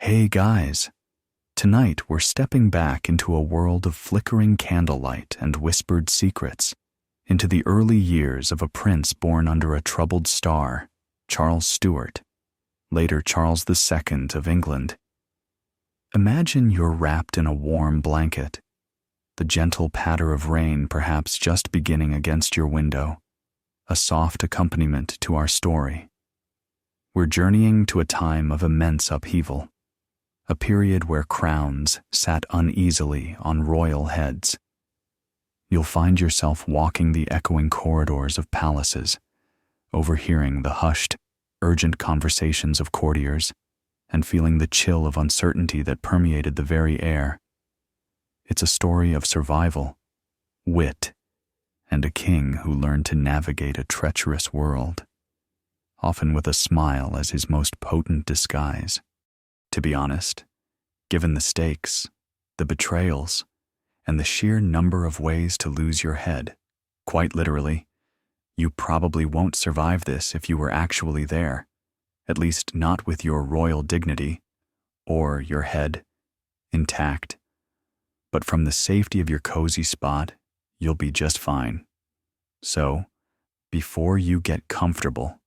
Hey guys, tonight we're stepping back into a world of flickering candlelight and whispered secrets, into the early years of a prince born under a troubled star, Charles Stuart, later Charles II of England. Imagine you're wrapped in a warm blanket, the gentle patter of rain perhaps just beginning against your window, a soft accompaniment to our story. We're journeying to a time of immense upheaval, a period where crowns sat uneasily on royal heads. You'll find yourself walking the echoing corridors of palaces, overhearing the hushed, urgent conversations of courtiers, and feeling the chill of uncertainty that permeated the very air. It's a story of survival, wit, and a king who learned to navigate a treacherous world, often with a smile as his most potent disguise. To be honest, given the stakes, the betrayals, and the sheer number of ways to lose your head, quite literally, you probably won't survive this if you were actually there, at least not with your royal dignity, or your head, intact. But from the safety of your cozy spot, you'll be just fine. So, before you get comfortable,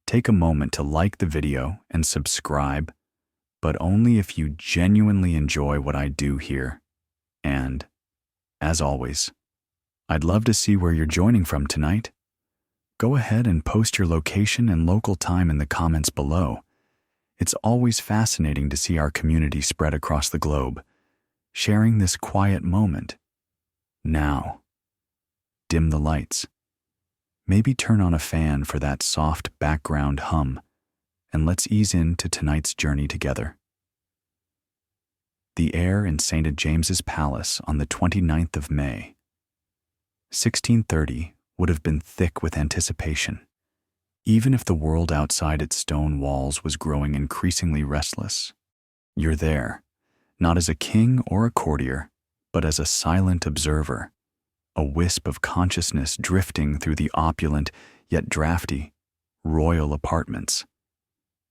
take a moment to like the video and subscribe, but only if you genuinely enjoy what I do here. And, as always, I'd love to see where you're joining from tonight. Go ahead and post your location and local time in the comments below. It's always fascinating to see our community spread across the globe, sharing this quiet moment. Now, dim the lights. Maybe turn on a fan for that soft background hum, and let's ease into tonight's journey together. The air in St. James's Palace on the 29th of May, 1630 would have been thick with anticipation, even if the world outside its stone walls was growing increasingly restless. You're there, not as a king or a courtier, but as a silent observer, a wisp of consciousness drifting through the opulent yet drafty royal apartments.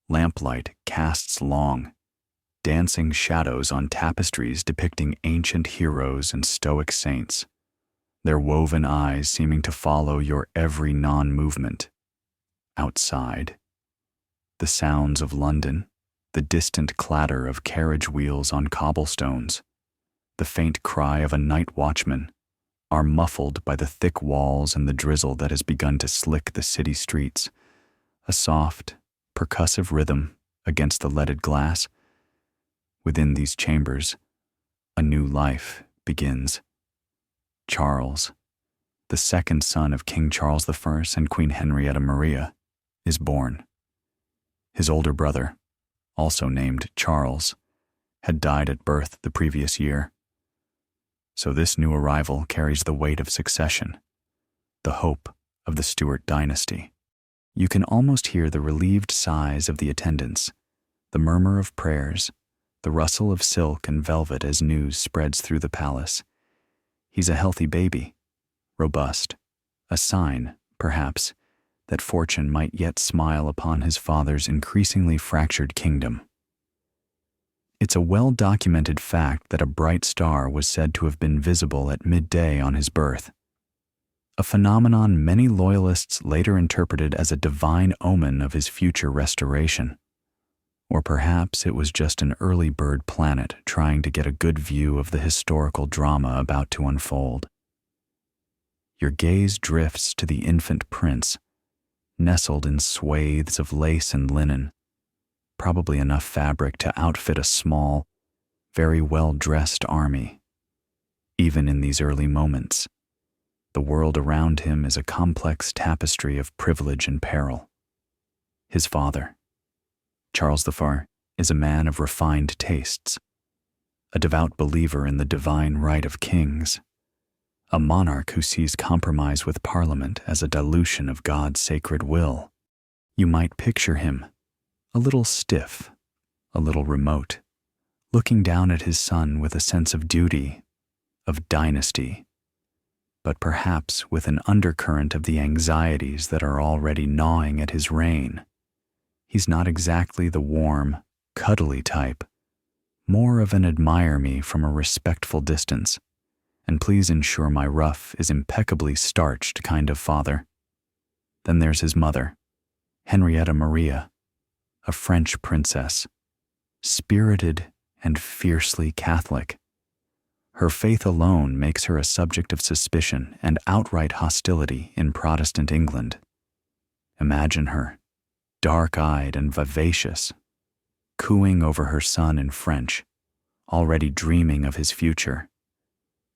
Lamplight casts long, dancing shadows on tapestries depicting ancient heroes and stoic saints, their woven eyes seeming to follow your every non-movement. Outside, the sounds of London, the distant clatter of carriage wheels on cobblestones, the faint cry of a night watchman, are muffled by the thick walls and the drizzle that has begun to slick the city streets, a soft, percussive rhythm against the leaded glass. Within these chambers, a new life begins. Charles, the second son of King Charles I and Queen Henrietta Maria, is born. His older brother, also named Charles, had died at birth the previous year. So this new arrival carries the weight of succession, the hope of the Stuart dynasty. You can almost hear the relieved sighs of the attendants, the murmur of prayers, the rustle of silk and velvet as news spreads through the palace. He's a healthy baby, robust, a sign, perhaps, that fortune might yet smile upon his father's increasingly fractured kingdom. It's a well-documented fact that a bright star was said to have been visible at midday on his birth, a phenomenon many loyalists later interpreted as a divine omen of his future restoration. Or perhaps it was just an early bird planet trying to get a good view of the historical drama about to unfold. Your gaze drifts to the infant prince, nestled in swathes of lace and linen, probably enough fabric to outfit a small, very well-dressed army. Even in these early moments, the world around him is a complex tapestry of privilege and peril. His father, Charles I, is a man of refined tastes, a devout believer in the divine right of kings, a monarch who sees compromise with Parliament as a dilution of God's sacred will. You might picture him, a little stiff, a little remote, looking down at his son with a sense of duty, of dynasty, but perhaps with an undercurrent of the anxieties that are already gnawing at his reign. He's not exactly the warm, cuddly type, more of an admire me from a respectful distance, and please ensure my ruff is impeccably starched kind of father. Then there's his mother, Henrietta Maria, a French princess, spirited and fiercely Catholic. Her faith alone makes her a subject of suspicion and outright hostility in Protestant England. Imagine her, dark-eyed and vivacious, cooing over her son in French, already dreaming of his future.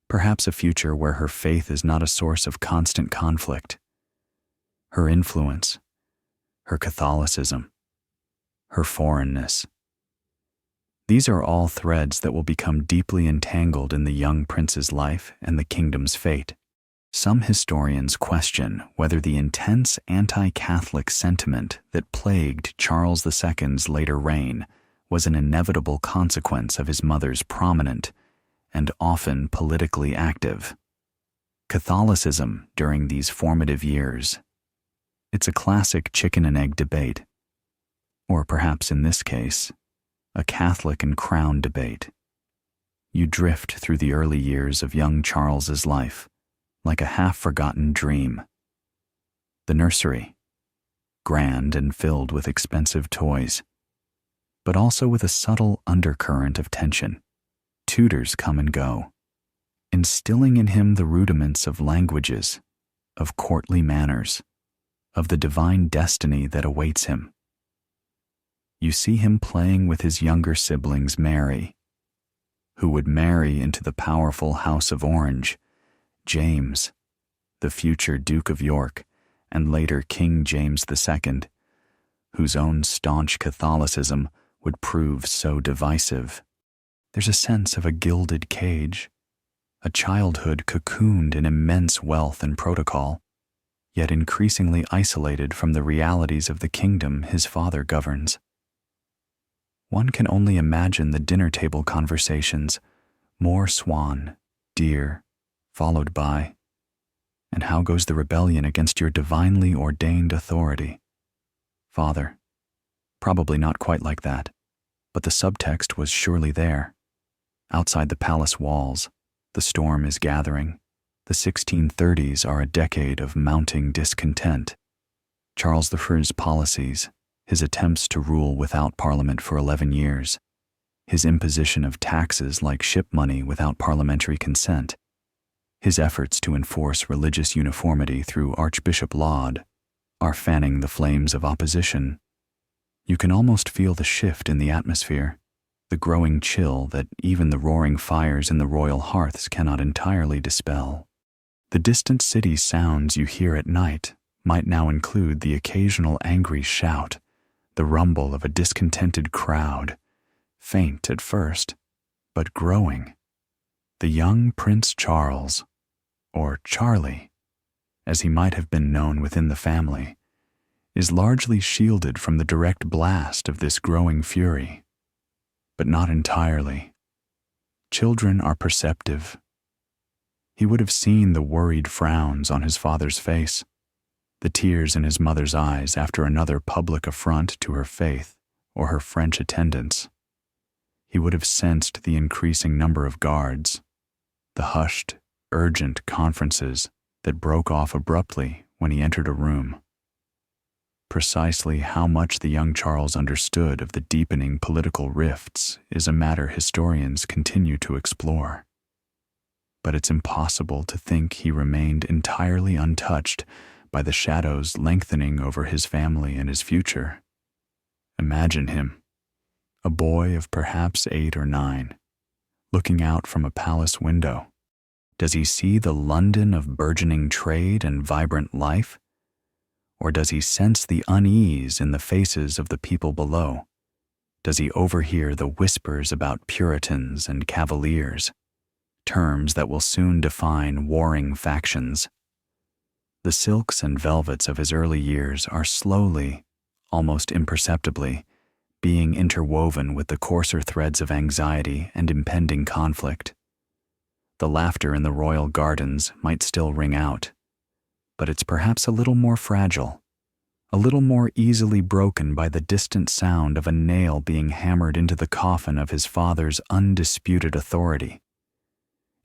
Perhaps a future where her faith is not a source of constant conflict. Her influence, her Catholicism, her foreignness. These are all threads that will become deeply entangled in the young prince's life and the kingdom's fate. Some historians question whether the intense anti-Catholic sentiment that plagued Charles II's later reign was an inevitable consequence of his mother's prominent and often politically active Catholicism during these formative years. It's a classic chicken and egg debate, or perhaps in this case, a Catholic and crown debate. You drift through the early years of young Charles's life like a half-forgotten dream. The nursery, grand and filled with expensive toys, but also with a subtle undercurrent of tension. Tutors come and go, instilling in him the rudiments of languages, of courtly manners, of the divine destiny that awaits him. You see him playing with his younger siblings Mary, who would marry into the powerful House of Orange, James, the future Duke of York, and later King James II, whose own staunch Catholicism would prove so divisive. There's a sense of a gilded cage, a childhood cocooned in immense wealth and protocol, yet increasingly isolated from the realities of the kingdom his father governs. One can only imagine the dinner table conversations, more swan, dear, followed by, and how goes the rebellion against your divinely ordained authority? Father, probably not quite like that, but the subtext was surely there. Outside the palace walls, the storm is gathering. The 1630s are a decade of mounting discontent. Charles I's policies, his attempts to rule without Parliament for 11 years, his imposition of taxes like ship money without parliamentary consent, his efforts to enforce religious uniformity through Archbishop Laud, are fanning the flames of opposition. You can almost feel the shift in the atmosphere, the growing chill that even the roaring fires in the royal hearths cannot entirely dispel. The distant city sounds you hear at night might now include the occasional angry shout, the rumble of a discontented crowd, faint at first, but growing. The young Prince Charles, or Charlie, as he might have been known within the family, is largely shielded from the direct blast of this growing fury, but not entirely. Children are perceptive. He would have seen the worried frowns on his father's face, the tears in his mother's eyes after another public affront to her faith or her French attendants. He would have sensed the increasing number of guards, the hushed, urgent conferences that broke off abruptly when he entered a room. Precisely how much the young Charles understood of the deepening political rifts is a matter historians continue to explore. But it's impossible to think he remained entirely untouched by the shadows lengthening over his family and his future. Imagine him, a boy of perhaps 8 or 9, looking out from a palace window. Does he see the London of burgeoning trade and vibrant life? Or does he sense the unease in the faces of the people below? Does he overhear the whispers about Puritans and Cavaliers, terms that will soon define warring factions? The silks and velvets of his early years are slowly, almost imperceptibly, being interwoven with the coarser threads of anxiety and impending conflict. The laughter in the royal gardens might still ring out, but it's perhaps a little more fragile, a little more easily broken by the distant sound of a nail being hammered into the coffin of his father's undisputed authority.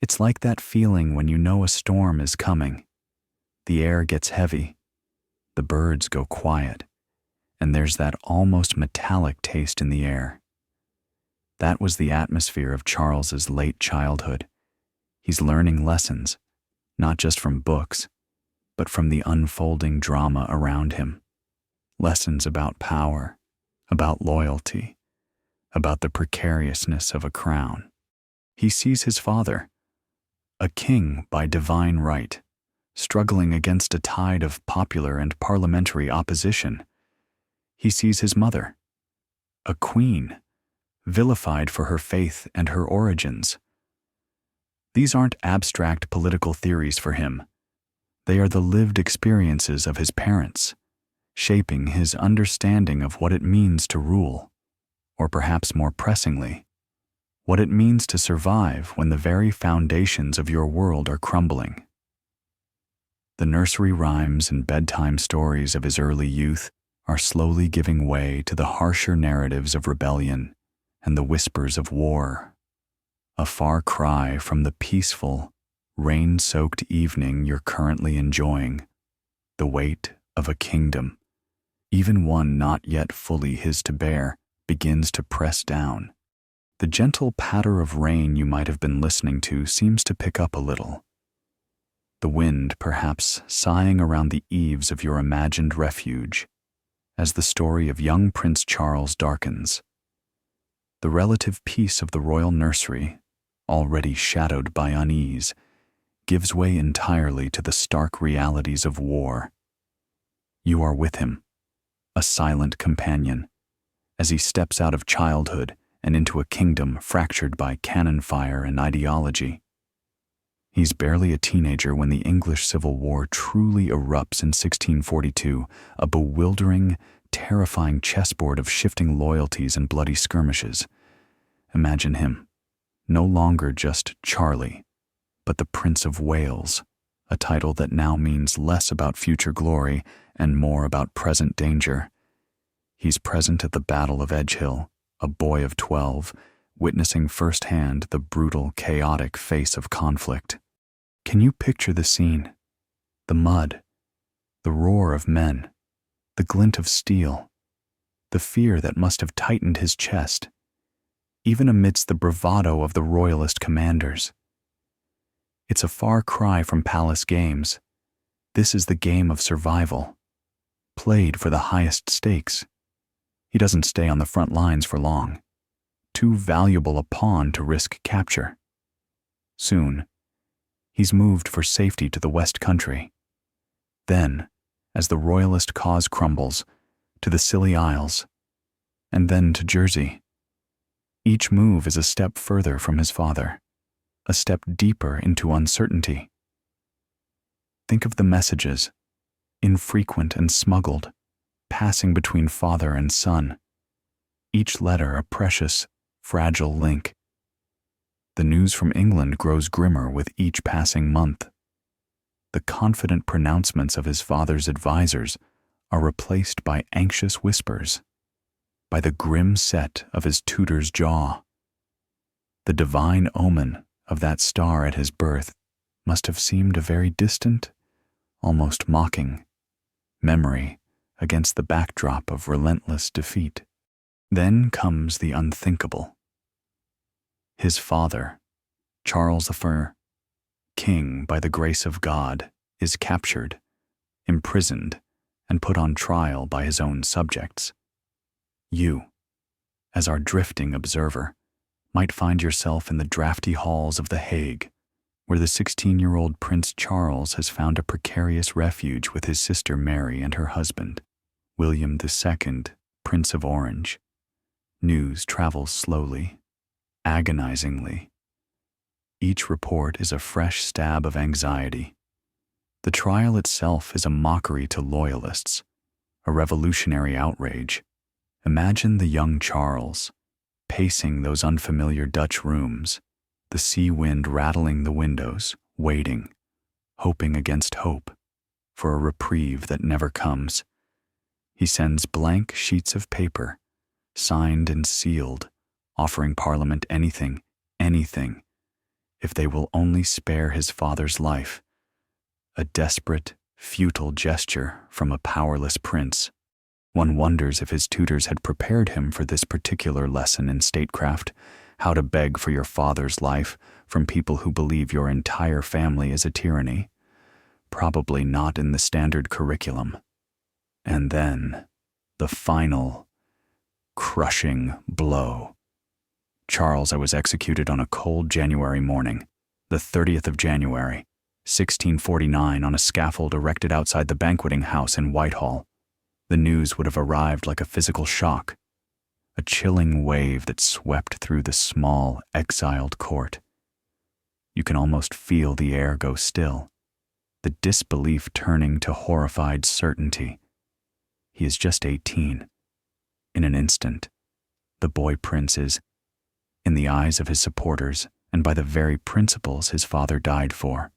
It's like that feeling when you know a storm is coming. The air gets heavy, the birds go quiet, and there's that almost metallic taste in the air. That was the atmosphere of Charles's late childhood. He's learning lessons, not just from books, but from the unfolding drama around him. Lessons about power, about loyalty, about the precariousness of a crown. He sees his father, a king by divine right, struggling against a tide of popular and parliamentary opposition. He sees his mother, a queen, vilified for her faith and her origins. These aren't abstract political theories for him. They are the lived experiences of his parents, shaping his understanding of what it means to rule, or perhaps more pressingly, what it means to survive when the very foundations of your world are crumbling. The nursery rhymes and bedtime stories of his early youth are slowly giving way to the harsher narratives of rebellion and the whispers of war, a far cry from the peaceful, rain-soaked evening you're currently enjoying, the weight of a kingdom, even one not yet fully his to bear, begins to press down. The gentle patter of rain you might have been listening to seems to pick up a little. The wind perhaps sighing around the eaves of your imagined refuge, as the story of young Prince Charles darkens. The relative peace of the royal nursery, already shadowed by unease, gives way entirely to the stark realities of war. You are with him, a silent companion, as he steps out of childhood and into a kingdom fractured by cannon fire and ideology. He's barely a teenager when the English Civil War truly erupts in 1642, a bewildering, terrifying chessboard of shifting loyalties and bloody skirmishes. Imagine him, no longer just Charlie, but the Prince of Wales, a title that now means less about future glory and more about present danger. He's present at the Battle of Edgehill, a boy of 12, witnessing firsthand the brutal, chaotic face of conflict. Can you picture the scene? The mud, the roar of men, the glint of steel, the fear that must have tightened his chest, even amidst the bravado of the royalist commanders. It's a far cry from palace games. This is the game of survival, played for the highest stakes. He doesn't stay on the front lines for long, too valuable a pawn to risk capture. Soon, he's moved for safety to the West Country. Then, as the royalist cause crumbles, to the Scilly Isles, and then to Jersey. Each move is a step further from his father, a step deeper into uncertainty. Think of the messages, infrequent and smuggled, passing between father and son, each letter a precious, fragile link. The news from England grows grimmer with each passing month. The confident pronouncements of his father's advisors are replaced by anxious whispers, by the grim set of his tutor's jaw. The divine omen of that star at his birth must have seemed a very distant, almost mocking, memory against the backdrop of relentless defeat. Then comes the unthinkable. His father, Charles I, king by the grace of God, is captured, imprisoned, and put on trial by his own subjects. You, as our drifting observer, might find yourself in the drafty halls of The Hague, where the 16-year-old Prince Charles has found a precarious refuge with his sister Mary and her husband, William II, Prince of Orange. News travels slowly, agonizingly. Each report is a fresh stab of anxiety. The trial itself is a mockery to loyalists, a revolutionary outrage. Imagine the young Charles, pacing those unfamiliar Dutch rooms, the sea wind rattling the windows, waiting, hoping against hope, for a reprieve that never comes. He sends blank sheets of paper, signed and sealed, offering Parliament anything, if they will only spare his father's life. A desperate, futile gesture from a powerless prince. One wonders if his tutors had prepared him for this particular lesson in statecraft, how to beg for your father's life from people who believe your entire family is a tyranny. Probably not in the standard curriculum. And then, the final, crushing blow. Charles was executed on a cold January morning, the 30th of January, 1649, on a scaffold erected outside the banqueting house in Whitehall. The news would have arrived like a physical shock, a chilling wave that swept through the small, exiled court. You can almost feel the air go still, the disbelief turning to horrified certainty. He is just 18. In an instant, the boy prince is, in the eyes of his supporters and by the very principles his father died for,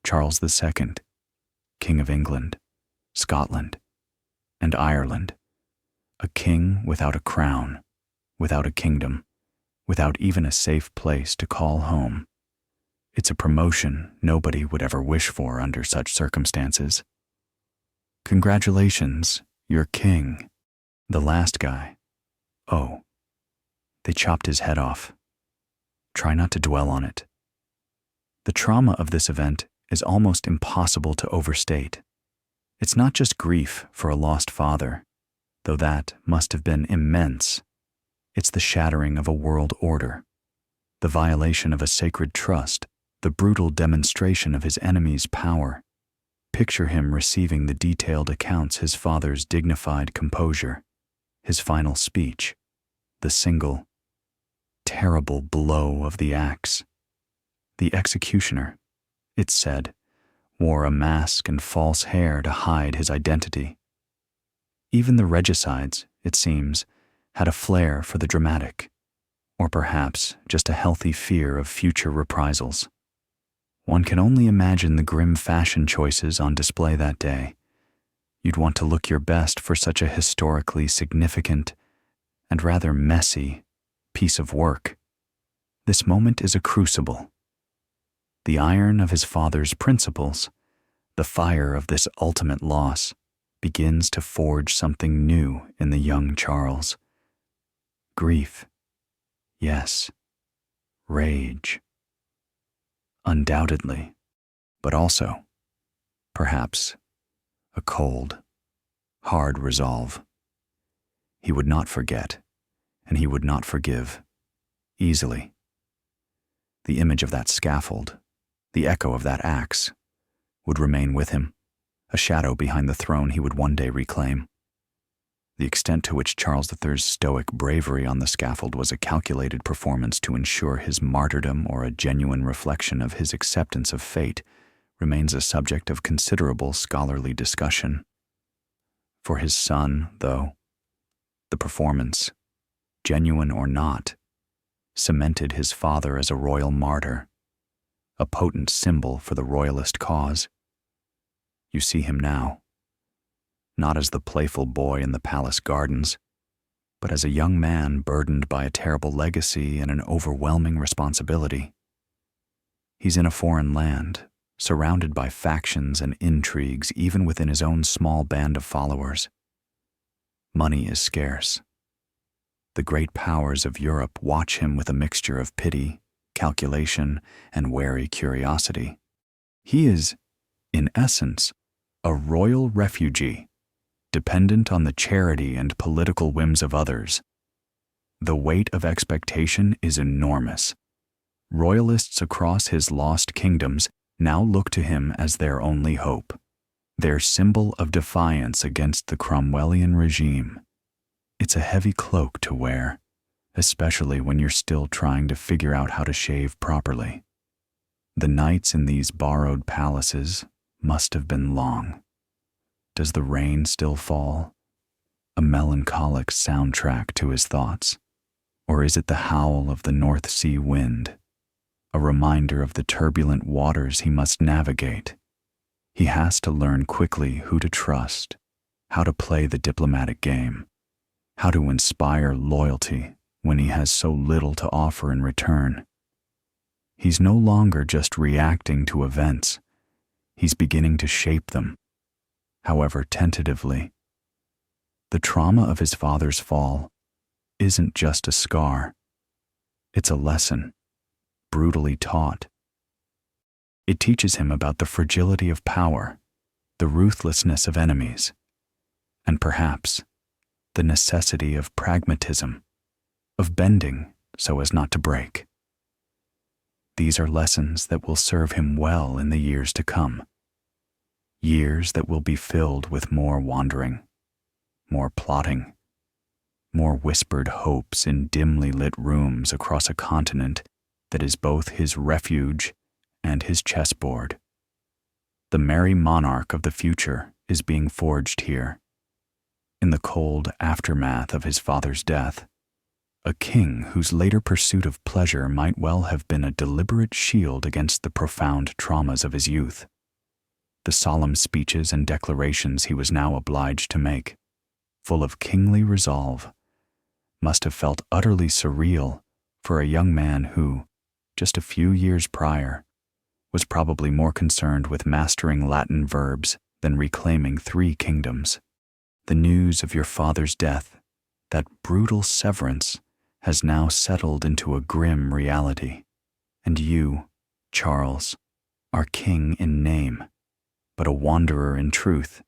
Charles II, King of England, Scotland, and Ireland, a king without a crown, without a kingdom, without even a safe place to call home. It's a promotion nobody would ever wish for under such circumstances. Congratulations, you're king. The last guy. Oh, they chopped his head off. Try not to dwell on it. The trauma of this event is almost impossible to overstate. It's not just grief for a lost father, though that must have been immense. It's the shattering of a world order, the violation of a sacred trust, the brutal demonstration of his enemy's power. Picture him receiving the detailed accounts his father's dignified composure, his final speech, the single, terrible blow of the axe. The executioner, it said, wore a mask and false hair to hide his identity. Even the regicides, it seems, had a flair for the dramatic, or perhaps just a healthy fear of future reprisals. One can only imagine the grim fashion choices on display that day. You'd want to look your best for such a historically significant and rather messy piece of work. This moment is a crucible. The iron of his father's principles, the fire of this ultimate loss, begins to forge something new in the young Charles. Grief. Yes. Rage. Undoubtedly. But also, perhaps, a cold, hard resolve. He would not forget, and he would not forgive, easily. The image of that scaffold, the echo of that axe, would remain with him, a shadow behind the throne he would one day reclaim. The extent to which Charles III's stoic bravery on the scaffold was a calculated performance to ensure his martyrdom or a genuine reflection of his acceptance of fate remains a subject of considerable scholarly discussion. For his son, though, the performance, genuine or not, cemented his father as a royal martyr, a potent symbol for the royalist cause. You see him now, not as the playful boy in the palace gardens, but as a young man burdened by a terrible legacy and an overwhelming responsibility. He's in a foreign land, surrounded by factions and intrigues even within his own small band of followers. Money is scarce. The great powers of Europe watch him with a mixture of pity, calculation, and wary curiosity. He is, in essence, a royal refugee, dependent on the charity and political whims of others. The weight of expectation is enormous. Royalists across his lost kingdoms now look to him as their only hope, their symbol of defiance against the Cromwellian regime. It's a heavy cloak to wear, especially when you're still trying to figure out how to shave properly. The nights in these borrowed palaces must have been long. Does the rain still fall? A melancholic soundtrack to his thoughts? Or is it the howl of the North Sea wind, a reminder of the turbulent waters he must navigate? He has to learn quickly who to trust, how to play the diplomatic game, how to inspire loyalty when he has so little to offer in return. He's no longer just reacting to events. He's beginning to shape them, however tentatively. The trauma of his father's fall isn't just a scar. It's a lesson, brutally taught. It teaches him about the fragility of power, the ruthlessness of enemies, and perhaps the necessity of pragmatism, of bending so as not to break. These are lessons that will serve him well in the years to come. Years that will be filled with more wandering, more plotting, more whispered hopes in dimly lit rooms across a continent that is both his refuge and his chessboard. The Merry Monarch of the future is being forged here, in the cold aftermath of his father's death, a king whose later pursuit of pleasure might well have been a deliberate shield against the profound traumas of his youth. The solemn speeches and declarations he was now obliged to make, full of kingly resolve, must have felt utterly surreal for a young man who, just a few years prior, was probably more concerned with mastering Latin verbs than reclaiming 3 kingdoms. The news of your father's death, that brutal severance, has now settled into a grim reality, and you, Charles, are king in name, but a wanderer in truth.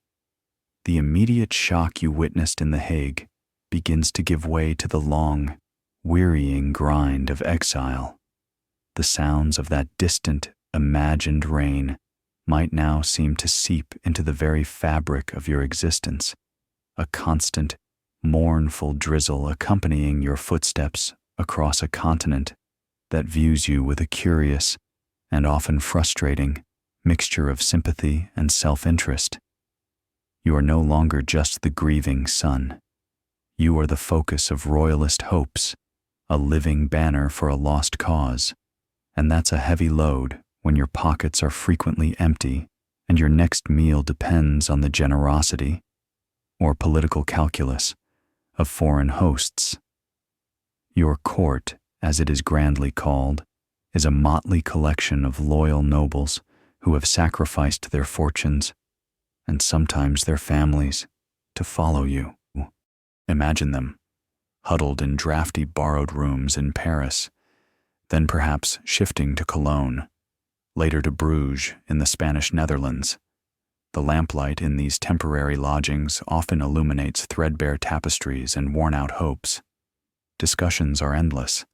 The immediate shock you witnessed in The Hague begins to give way to the long, wearying grind of exile. The sounds of that distant, imagined rain might now seem to seep into the very fabric of your existence, a constant, mournful drizzle accompanying your footsteps across a continent that views you with a curious and often frustrating mixture of sympathy and self-interest. You are no longer just the grieving son. You are the focus of royalist hopes, a living banner for a lost cause, and that's a heavy load when your pockets are frequently empty and your next meal depends on the generosity or political calculus of foreign hosts. Your court, as it is grandly called, is a motley collection of loyal nobles who have sacrificed their fortunes, and sometimes their families, to follow you. Imagine them, huddled in drafty borrowed rooms in Paris, then perhaps shifting to Cologne, later to Bruges in the Spanish Netherlands. The lamplight in these temporary lodgings often illuminates threadbare tapestries and worn-out hopes. Discussions are endless,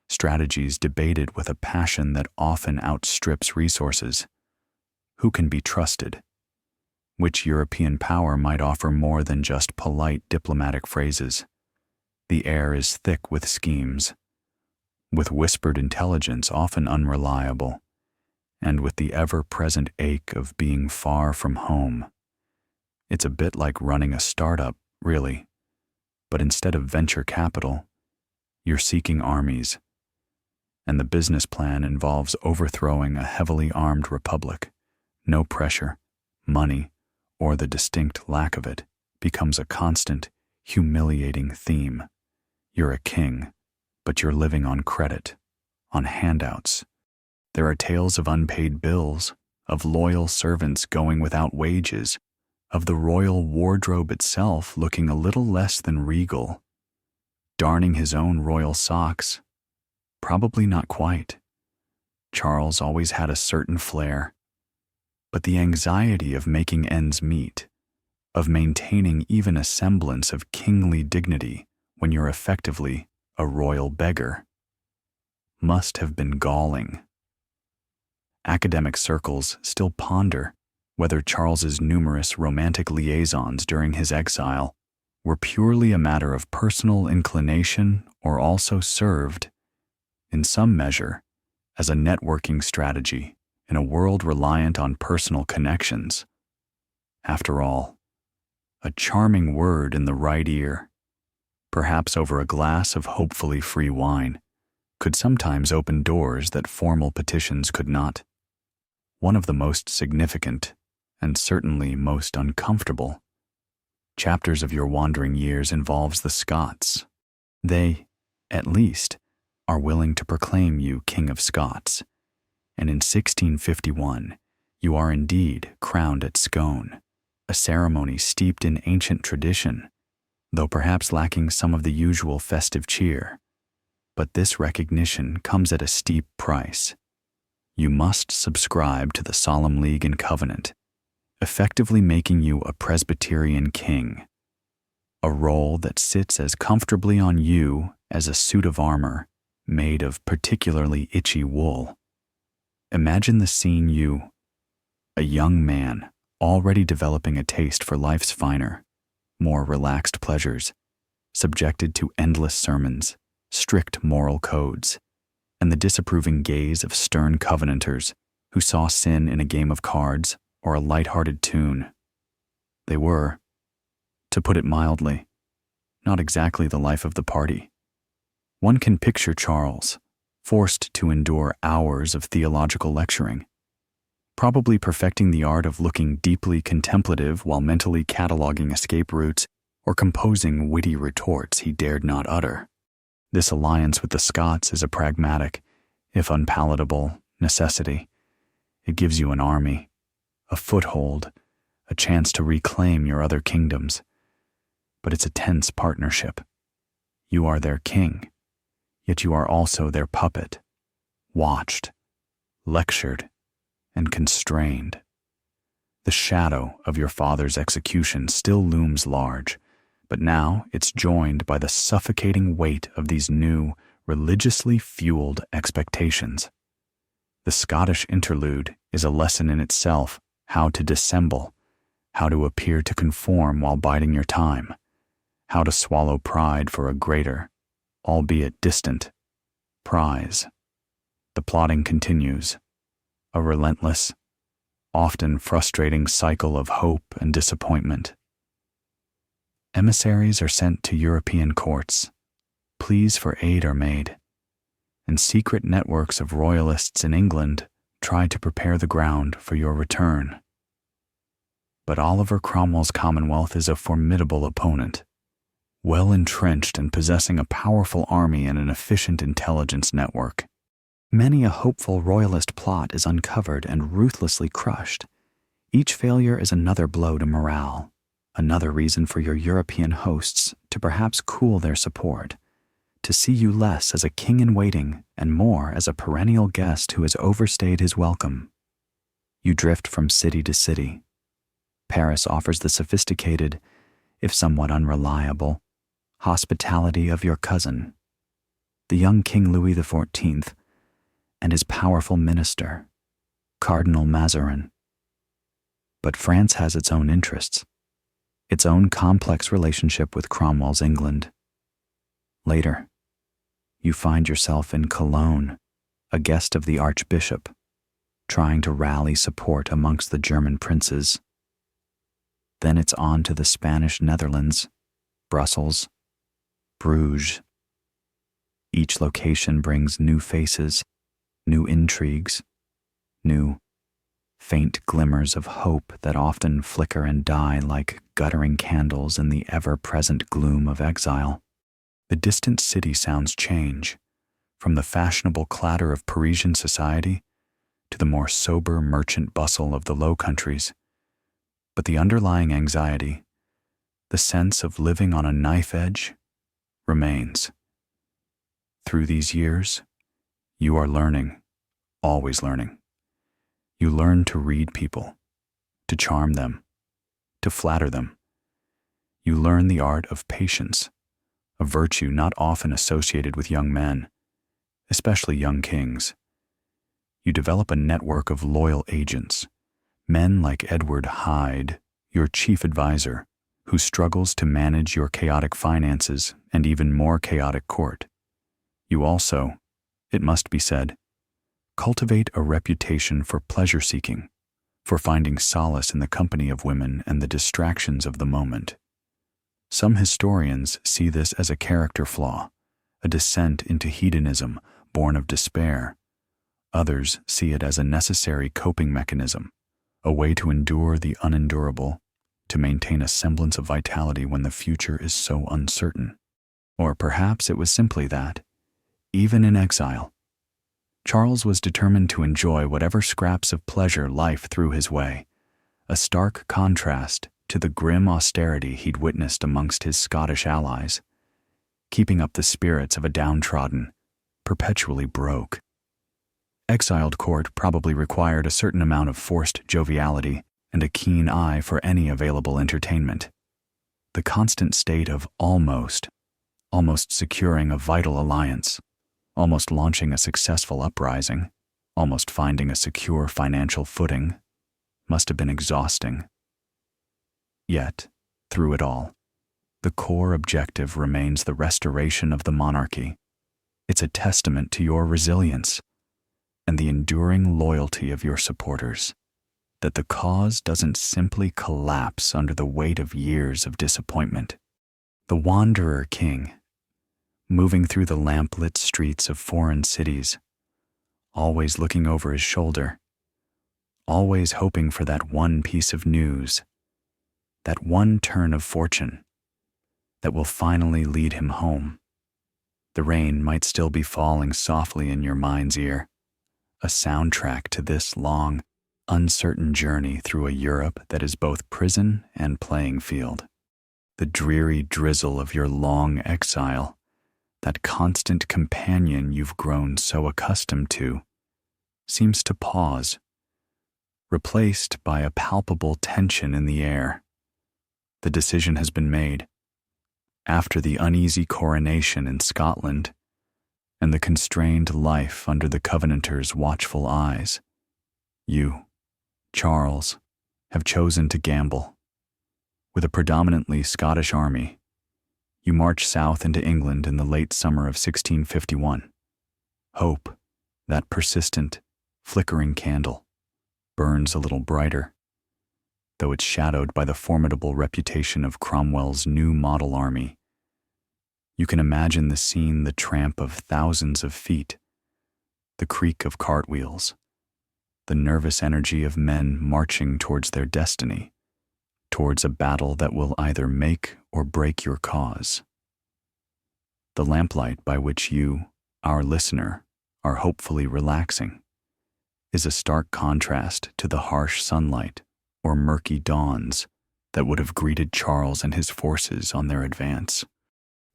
strategies debated with a passion that often outstrips resources. Who can be trusted? Which European power might offer more than just polite diplomatic phrases? The air is thick with schemes, with whispered intelligence often unreliable, and with the ever-present ache of being far from home. It's a bit like running a startup, really, but instead of venture capital, you're seeking armies, and the business plan involves overthrowing a heavily armed republic. No pressure, money, or the distinct lack of it becomes a constant, humiliating theme. You're a king, but you're living on credit, on handouts. There are tales of unpaid bills, of loyal servants going without wages, of the royal wardrobe itself looking a little less than regal. Darning his own royal socks? Probably not quite. Charles always had a certain flair. But the anxiety of making ends meet, of maintaining even a semblance of kingly dignity when you're effectively a royal beggar, must have been galling. Academic circles still ponder whether Charles's numerous romantic liaisons during his exile were purely a matter of personal inclination or also served, in some measure, as a networking strategy in a world reliant on personal connections. After all, a charming word in the right ear, perhaps over a glass of hopefully free wine, could sometimes open doors that formal petitions could not. One of the most significant, and certainly most uncomfortable, Chapters of your wandering years involves the Scots. They, at least, are willing to proclaim you King of Scots. And in 1651, you are indeed crowned at Scone, a ceremony steeped in ancient tradition, though perhaps lacking some of the usual festive cheer. But this recognition comes at a steep price. You must subscribe to the Solemn League and Covenant, effectively making you a Presbyterian king, a role that sits as comfortably on you as a suit of armor made of particularly itchy wool. Imagine the scene: you, a young man already developing a taste for life's finer, more relaxed pleasures, subjected to endless sermons, strict moral codes, and the disapproving gaze of stern covenanters who saw sin in a game of cards or a light-hearted tune. They were, to put it mildly, not exactly the life of the party. One can picture Charles, forced to endure hours of theological lecturing, probably perfecting the art of looking deeply contemplative while mentally cataloging escape routes or composing witty retorts he dared not utter. This alliance with the Scots is a pragmatic, if unpalatable, necessity. It gives you an army, a foothold, a chance to reclaim your other kingdoms. But it's a tense partnership. You are their king, yet you are also their puppet, watched, lectured, and constrained. The shadow of your father's execution still looms large, but now it's joined by the suffocating weight of these new, religiously fueled expectations. The Scottish interlude is a lesson in itself: how to dissemble, how to appear to conform while biding your time, how to swallow pride for a greater, albeit distant, prize. The plotting continues, a relentless, often frustrating cycle of hope and disappointment. Emissaries are sent to European courts, pleas for aid are made, and secret networks of royalists in England try to prepare the ground for your return. But Oliver Cromwell's Commonwealth is a formidable opponent, well entrenched and possessing a powerful army and an efficient intelligence network. Many a hopeful royalist plot is uncovered and ruthlessly crushed. Each failure is another blow to morale, another reason for your European hosts to perhaps cool their support, to see you less as a king-in-waiting and more as a perennial guest who has overstayed his welcome. You drift from city to city. Paris offers the sophisticated, if somewhat unreliable, hospitality of your cousin, the young King Louis XIV, and his powerful minister, Cardinal Mazarin. But France has its own interests, its own complex relationship with Cromwell's England. Later, you find yourself in Cologne, a guest of the Archbishop, trying to rally support amongst the German princes. Then it's on to the Spanish Netherlands, Brussels, Bruges. Each location brings new faces, new intrigues, new, faint glimmers of hope that often flicker and die like guttering candles in the ever-present gloom of exile. The distant city sounds change, from the fashionable clatter of Parisian society to the more sober merchant bustle of the Low Countries. But the underlying anxiety, the sense of living on a knife edge, remains. Through these years, you are learning, always learning. You learn to read people, to charm them, to flatter them. You learn the art of patience, a virtue not often associated with young men, especially young kings. You develop a network of loyal agents, men like Edward Hyde, your chief advisor, who struggles to manage your chaotic finances and even more chaotic court. You also, it must be said, cultivate a reputation for pleasure-seeking, for finding solace in the company of women and the distractions of the moment. Some historians see this as a character flaw, a descent into hedonism born of despair. Others see it as a necessary coping mechanism, a way to endure the unendurable, to maintain a semblance of vitality when the future is so uncertain. Or perhaps it was simply that, even in exile, Charles was determined to enjoy whatever scraps of pleasure life threw his way, a stark contrast to the grim austerity he'd witnessed amongst his Scottish allies, keeping up the spirits of a downtrodden, perpetually broke. Exiled court probably required a certain amount of forced joviality and a keen eye for any available entertainment. The constant state of almost securing a vital alliance, almost launching a successful uprising, almost finding a secure financial footing, must have been exhausting. Yet, through it all, the core objective remains the restoration of the monarchy. It's a testament to your resilience and the enduring loyalty of your supporters, that the cause doesn't simply collapse under the weight of years of disappointment. The wanderer king, moving through the lamplit streets of foreign cities, always looking over his shoulder, always hoping for that one piece of news, that one turn of fortune that will finally lead him home. The rain might still be falling softly in your mind's ear, a soundtrack to this long, uncertain journey through a Europe that is both prison and playing field. The dreary drizzle of your long exile, that constant companion you've grown so accustomed to, seems to pause, replaced by a palpable tension in the air. The decision has been made. After the uneasy coronation in Scotland and the constrained life under the Covenanters' watchful eyes, you, Charles, have chosen to gamble. With a predominantly Scottish army, you march south into England in the late summer of 1651. Hope, that persistent, flickering candle, burns a little brighter, though it's shadowed by the formidable reputation of Cromwell's new model army. You can imagine the scene, the tramp of thousands of feet, the creak of cartwheels, the nervous energy of men marching towards their destiny, towards a battle that will either make or break your cause. The lamplight by which you, our listener, are hopefully relaxing is a stark contrast to the harsh sunlight or murky dawns that would have greeted Charles and his forces on their advance.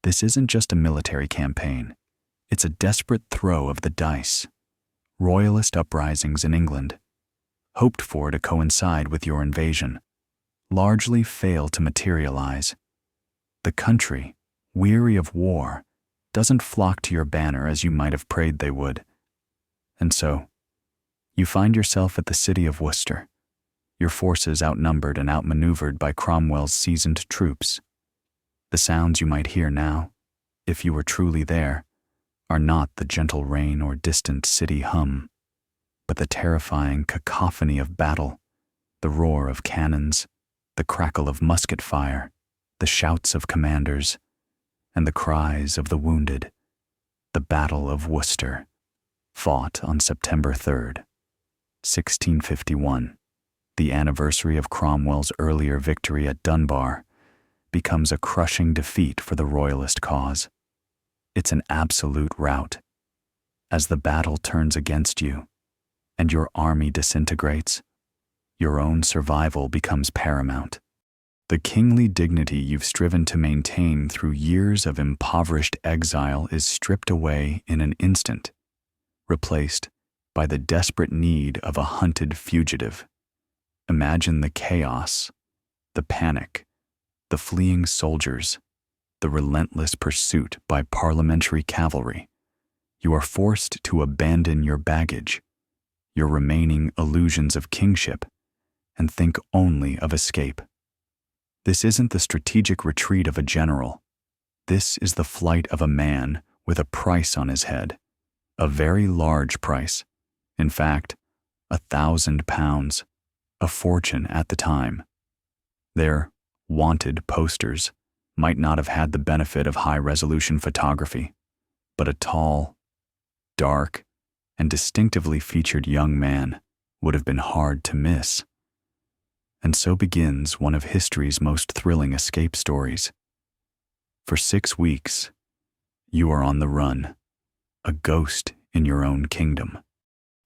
This isn't just a military campaign. It's a desperate throw of the dice. Royalist uprisings in England, hoped for to coincide with your invasion, largely fail to materialize. The country, weary of war, doesn't flock to your banner as you might have prayed they would. And so, you find yourself at the city of Worcester, your forces outnumbered and outmaneuvered by Cromwell's seasoned troops. The sounds you might hear now, if you were truly there, are not the gentle rain or distant city hum, but the terrifying cacophony of battle, the roar of cannons, the crackle of musket fire, the shouts of commanders, and the cries of the wounded. The Battle of Worcester, fought on September 3rd, 1651, the anniversary of Cromwell's earlier victory at Dunbar, becomes a crushing defeat for the Royalist cause. It's an absolute rout. As the battle turns against you, and your army disintegrates, your own survival becomes paramount. The kingly dignity you've striven to maintain through years of impoverished exile is stripped away in an instant, replaced by the desperate need of a hunted fugitive. Imagine the chaos, the panic, the fleeing soldiers, the relentless pursuit by parliamentary cavalry. You are forced to abandon your baggage, your remaining illusions of kingship, and think only of escape. This isn't the strategic retreat of a general. This is the flight of a man with a price on his head, a very large price. In fact, £1,000, a fortune at the time. Their wanted posters might not have had the benefit of high-resolution photography, but a tall, dark, and distinctively featured young man would have been hard to miss. And so begins one of history's most thrilling escape stories. For 6 weeks, you are on the run, a ghost in your own kingdom.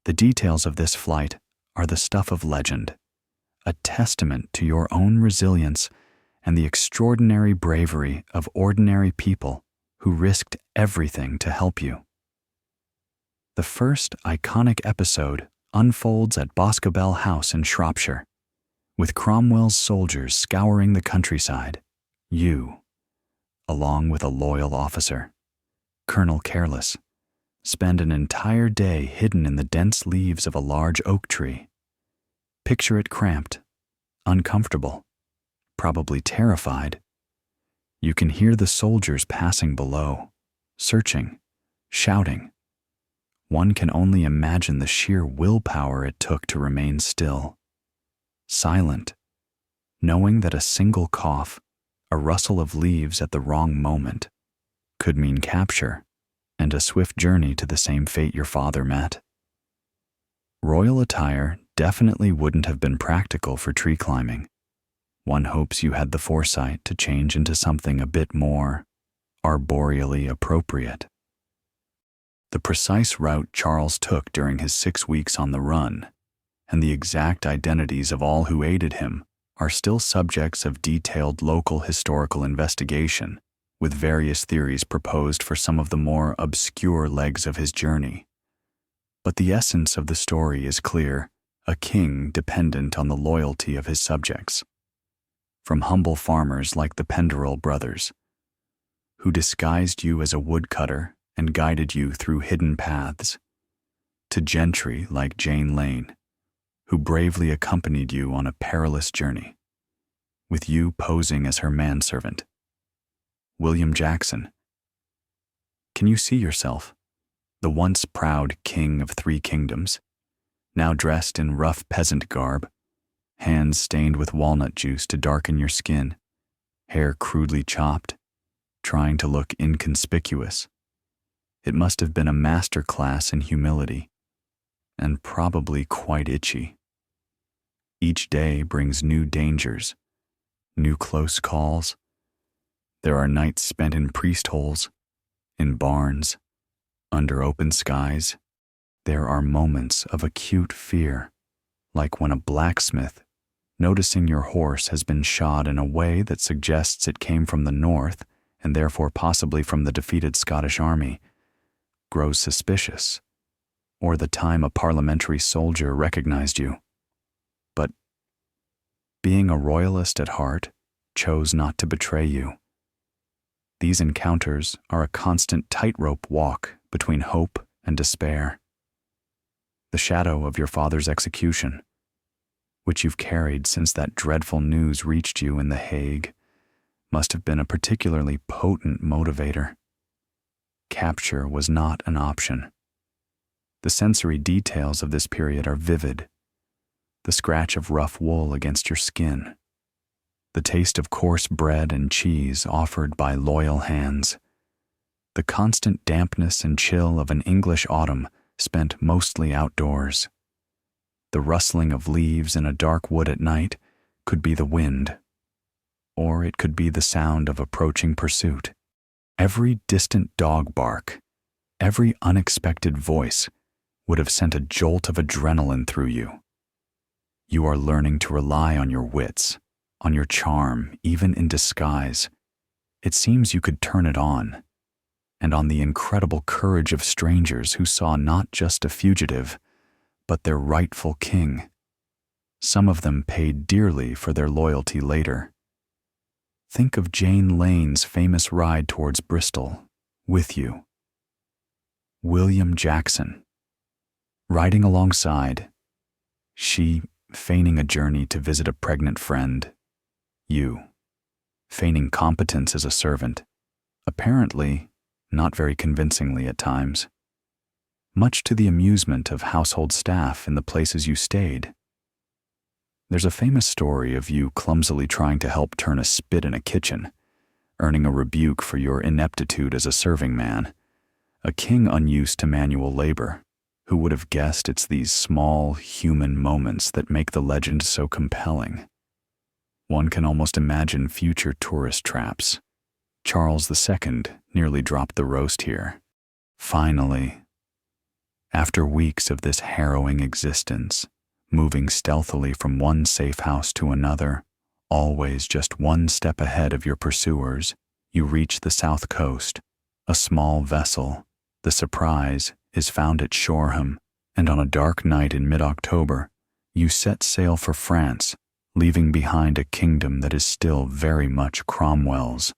The details of this flight are the stuff of legend, a testament to your own resilience and the extraordinary bravery of ordinary people who risked everything to help you. The first iconic episode unfolds at Boscobel House in Shropshire. With Cromwell's soldiers scouring the countryside, you, along with a loyal officer, Colonel Careless, spend an entire day hidden in the dense leaves of a large oak tree. Picture it cramped, uncomfortable, probably terrified. You can hear the soldiers passing below, searching, shouting. One can only imagine the sheer willpower it took to remain still, silent, knowing that a single cough, a rustle of leaves at the wrong moment, could mean capture and a swift journey to the same fate your father met. Royal attire definitely wouldn't have been practical for tree climbing. One hopes you had the foresight to change into something a bit more arboreally appropriate. The precise route Charles took during his 6 weeks on the run, and the exact identities of all who aided him, are still subjects of detailed local historical investigation, with various theories proposed for some of the more obscure legs of his journey. But the essence of the story is clear: a king dependent on the loyalty of his subjects. From humble farmers like the Penderell brothers, who disguised you as a woodcutter and guided you through hidden paths, to gentry like Jane Lane, who bravely accompanied you on a perilous journey, with you posing as her manservant. William Jackson. Can you see yourself, the once proud king of 3 kingdoms, now dressed in rough peasant garb, hands stained with walnut juice to darken your skin, hair crudely chopped, trying to look inconspicuous? It must have been a master class in humility, and probably quite itchy. Each day brings new dangers, new close calls. There are nights spent in priest holes, in barns, under open skies. There are moments of acute fear, like when a blacksmith, noticing your horse has been shod in a way that suggests it came from the north and therefore possibly from the defeated Scottish army, grows suspicious, or the time a parliamentary soldier recognized you, but, being a royalist at heart, chose not to betray you. These encounters are a constant tightrope walk between hope and despair. The shadow of your father's execution, which you've carried since that dreadful news reached you in The Hague, must have been a particularly potent motivator. Capture was not an option. The sensory details of this period are vivid. The scratch of rough wool against your skin, the taste of coarse bread and cheese offered by loyal hands, the constant dampness and chill of an English autumn spent mostly outdoors. The rustling of leaves in a dark wood at night could be the wind, or it could be the sound of approaching pursuit. Every distant dog bark, every unexpected voice would have sent a jolt of adrenaline through you. You are learning to rely on your wits, on your charm, even in disguise. It seems you could turn it on, and on the incredible courage of strangers who saw not just a fugitive, but their rightful king. Some of them paid dearly for their loyalty later. Think of Jane Lane's famous ride towards Bristol, with you. William Jackson, riding alongside, she feigning a journey to visit a pregnant friend, you feigning competence as a servant, apparently not very convincingly at times, much to the amusement of household staff in the places you stayed. There's a famous story of you clumsily trying to help turn a spit in a kitchen, earning a rebuke for your ineptitude as a serving man, a king unused to manual labor. Who would have guessed it's these small, human moments that make the legend so compelling? One can almost imagine future tourist traps. Charles II nearly dropped the roast here. Finally, after weeks of this harrowing existence, moving stealthily from one safe house to another, always just one step ahead of your pursuers, you reach the south coast. A small vessel, the Surprise, is found at Shoreham, and on a dark night in mid-October, you set sail for France, leaving behind a kingdom that is still very much Cromwell's.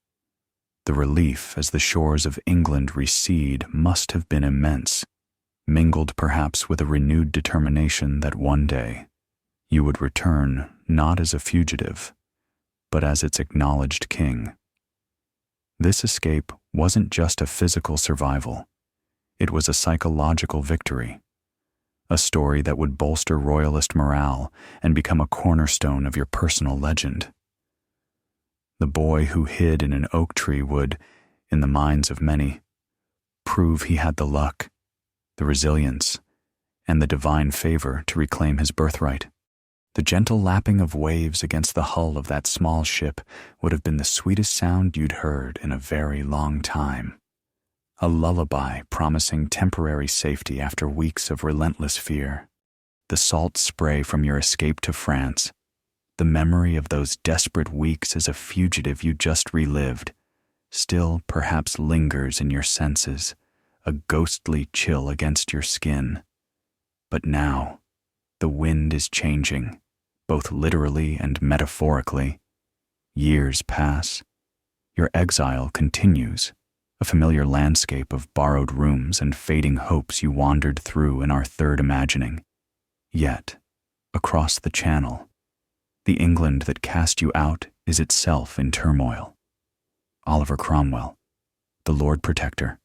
The relief as the shores of England recede must have been immense, mingled perhaps with a renewed determination that one day you would return not as a fugitive, but as its acknowledged king. This escape wasn't just a physical survival. It was a psychological victory, a story that would bolster royalist morale and become a cornerstone of your personal legend. The boy who hid in an oak tree would, in the minds of many, prove he had the luck, the resilience, and the divine favor to reclaim his birthright. The gentle lapping of waves against the hull of that small ship would have been the sweetest sound you'd heard in a very long time. A lullaby promising temporary safety after weeks of relentless fear. The salt spray from your escape to France, the memory of those desperate weeks as a fugitive you just relived, still perhaps lingers in your senses, a ghostly chill against your skin. But now, the wind is changing, both literally and metaphorically. Years pass. Your exile continues, a familiar landscape of borrowed rooms and fading hopes you wandered through in our third imagining. Yet, across the channel, the England that cast you out is itself in turmoil. Oliver Cromwell, the Lord Protector,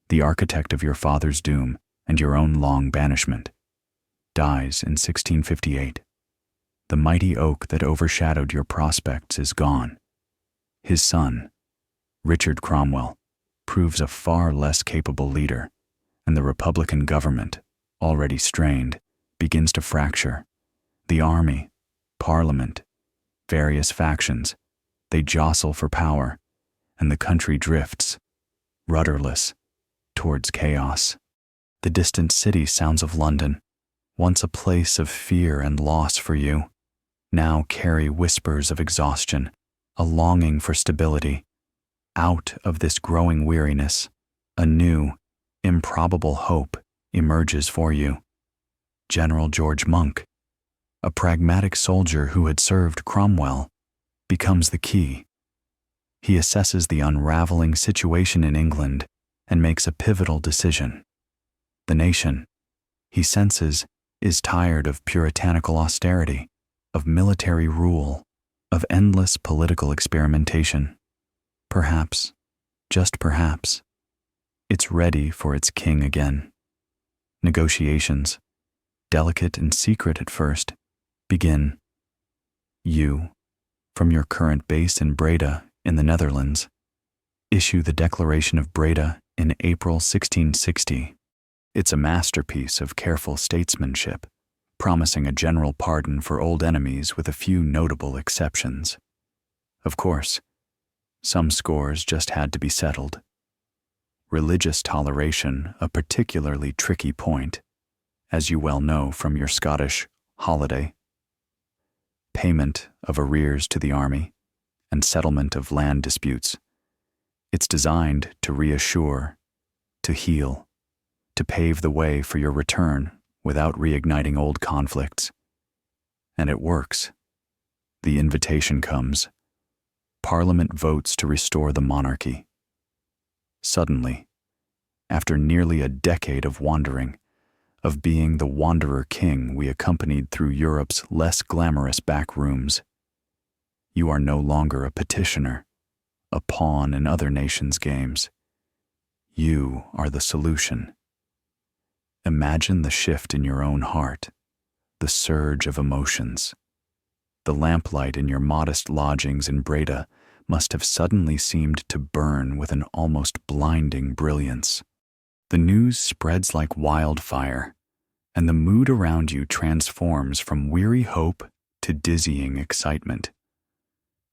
the architect of your father's doom and your own long banishment, dies in 1658. The mighty oak that overshadowed your prospects is gone. His son, Richard Cromwell, proves a far less capable leader, and the Republican government, already strained, begins to fracture. The army, parliament, various factions, they jostle for power, and the country drifts, rudderless, towards chaos. The distant city sounds of London, once a place of fear and loss for you, now carry whispers of exhaustion, a longing for stability. Out of this growing weariness, a new, improbable hope emerges for you. General George Monk, a pragmatic soldier who had served Cromwell, becomes the key. He assesses the unraveling situation in England and makes a pivotal decision. The nation, he senses, is tired of puritanical austerity, of military rule, of endless political experimentation. Perhaps, just perhaps, it's ready for its king again. Negotiations, delicate and secret at first, begin. You, from your current base in Breda in the Netherlands, issue the Declaration of Breda in April 1660. It's a masterpiece of careful statesmanship, promising a general pardon for old enemies with a few notable exceptions. Of course, some scores just had to be settled. Religious toleration, a particularly tricky point, as you well know from your Scottish holiday. Payment of arrears to the army, and settlement of land disputes. It's designed to reassure, to heal, to pave the way for your return without reigniting old conflicts. And it works. The invitation comes. Parliament votes to restore the monarchy. Suddenly, after nearly a decade of wandering, of being the wanderer king we accompanied through Europe's less glamorous back rooms, you are no longer a petitioner, a pawn in other nations' games. You are the solution. Imagine the shift in your own heart, the surge of emotions. The lamplight in your modest lodgings in Breda must have suddenly seemed to burn with an almost blinding brilliance. The news spreads like wildfire, and the mood around you transforms from weary hope to dizzying excitement.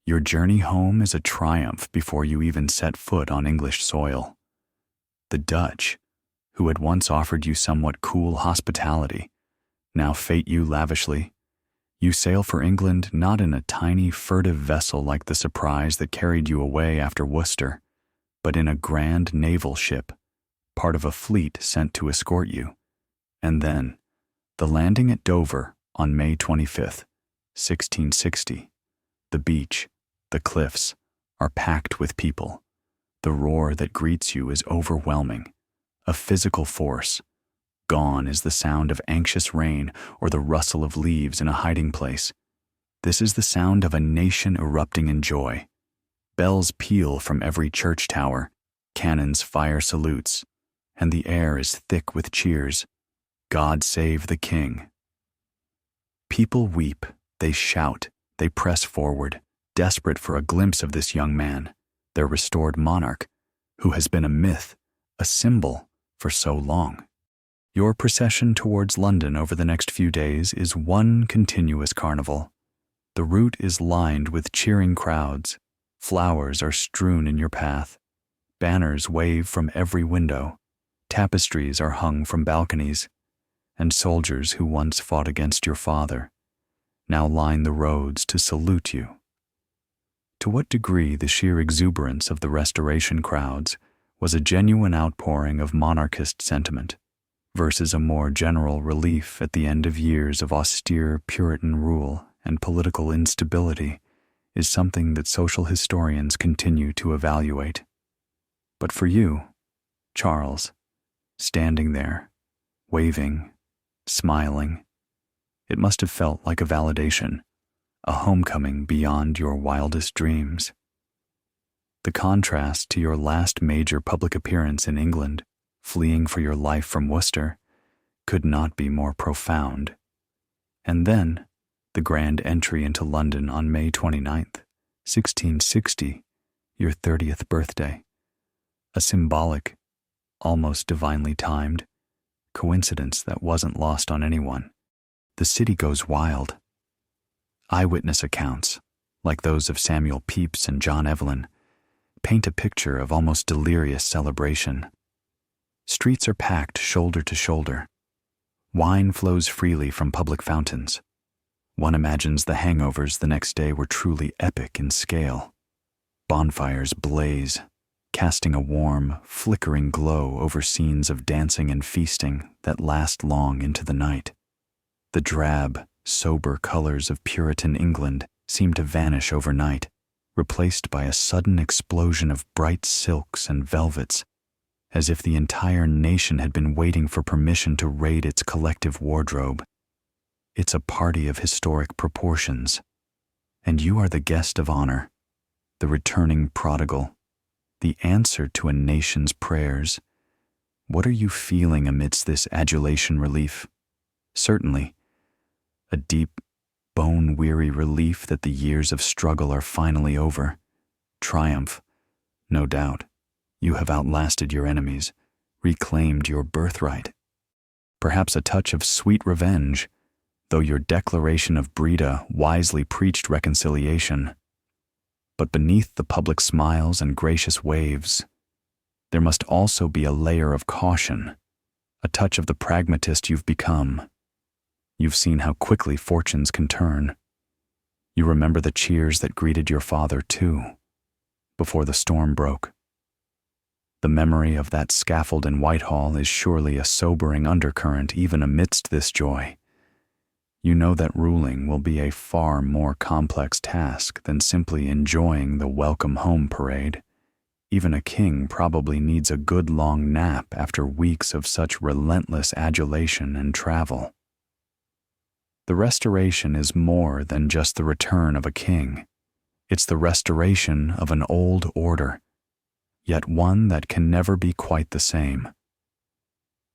Your journey home is a triumph before you even set foot on English soil. The Dutch, who had once offered you somewhat cool hospitality, now fete you lavishly. You sail for England not in a tiny, furtive vessel like the Surprise that carried you away after Worcester, but in a grand naval ship, part of a fleet sent to escort you. And then, the landing at Dover on May 25th, 1660. The beach, the cliffs, are packed with people. The roar that greets you is overwhelming, a physical force. Gone is the sound of anxious rain or the rustle of leaves in a hiding place. This is the sound of a nation erupting in joy. Bells peal from every church tower, cannons fire salutes, and the air is thick with cheers. God save the King. People weep, they shout, they press forward, desperate for a glimpse of this young man, their restored monarch, who has been a myth, a symbol, for so long. Your procession towards London over the next few days is one continuous carnival. The route is lined with cheering crowds. Flowers are strewn in your path. Banners wave from every window. Tapestries are hung from balconies. And soldiers who once fought against your father now line the roads to salute you. To what degree the sheer exuberance of the Restoration crowds was a genuine outpouring of monarchist sentiment versus a more general relief at the end of years of austere Puritan rule and political instability is something that social historians continue to evaluate. But for you, Charles, standing there, waving, smiling, it must have felt like a validation, a homecoming beyond your wildest dreams. The contrast to your last major public appearance in England, fleeing for your life from Worcester, could not be more profound. And then, the grand entry into London on May 29th, 1660, your 30th birthday. A symbolic, almost divinely timed, coincidence that wasn't lost on anyone. The city goes wild. Eyewitness accounts, like those of Samuel Pepys and John Evelyn, paint a picture of almost delirious celebration. Streets are packed shoulder to shoulder. Wine flows freely from public fountains. One imagines the hangovers the next day were truly epic in scale. Bonfires blaze, casting a warm, flickering glow over scenes of dancing and feasting that last long into the night. The drab, sober colors of Puritan England seem to vanish overnight, replaced by a sudden explosion of bright silks and velvets, as if the entire nation had been waiting for permission to raid its collective wardrobe. It's a party of historic proportions, and you are the guest of honor, the returning prodigal, the answer to a nation's prayers. What are you feeling amidst this adulation relief? Certainly, a deep, bone-weary relief that the years of struggle are finally over. Triumph, no doubt. You have outlasted your enemies, reclaimed your birthright. Perhaps a touch of sweet revenge, though your declaration of Breda wisely preached reconciliation. But beneath the public smiles and gracious waves, there must also be a layer of caution, a touch of the pragmatist you've become. You've seen how quickly fortunes can turn. You remember the cheers that greeted your father, too, before the storm broke. The memory of that scaffold in Whitehall is surely a sobering undercurrent even amidst this joy. You know that ruling will be a far more complex task than simply enjoying the welcome home parade. Even a king probably needs a good long nap after weeks of such relentless adulation and travel. The Restoration is more than just the return of a king. It's the restoration of an old order, yet one that can never be quite the same.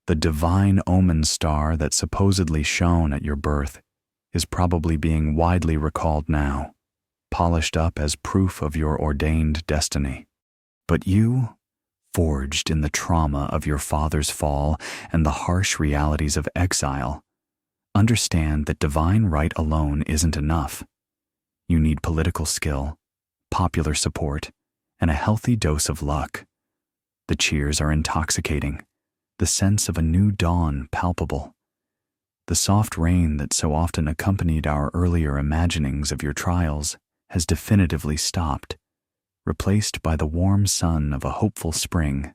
The divine omen star that supposedly shone at your birth is probably being widely recalled now, polished up as proof of your ordained destiny. But you, forged in the trauma of your father's fall and the harsh realities of exile, understand that divine right alone isn't enough. You need political skill, popular support, and a healthy dose of luck. The cheers are intoxicating, the sense of a new dawn palpable. The soft rain that so often accompanied our earlier imaginings of your trials has definitively stopped, replaced by the warm sun of a hopeful spring.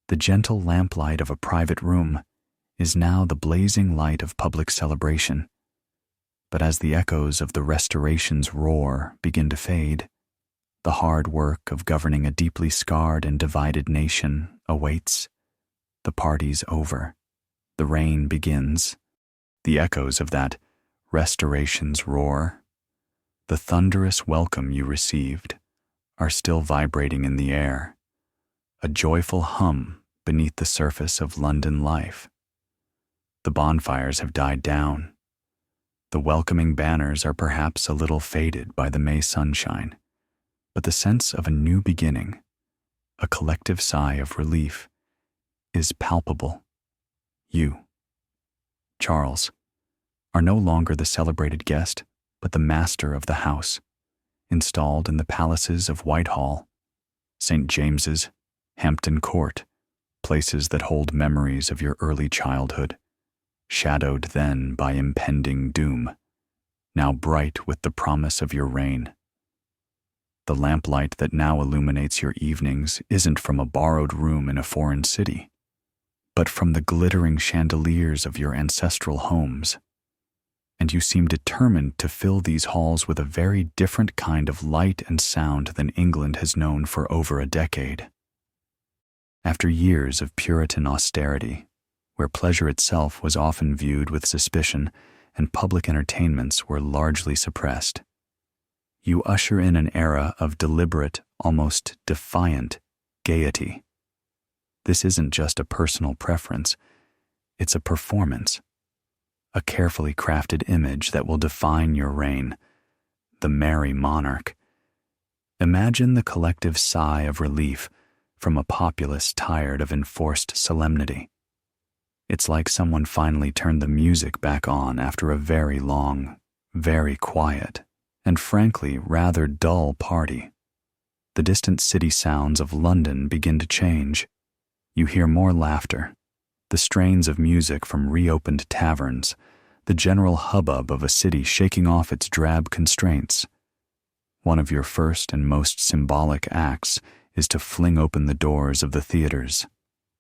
The gentle lamplight of a private room is now the blazing light of public celebration. But as the echoes of the Restoration's roar begin to fade, the hard work of governing a deeply scarred and divided nation awaits. The party's over. The rain begins. The echoes of that Restoration's roar, the thunderous welcome you received, are still vibrating in the air, a joyful hum beneath the surface of London life. The bonfires have died down. The welcoming banners are perhaps a little faded by the May sunshine, but the sense of a new beginning, a collective sigh of relief, is palpable. You, Charles, are no longer the celebrated guest, but the master of the house, installed in the palaces of Whitehall, St. James's, Hampton Court, places that hold memories of your early childhood, shadowed then by impending doom, now bright with the promise of your reign. The lamplight that now illuminates your evenings isn't from a borrowed room in a foreign city, but from the glittering chandeliers of your ancestral homes. And you seem determined to fill these halls with a very different kind of light and sound than England has known for over a decade. After years of Puritan austerity, where pleasure itself was often viewed with suspicion and public entertainments were largely suppressed, you usher in an era of deliberate, almost defiant gaiety. This isn't just a personal preference, it's a performance, a carefully crafted image that will define your reign, the Merry Monarch. Imagine the collective sigh of relief from a populace tired of enforced solemnity. It's like someone finally turned the music back on after a very long, very quiet, and frankly rather dull party. The distant city sounds of London begin to change. You hear more laughter, the strains of music from reopened taverns, the general hubbub of a city shaking off its drab constraints. One of your first and most symbolic acts is to fling open the doors of the theaters.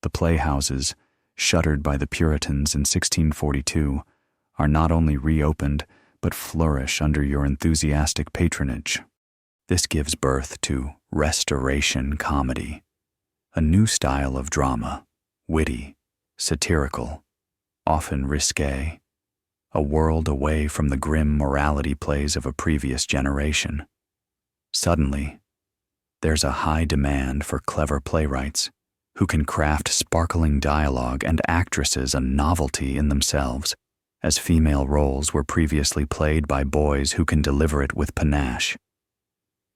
The playhouses, shuttered by the Puritans in 1642, are not only reopened, but flourish under your enthusiastic patronage. This gives birth to Restoration comedy, a new style of drama, witty, satirical, often risque, a world away from the grim morality plays of a previous generation. Suddenly, there's a high demand for clever playwrights who can craft sparkling dialogue and actresses a novelty in themselves, as female roles were previously played by boys who can deliver it with panache.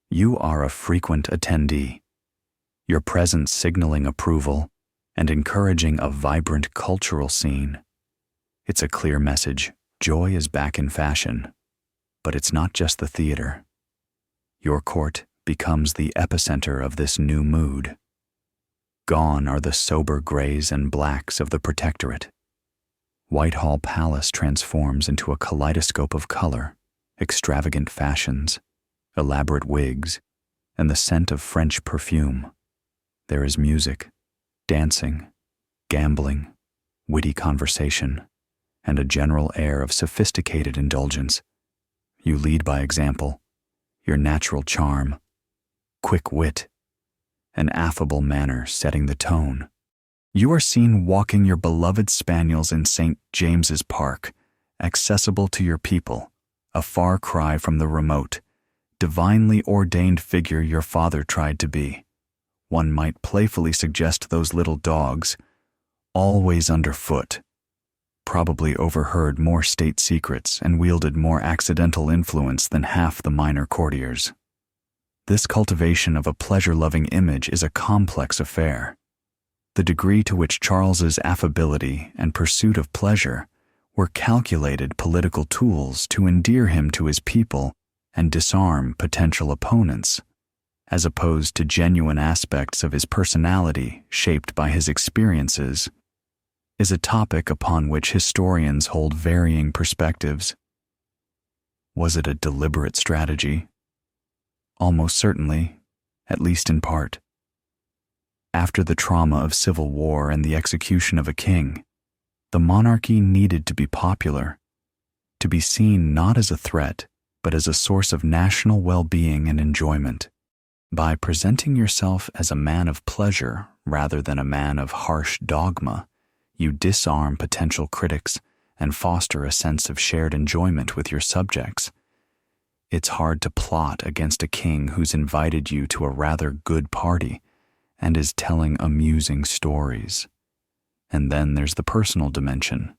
You are a frequent attendee, your presence signaling approval and encouraging a vibrant cultural scene. It's a clear message: joy is back in fashion. But it's not just the theater. Your court becomes the epicenter of this new mood. Gone are the sober grays and blacks of the Protectorate. Whitehall Palace transforms into a kaleidoscope of color, extravagant fashions, elaborate wigs, and the scent of French perfume. There is music, dancing, gambling, witty conversation, and a general air of sophisticated indulgence. You lead by example, your natural charm, quick wit, an affable manner setting the tone. You are seen walking your beloved spaniels in St. James's Park, accessible to your people, a far cry from the remote, divinely ordained figure your father tried to be. One might playfully suggest those little dogs, always underfoot, probably overheard more state secrets and wielded more accidental influence than half the minor courtiers. This cultivation of a pleasure-loving image is a complex affair. The degree to which Charles's affability and pursuit of pleasure were calculated political tools to endear him to his people and disarm potential opponents as opposed to genuine aspects of his personality shaped by his experiences, is a topic upon which historians hold varying perspectives. Was it a deliberate strategy? Almost certainly, at least in part. After the trauma of civil war and the execution of a king, the monarchy needed to be popular, to be seen not as a threat, but as a source of national well-being and enjoyment. By presenting yourself as a man of pleasure rather than a man of harsh dogma, you disarm potential critics and foster a sense of shared enjoyment with your subjects. It's hard to plot against a king who's invited you to a rather good party and is telling amusing stories. And then there's the personal dimension.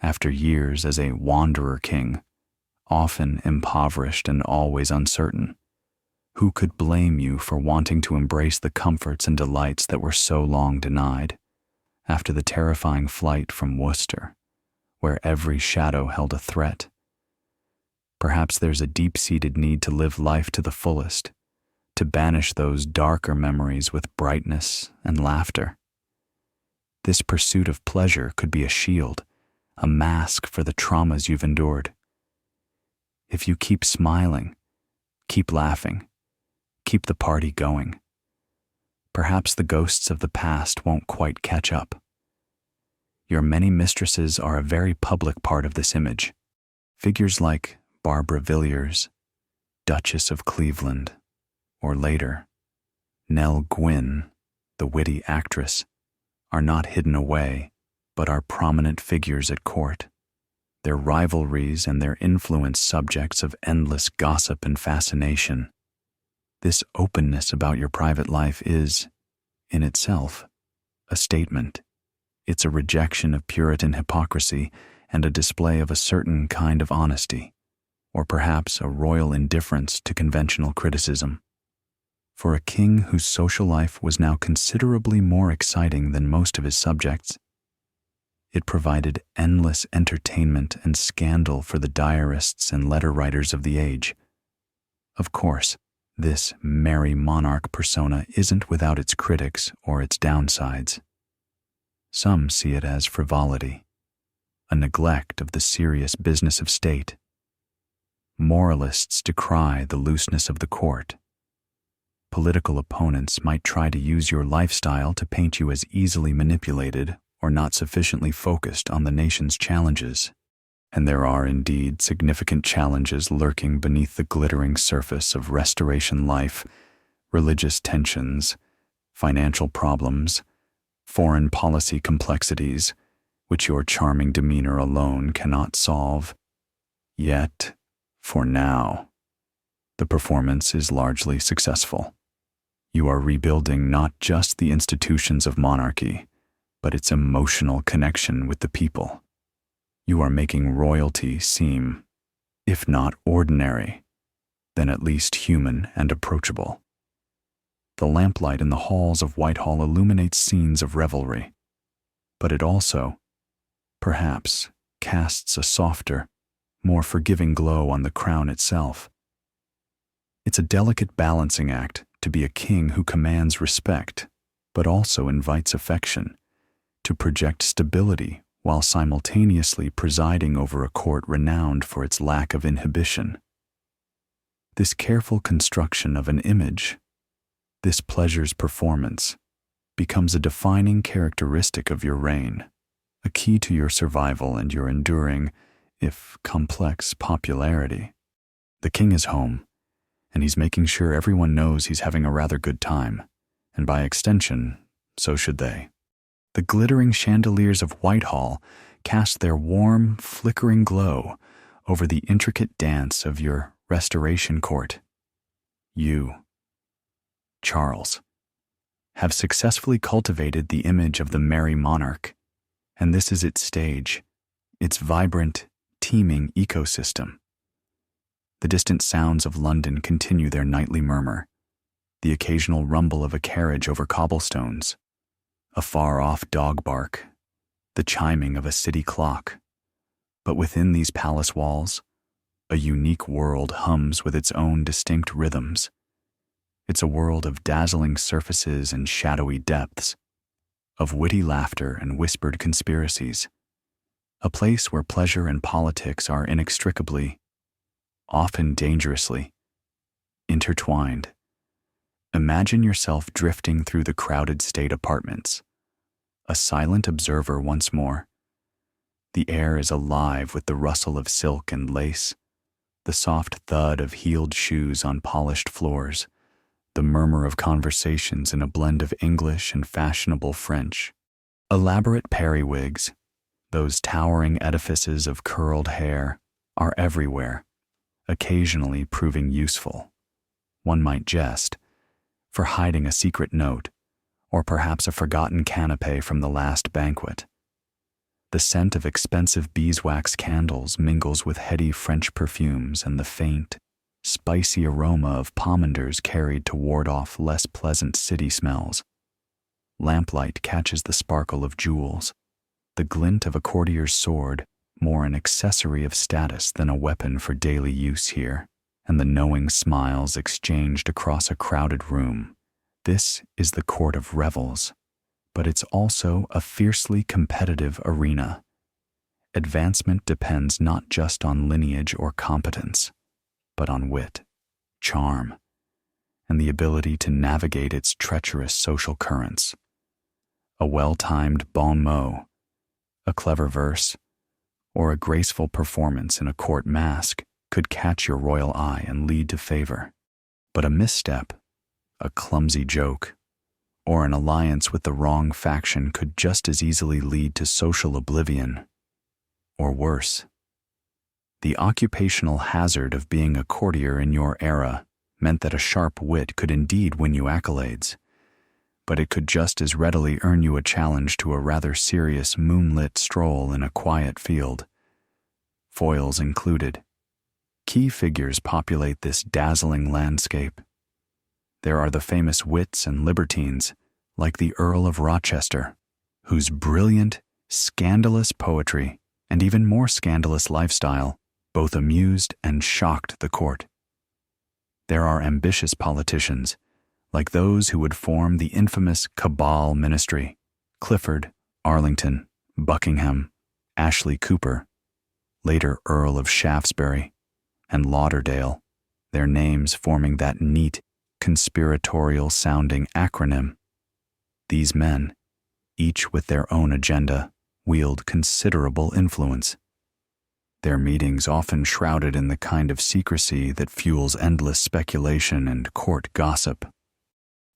After years as a wanderer king, often impoverished and always uncertain, who could blame you for wanting to embrace the comforts and delights that were so long denied? After the terrifying flight from Worcester, where every shadow held a threat, perhaps there's a deep-seated need to live life to the fullest, to banish those darker memories with brightness and laughter. This pursuit of pleasure could be a shield, a mask for the traumas you've endured. If you keep smiling, keep laughing, keep the party going, perhaps the ghosts of the past won't quite catch up. Your many mistresses are a very public part of this image. Figures like Barbara Villiers, Duchess of Cleveland, or later, Nell Gwynn, the witty actress, are not hidden away, but are prominent figures at court. Their rivalries and their influence subjects of endless gossip and fascination. This openness about your private life is, in itself, a statement. It's a rejection of Puritan hypocrisy and a display of a certain kind of honesty, or perhaps a royal indifference to conventional criticism. For a king whose social life was now considerably more exciting than most of his subjects, it provided endless entertainment and scandal for the diarists and letter writers of the age. Of course, this Merry Monarch persona isn't without its critics or its downsides. Some see it as frivolity, a neglect of the serious business of state. Moralists decry the looseness of the court. Political opponents might try to use your lifestyle to paint you as easily manipulated or not sufficiently focused on the nation's challenges. And there are indeed significant challenges lurking beneath the glittering surface of Restoration life: religious tensions, financial problems, foreign policy complexities, which your charming demeanor alone cannot solve. Yet, for now, the performance is largely successful. You are rebuilding not just the institutions of monarchy, but its emotional connection with the people. You are making royalty seem, if not ordinary, then at least human and approachable. The lamplight in the halls of Whitehall illuminates scenes of revelry, but it also, perhaps, casts a softer, more forgiving glow on the crown itself. It's a delicate balancing act to be a king who commands respect, but also invites affection, to project stability while simultaneously presiding over a court renowned for its lack of inhibition. This careful construction of an image, this pleasure's performance, becomes a defining characteristic of your reign, a key to your survival and your enduring, if complex, popularity. The king is home, and he's making sure everyone knows he's having a rather good time, and by extension, so should they. The glittering chandeliers of Whitehall cast their warm, flickering glow over the intricate dance of your Restoration court. You, Charles, have successfully cultivated the image of the Merry Monarch, and this is its stage, its vibrant, teeming ecosystem. The distant sounds of London continue their nightly murmur, the occasional rumble of a carriage over cobblestones, a far-off dog bark, the chiming of a city clock. But within these palace walls, a unique world hums with its own distinct rhythms. It's a world of dazzling surfaces and shadowy depths, of witty laughter and whispered conspiracies, a place where pleasure and politics are inextricably, often dangerously, intertwined. Imagine yourself drifting through the crowded state apartments, a silent observer once more. The air is alive with the rustle of silk and lace, the soft thud of heeled shoes on polished floors, the murmur of conversations in a blend of English and fashionable French. Elaborate periwigs, those towering edifices of curled hair, are everywhere, occasionally proving useful. One might jest, for hiding a secret note, or perhaps a forgotten canapé from the last banquet. The scent of expensive beeswax candles mingles with heady French perfumes and the faint, spicy aroma of pomanders carried to ward off less pleasant city smells. Lamplight catches the sparkle of jewels, the glint of a courtier's sword, more an accessory of status than a weapon for daily use here, and the knowing smiles exchanged across a crowded room. This is the court of revels, but it's also a fiercely competitive arena. Advancement depends not just on lineage or competence, but on wit, charm, and the ability to navigate its treacherous social currents. A well-timed bon mot, a clever verse, or a graceful performance in a court masque could catch your royal eye and lead to favor. But a misstep, a clumsy joke, or an alliance with the wrong faction could just as easily lead to social oblivion, or worse. The occupational hazard of being a courtier in your era meant that a sharp wit could indeed win you accolades, but it could just as readily earn you a challenge to a rather serious moonlit stroll in a quiet field. Foils included. Key figures populate this dazzling landscape. There are the famous wits and libertines, like the Earl of Rochester, whose brilliant, scandalous poetry and even more scandalous lifestyle both amused and shocked the court. There are ambitious politicians, like those who would form the infamous Cabal Ministry: Clifford, Arlington, Buckingham, Ashley Cooper, later Earl of Shaftesbury, and Lauderdale, their names forming that neat, conspiratorial-sounding acronym. These men, each with their own agenda, wield considerable influence. Their meetings often shrouded in the kind of secrecy that fuels endless speculation and court gossip.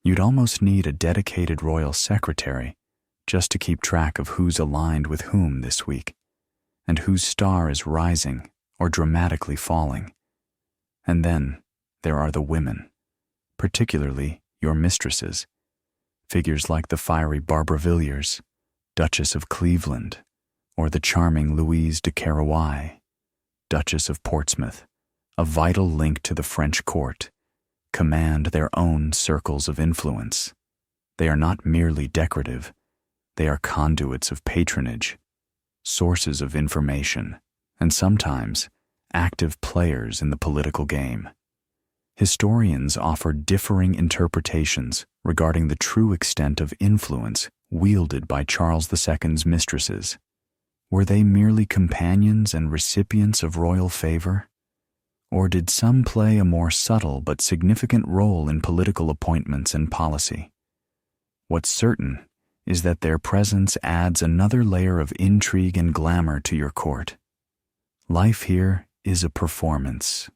You'd almost need a dedicated royal secretary just to keep track of who's aligned with whom this week, and whose star is rising or dramatically falling. And then there are the women, particularly your mistresses, figures like the fiery Barbara Villiers, Duchess of Cleveland, or the charming Louise de Querouaille, Duchess of Portsmouth, a vital link to the French court, command their own circles of influence. They are not merely decorative, they are conduits of patronage, sources of information, and sometimes active players in the political game. Historians offer differing interpretations regarding the true extent of influence wielded by Charles II's mistresses. Were they merely companions and recipients of royal favor? Or did some play a more subtle but significant role in political appointments and policy? What's certain is that their presence adds another layer of intrigue and glamour to your court. Life here is a performance.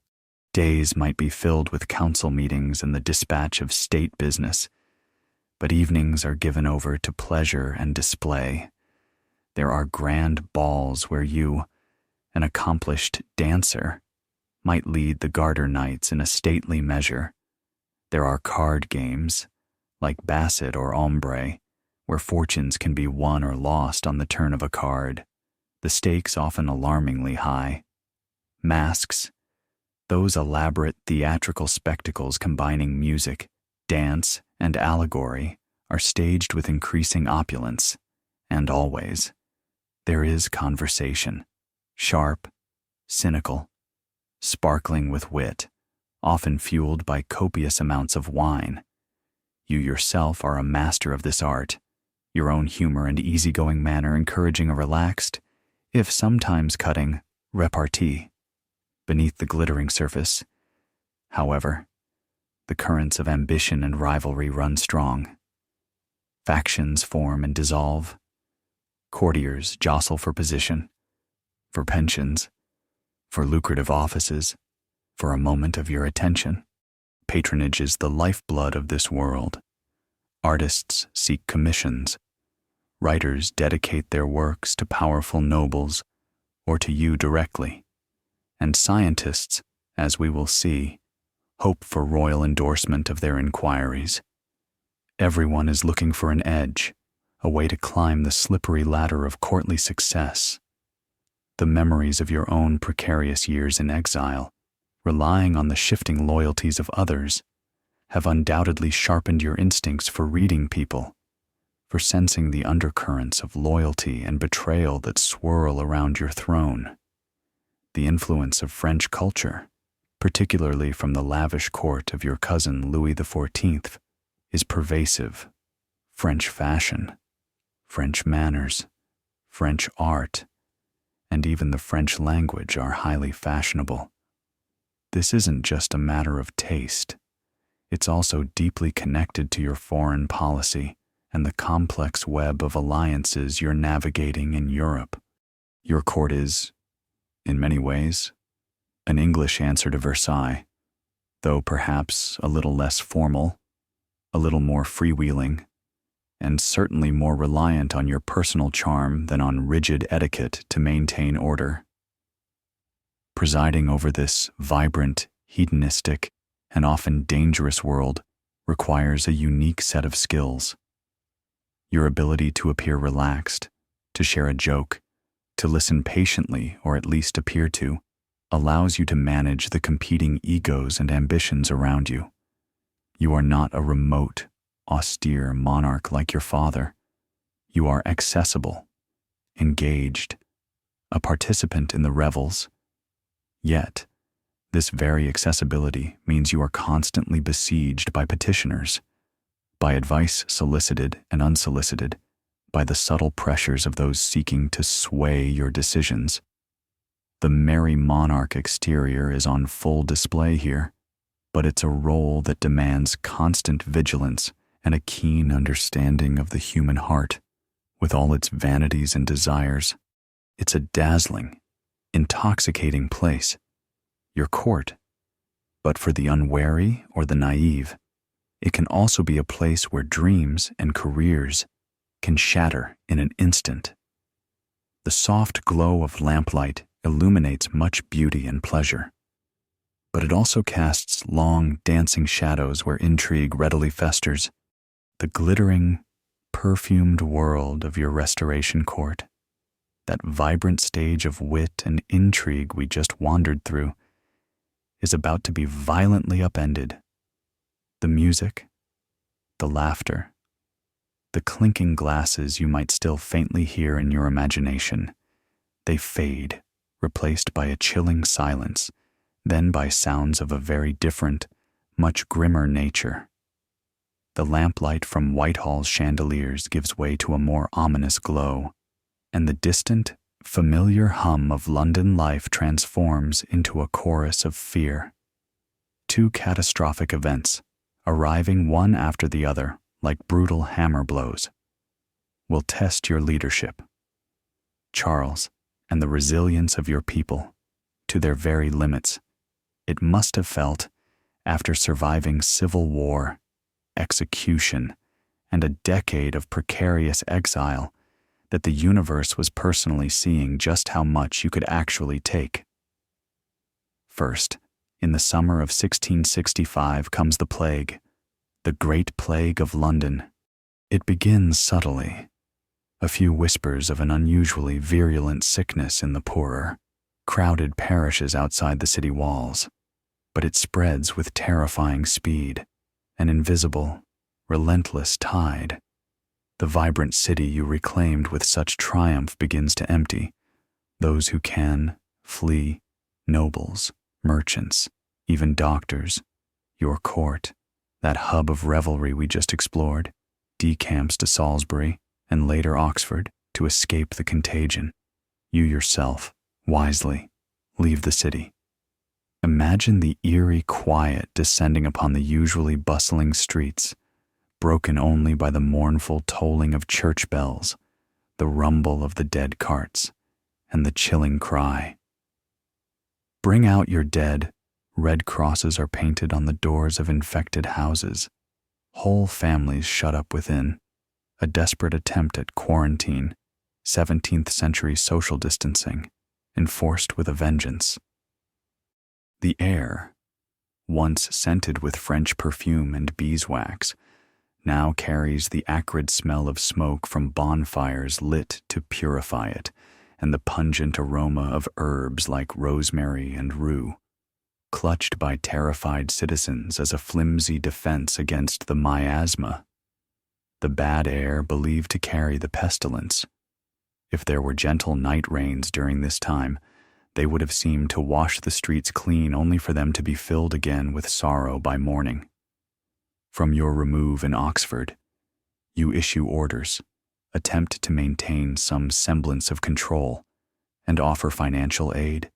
Days might be filled with council meetings and the dispatch of state business, but evenings are given over to pleasure and display. There are grand balls where you, an accomplished dancer, might lead the garter knights in a stately measure. There are card games, like basset or ombre, where fortunes can be won or lost on the turn of a card, the stakes often alarmingly high. Masks, those elaborate theatrical spectacles combining music, dance, and allegory, are staged with increasing opulence, and always, there is conversation, sharp, cynical, sparkling with wit, often fueled by copious amounts of wine. You yourself are a master of this art, your own humor and easygoing manner encouraging a relaxed, if sometimes cutting, repartee. Beneath the glittering surface, however, the currents of ambition and rivalry run strong. Factions form and dissolve. Courtiers jostle for position, for pensions, for lucrative offices, for a moment of your attention. Patronage is the lifeblood of this world. Artists seek commissions. Writers dedicate their works to powerful nobles or to you directly. And scientists, as we will see, hope for royal endorsement of their inquiries. Everyone is looking for an edge, a way to climb the slippery ladder of courtly success. The memories of your own precarious years in exile, relying on the shifting loyalties of others, have undoubtedly sharpened your instincts for reading people, for sensing the undercurrents of loyalty and betrayal that swirl around your throne. The influence of French culture, particularly from the lavish court of your cousin Louis XIV, is pervasive. French fashion, French manners, French art, and even the French language are highly fashionable. This isn't just a matter of taste. It's also deeply connected to your foreign policy and the complex web of alliances you're navigating in Europe. Your court is, in many ways, an English answer to Versailles, though perhaps a little less formal, a little more freewheeling, and certainly more reliant on your personal charm than on rigid etiquette to maintain order. Presiding over this vibrant, hedonistic, and often dangerous world requires a unique set of skills. Your ability to appear relaxed, to share a joke, to listen patiently or at least appear to, allows you to manage the competing egos and ambitions around you. You are not a remote, austere monarch like your father. You are accessible, engaged, a participant in the revels. Yet, this very accessibility means you are constantly besieged by petitioners, by advice solicited and unsolicited, by the subtle pressures of those seeking to sway your decisions. The Merry Monarch exterior is on full display here, but it's a role that demands constant vigilance and a keen understanding of the human heart, with all its vanities and desires. It's a dazzling, intoxicating place, your court. But for the unwary or the naive, it can also be a place where dreams and careers can shatter in an instant. The soft glow of lamplight illuminates much beauty and pleasure, but it also casts long, dancing shadows where intrigue readily festers. The glittering, perfumed world of your Restoration Court, that vibrant stage of wit and intrigue we just wandered through, is about to be violently upended. The music, the laughter, the clinking glasses you might still faintly hear in your imagination, they fade, replaced by a chilling silence, then by sounds of a very different, much grimmer nature. The lamplight from Whitehall's chandeliers gives way to a more ominous glow, and the distant, familiar hum of London life transforms into a chorus of fear. Two catastrophic events, arriving one after the other like brutal hammer blows, will test your leadership, Charles, and the resilience of your people, to their very limits. It must have felt, after surviving civil war, execution, and a decade of precarious exile, that the universe was personally seeing just how much you could actually take. First, in the summer of 1665 comes the plague, the Great Plague of London. It begins subtly, a few whispers of an unusually virulent sickness in the poorer, crowded parishes outside the city walls, but it spreads with terrifying speed, an invisible, relentless tide. The vibrant city you reclaimed with such triumph begins to empty. Those who can, flee, nobles, merchants, Even doctors, your court, that hub of revelry we just explored, decamps to Salisbury and later Oxford to escape the contagion. You yourself, wisely, leave the city. Imagine the eerie quiet descending upon the usually bustling streets, broken only by the mournful tolling of church bells, the rumble of the dead carts, and the chilling cry, "Bring out your dead." Red crosses are painted on the doors of infected houses, whole families shut up within, a desperate attempt at quarantine, 17th century social distancing, enforced with a vengeance. The air, once scented with French perfume and beeswax, now carries the acrid smell of smoke from bonfires lit to purify it, and the pungent aroma of herbs like rosemary and rue, clutched by terrified citizens as a flimsy defense against the miasma, the bad air believed to carry the pestilence. If there were gentle night rains during this time, they would have seemed to wash the streets clean only for them to be filled again with sorrow by morning. From your remove in Oxford, you issue orders, attempt to maintain some semblance of control, and offer financial aid.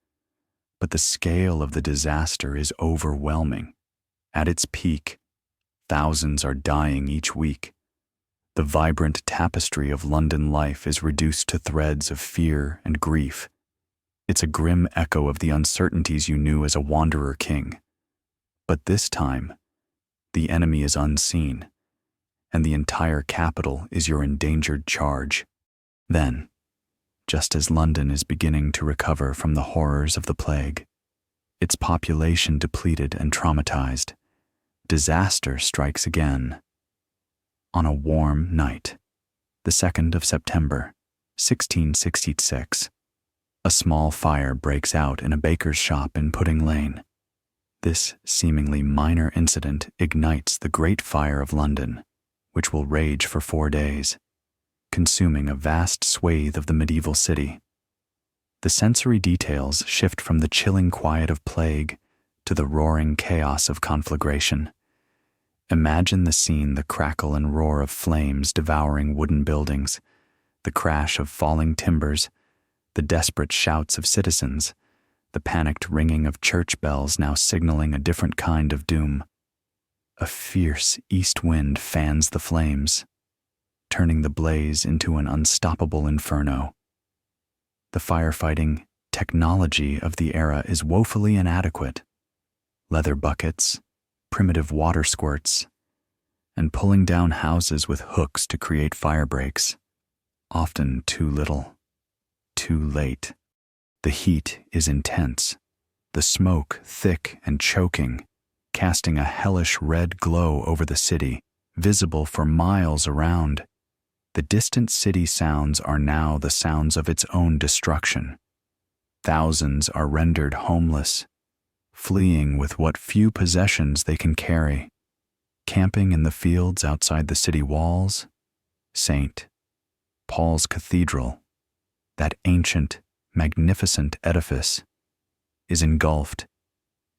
But the scale of the disaster is overwhelming. At its peak, thousands are dying each week. The vibrant tapestry of London life is reduced to threads of fear and grief. It's a grim echo of the uncertainties you knew as a wanderer king. But this time, the enemy is unseen, and the entire capital is your endangered charge. Then, just as London is beginning to recover from the horrors of the plague, its population depleted and traumatized, disaster strikes again. On a warm night, the 2nd of September, 1666, a small fire breaks out in a baker's shop in Pudding Lane. This seemingly minor incident ignites the Great Fire of London, which will rage for 4 days, consuming a vast swathe of the medieval city. The sensory details shift from the chilling quiet of plague to the roaring chaos of conflagration. Imagine the scene: the crackle and roar of flames devouring wooden buildings, the crash of falling timbers, the desperate shouts of citizens, the panicked ringing of church bells now signaling a different kind of doom. A fierce east wind fans the flames, turning the blaze into an unstoppable inferno. The firefighting technology of the era is woefully inadequate. Leather buckets, primitive water squirts, and pulling down houses with hooks to create fire breaks. Often too little, too late. The heat is intense, the smoke thick and choking, casting a hellish red glow over the city, visible for miles around. The distant city sounds are now the sounds of its own destruction. Thousands are rendered homeless, fleeing with what few possessions they can carry, camping in the fields outside the city walls. St. Paul's Cathedral, that ancient, magnificent edifice, is engulfed,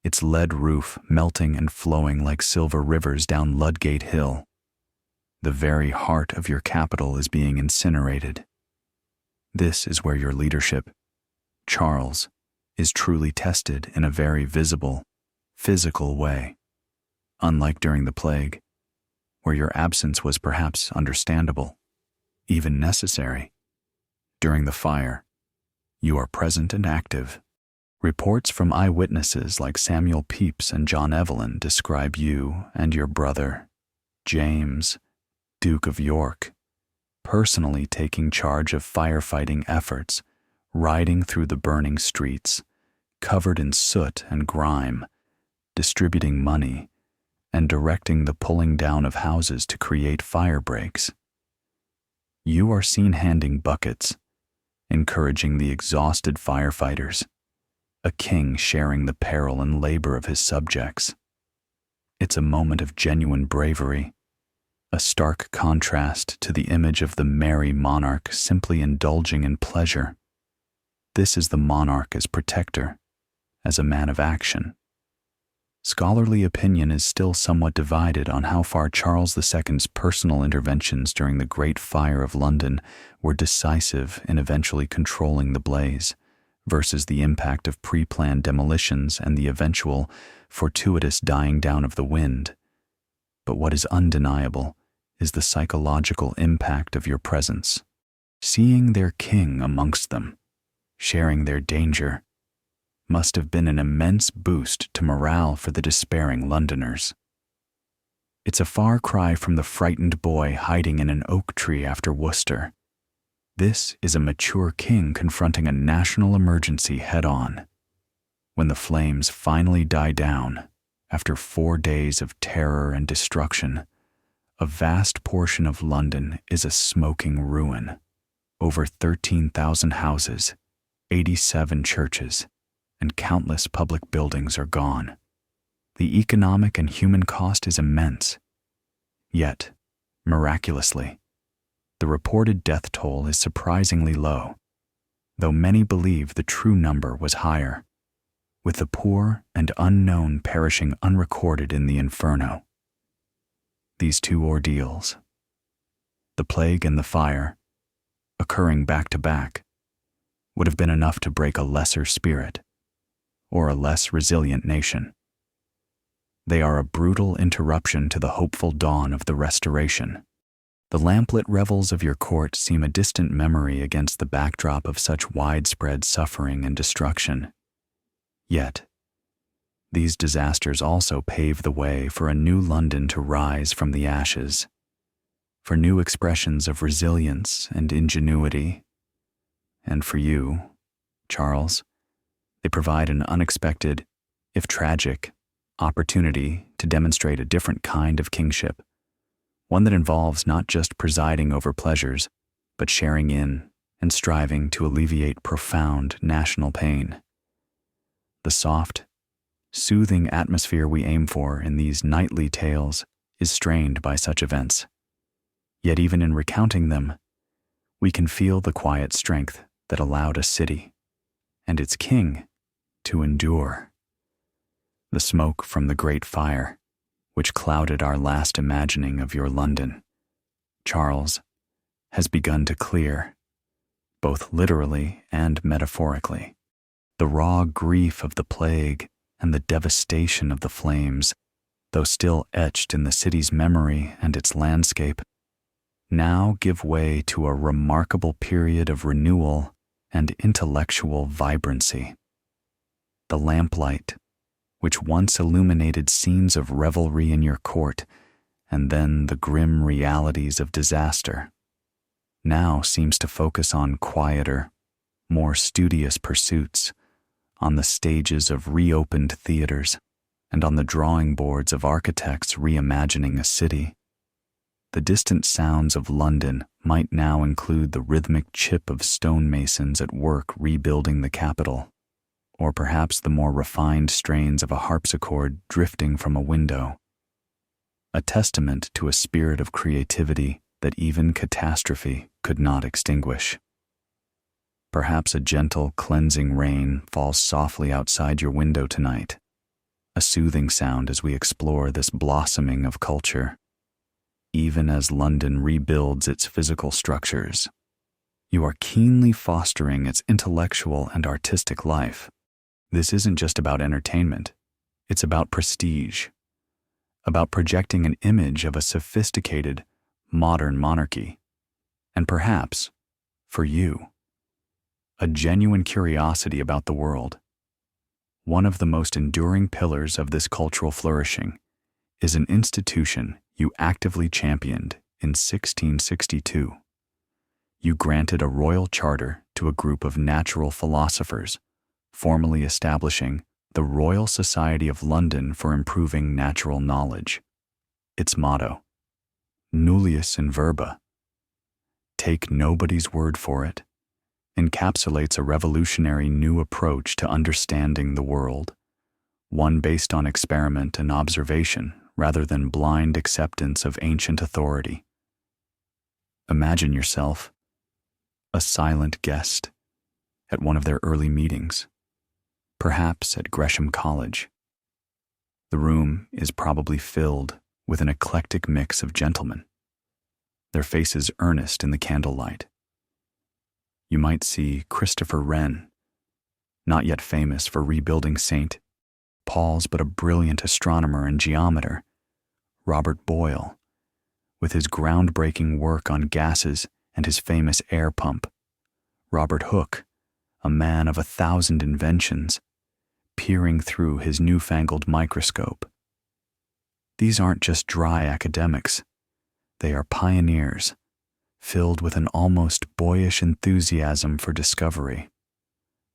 its lead roof melting and flowing like silver rivers down Ludgate Hill. The very heart of your capital is being incinerated. This is where your leadership, Charles, is truly tested in a very visible, physical way. Unlike during the plague, where your absence was perhaps understandable, even necessary. During the fire, you are present and active. Reports from eyewitnesses like Samuel Pepys and John Evelyn describe you and your brother, James, Duke of York, personally taking charge of firefighting efforts, riding through the burning streets, covered in soot and grime, distributing money, and directing the pulling down of houses to create fire breaks. You are seen handing buckets, encouraging the exhausted firefighters, a king sharing the peril and labor of his subjects. It's a moment of genuine bravery, a stark contrast to the image of the Merry Monarch simply indulging in pleasure. This is the monarch as protector, as a man of action. Scholarly opinion is still somewhat divided on how far Charles II's personal interventions during the Great Fire of London were decisive in eventually controlling the blaze, versus the impact of pre-planned demolitions and the eventual, fortuitous dying down of the wind. But what is undeniable is the psychological impact of your presence. Seeing their king amongst them, sharing their danger, must have been an immense boost to morale for the despairing Londoners. It's a far cry from the frightened boy hiding in an oak tree after Worcester. This is a mature king confronting a national emergency head-on. When the flames finally die down, after 4 days of terror and destruction, a vast portion of London is a smoking ruin. Over 13,000 houses, 87 churches, and countless public buildings are gone. The economic and human cost is immense. Yet, miraculously, the reported death toll is surprisingly low, though many believe the true number was higher, with the poor and unknown perishing unrecorded in the inferno. These two ordeals, the plague and the fire, occurring back to back, would have been enough to break a lesser spirit or a less resilient nation. They are a brutal interruption to the hopeful dawn of the Restoration. The lamplit revels of your court seem a distant memory against the backdrop of such widespread suffering and destruction. Yet, these disasters also pave the way for a new London to rise from the ashes, for new expressions of resilience and ingenuity. And for you, Charles, they provide an unexpected, if tragic, opportunity to demonstrate a different kind of kingship, one that involves not just presiding over pleasures, but sharing in and striving to alleviate profound national pain. The soft, soothing atmosphere we aim for in these nightly tales is strained by such events. Yet even in recounting them, we can feel the quiet strength that allowed a city and its king to endure. The smoke from the Great Fire, which clouded our last imagining of your London, Charles, has begun to clear, both literally and metaphorically. The raw grief of the plague and the devastation of the flames, though still etched in the city's memory and its landscape, now give way to a remarkable period of renewal and intellectual vibrancy. The lamplight, which once illuminated scenes of revelry in your court and then the grim realities of disaster, now seems to focus on quieter, more studious pursuits, on the stages of reopened theaters, and on the drawing boards of architects reimagining a city. The distant sounds of London might now include the rhythmic chip of stonemasons at work rebuilding the capital, or perhaps the more refined strains of a harpsichord drifting from a window, a testament to a spirit of creativity that even catastrophe could not extinguish. Perhaps a gentle, cleansing rain falls softly outside your window tonight, a soothing sound as we explore this blossoming of culture. Even as London rebuilds its physical structures, you are keenly fostering its intellectual and artistic life. This isn't just about entertainment, it's about prestige, about projecting an image of a sophisticated, modern monarchy, and perhaps, for you, a genuine curiosity about the world. One of the most enduring pillars of this cultural flourishing is an institution you actively championed in 1662. You granted a royal charter to a group of natural philosophers, formally establishing the Royal Society of London for Improving Natural Knowledge. Its motto, nullius in verba, take nobody's word for it, encapsulates a revolutionary new approach to understanding the world, one based on experiment and observation rather than blind acceptance of ancient authority. Imagine yourself a silent guest at one of their early meetings, perhaps at Gresham College. The room is probably filled with an eclectic mix of gentlemen, their faces earnest in the candlelight. You might see Christopher Wren, not yet famous for rebuilding St. Paul's but a brilliant astronomer and geometer; Robert Boyle, with his groundbreaking work on gases and his famous air pump; Robert Hooke, a man of 1,000 inventions, peering through his newfangled microscope. These aren't just dry academics. They are pioneers, filled with an almost boyish enthusiasm for discovery.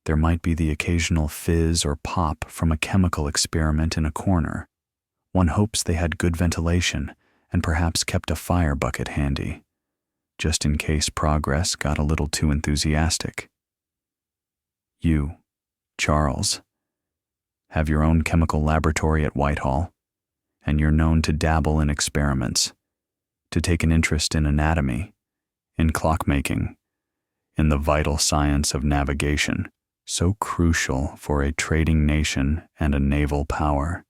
There might be the occasional fizz or pop from a chemical experiment in a corner. One hopes they had good ventilation and perhaps kept a fire bucket handy, just in case progress got a little too enthusiastic. You, Charles, have your own chemical laboratory at Whitehall, and you're known to dabble in experiments, to take an interest in anatomy, in clockmaking, in the vital science of navigation, so crucial for a trading nation and a naval power.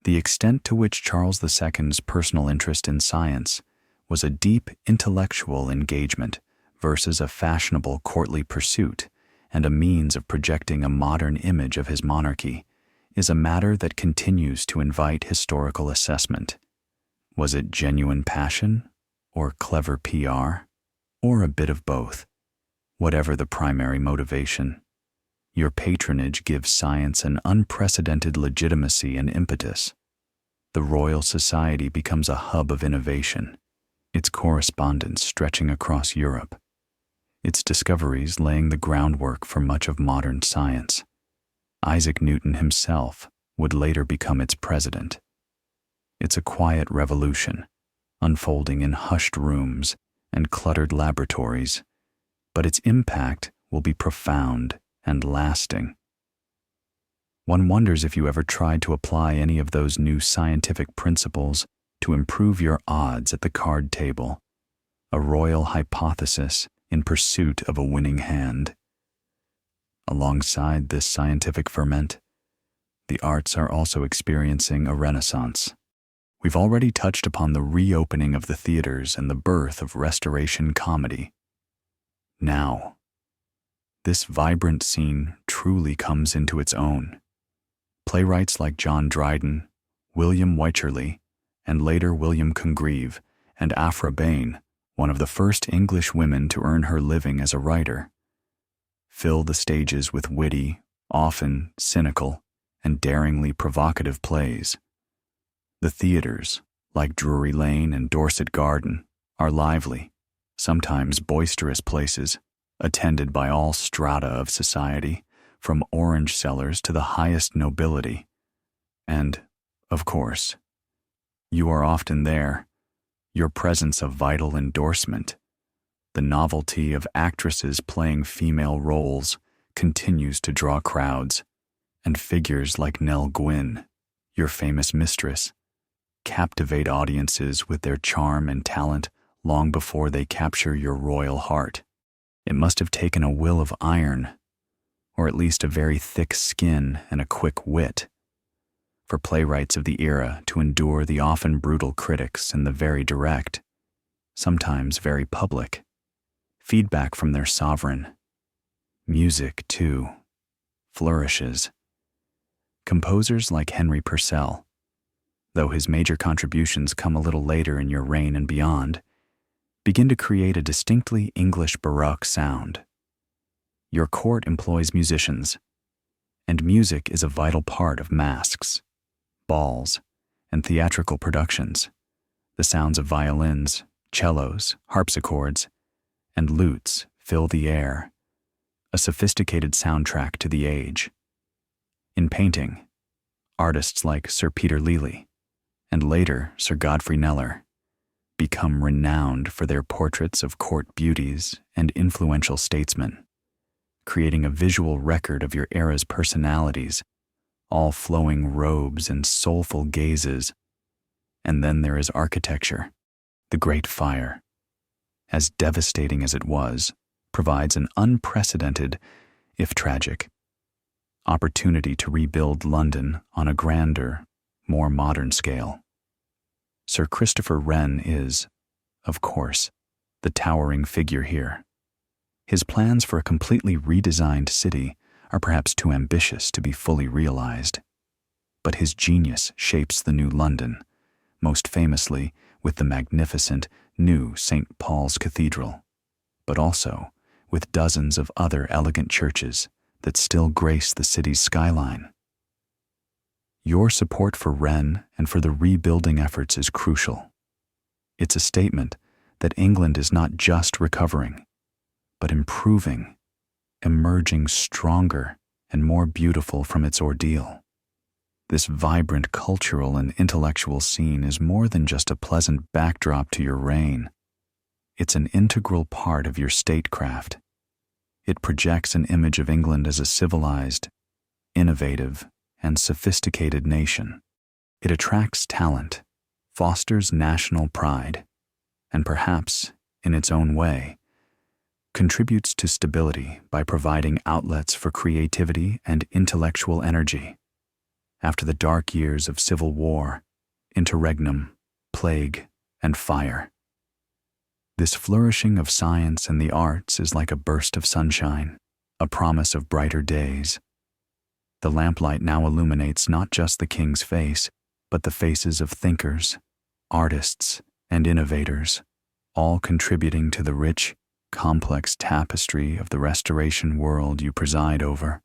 The extent to which Charles II's personal interest in science was a deep intellectual engagement versus a fashionable courtly pursuit and a means of projecting a modern image of his monarchy is a matter that continues to invite historical assessment. Was it genuine passion, or clever PR, or a bit of both? Whatever the primary motivation, your patronage gives science an unprecedented legitimacy and impetus. The Royal Society becomes a hub of innovation, its correspondence stretching across Europe, its discoveries laying the groundwork for much of modern science. Isaac Newton himself would later become its president. It's a quiet revolution, unfolding in hushed rooms and cluttered laboratories, but its impact will be profound and lasting. One wonders if you ever tried to apply any of those new scientific principles to improve your odds at the card table, a royal hypothesis in pursuit of a winning hand. Alongside this scientific ferment, the arts are also experiencing a renaissance. We've already touched upon the reopening of the theaters and the birth of Restoration comedy. Now, this vibrant scene truly comes into its own. Playwrights like John Dryden, William Wycherley, and later William Congreve, and Aphra Behn, one of the first English women to earn her living as a writer, fill the stages with witty, often cynical, and daringly provocative plays. The theaters, like Drury Lane and Dorset Garden, are lively, sometimes boisterous places, attended by all strata of society, from orange sellers to the highest nobility. And, of course, you are often there, your presence a vital endorsement. The novelty of actresses playing female roles continues to draw crowds, and figures like Nell Gwynn, your famous mistress, captivate audiences with their charm and talent long before they capture your royal heart. It must have taken a will of iron, or at least a very thick skin and a quick wit, for playwrights of the era to endure the often brutal critics and the very direct, sometimes very public, feedback from their sovereign. Music, too, flourishes. Composers like Henry Purcell, though his major contributions come a little later in your reign and beyond, begin to create a distinctly English Baroque sound. Your court employs musicians, and music is a vital part of masques, balls, and theatrical productions. The sounds of violins, cellos, harpsichords, and lutes fill the air, a sophisticated soundtrack to the age. In painting, artists like Sir Peter Lely, and later Sir Godfrey Kneller, become renowned for their portraits of court beauties and influential statesmen, creating a visual record of your era's personalities, all flowing robes and soulful gazes. And then there is architecture. The Great Fire, as devastating as it was, provides an unprecedented, if tragic, opportunity to rebuild London on a grander, more modern scale. Sir Christopher Wren is, of course, the towering figure here. His plans for a completely redesigned city are perhaps too ambitious to be fully realized. But his genius shapes the new London, most famously with the magnificent new St. Paul's Cathedral, but also with dozens of other elegant churches that still grace the city's skyline. Your support for Wren and for the rebuilding efforts is crucial. It's a statement that England is not just recovering, but improving, emerging stronger and more beautiful from its ordeal. This vibrant cultural and intellectual scene is more than just a pleasant backdrop to your reign. It's an integral part of your statecraft. It projects an image of England as a civilized, innovative, and sophisticated nation. It attracts talent, fosters national pride, and perhaps, in its own way, contributes to stability by providing outlets for creativity and intellectual energy. After the dark years of civil war, interregnum, plague, and fire, this flourishing of science and the arts is like a burst of sunshine, a promise of brighter days. The lamplight now illuminates not just the king's face, but the faces of thinkers, artists, and innovators, all contributing to the rich, complex tapestry of the Restoration world you preside over.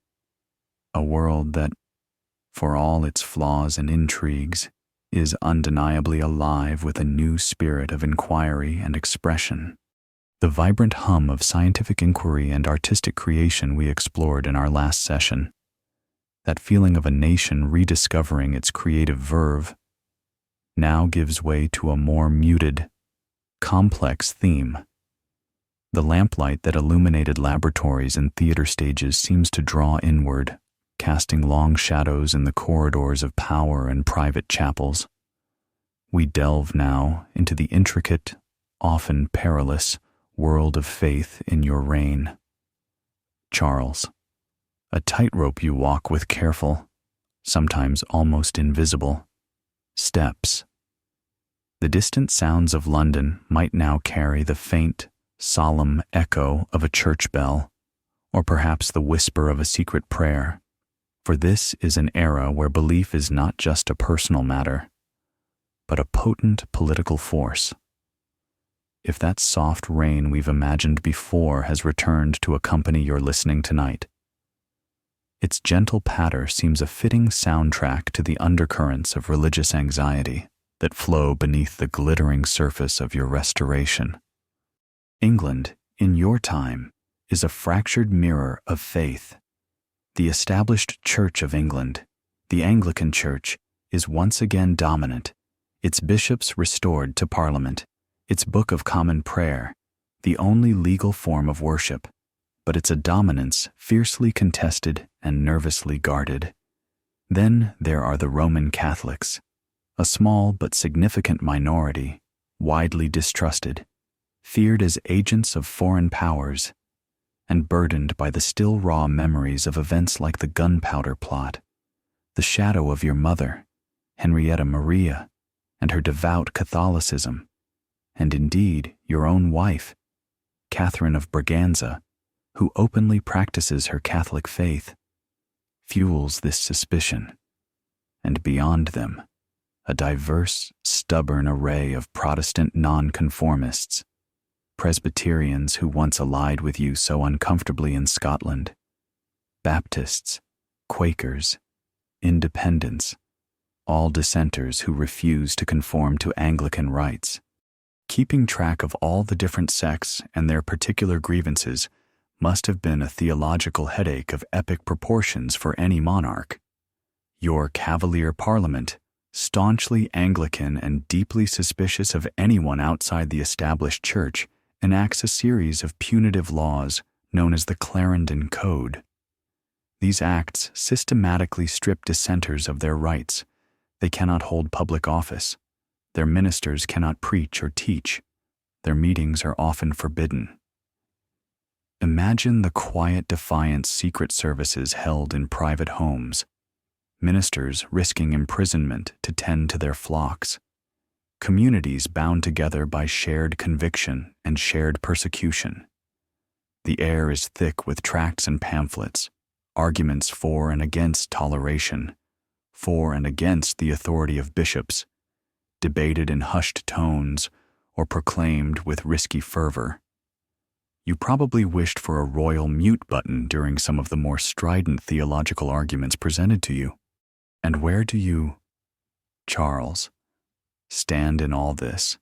A world that, for all its flaws and intrigues, is undeniably alive with a new spirit of inquiry and expression. The vibrant hum of scientific inquiry and artistic creation we explored in our last session, that feeling of a nation rediscovering its creative verve, now gives way to a more muted, complex theme. The lamplight that illuminated laboratories and theater stages seems to draw inward, casting long shadows in the corridors of power and private chapels. We delve now into the intricate, often perilous, world of faith in your reign. Charles, a tightrope you walk with careful, sometimes almost invisible, steps. The distant sounds of London might now carry the faint, solemn echo of a church bell, or perhaps the whisper of a secret prayer. For this is an era where belief is not just a personal matter, but a potent political force. If that soft rain we've imagined before has returned to accompany your listening tonight, its gentle patter seems a fitting soundtrack to the undercurrents of religious anxiety that flow beneath the glittering surface of your restoration. England, in your time, is a fractured mirror of faith. The established Church of England, the Anglican Church, is once again dominant, its bishops restored to Parliament, its Book of Common Prayer, the only legal form of worship, but it's a dominance fiercely contested and nervously guarded. Then there are the Roman Catholics, a small but significant minority, widely distrusted, feared as agents of foreign powers, and burdened by the still raw memories of events like the Gunpowder Plot, the shadow of your mother, Henrietta Maria, and her devout Catholicism, and indeed your own wife, Catherine of Braganza, who openly practices her Catholic faith, fuels this suspicion, and beyond them, a diverse, stubborn array of Protestant nonconformists, Presbyterians who once allied with you so uncomfortably in Scotland, Baptists, Quakers, Independents, all dissenters who refuse to conform to Anglican rites. Keeping track of all the different sects and their particular grievances must have been a theological headache of epic proportions for any monarch. Your Cavalier Parliament, staunchly Anglican and deeply suspicious of anyone outside the established church, enacts a series of punitive laws known as the Clarendon Code. These acts systematically strip dissenters of their rights. They cannot hold public office. Their ministers cannot preach or teach. Their meetings are often forbidden. Imagine the quiet defiance secret services held in private homes, ministers risking imprisonment to tend to their flocks, communities bound together by shared conviction and shared persecution. The air is thick with tracts and pamphlets, arguments for and against toleration, for and against the authority of bishops, debated in hushed tones or proclaimed with risky fervor. You probably wished for a royal mute button during some of the more strident theological arguments presented to you. And where do you, Charles, stand in all this?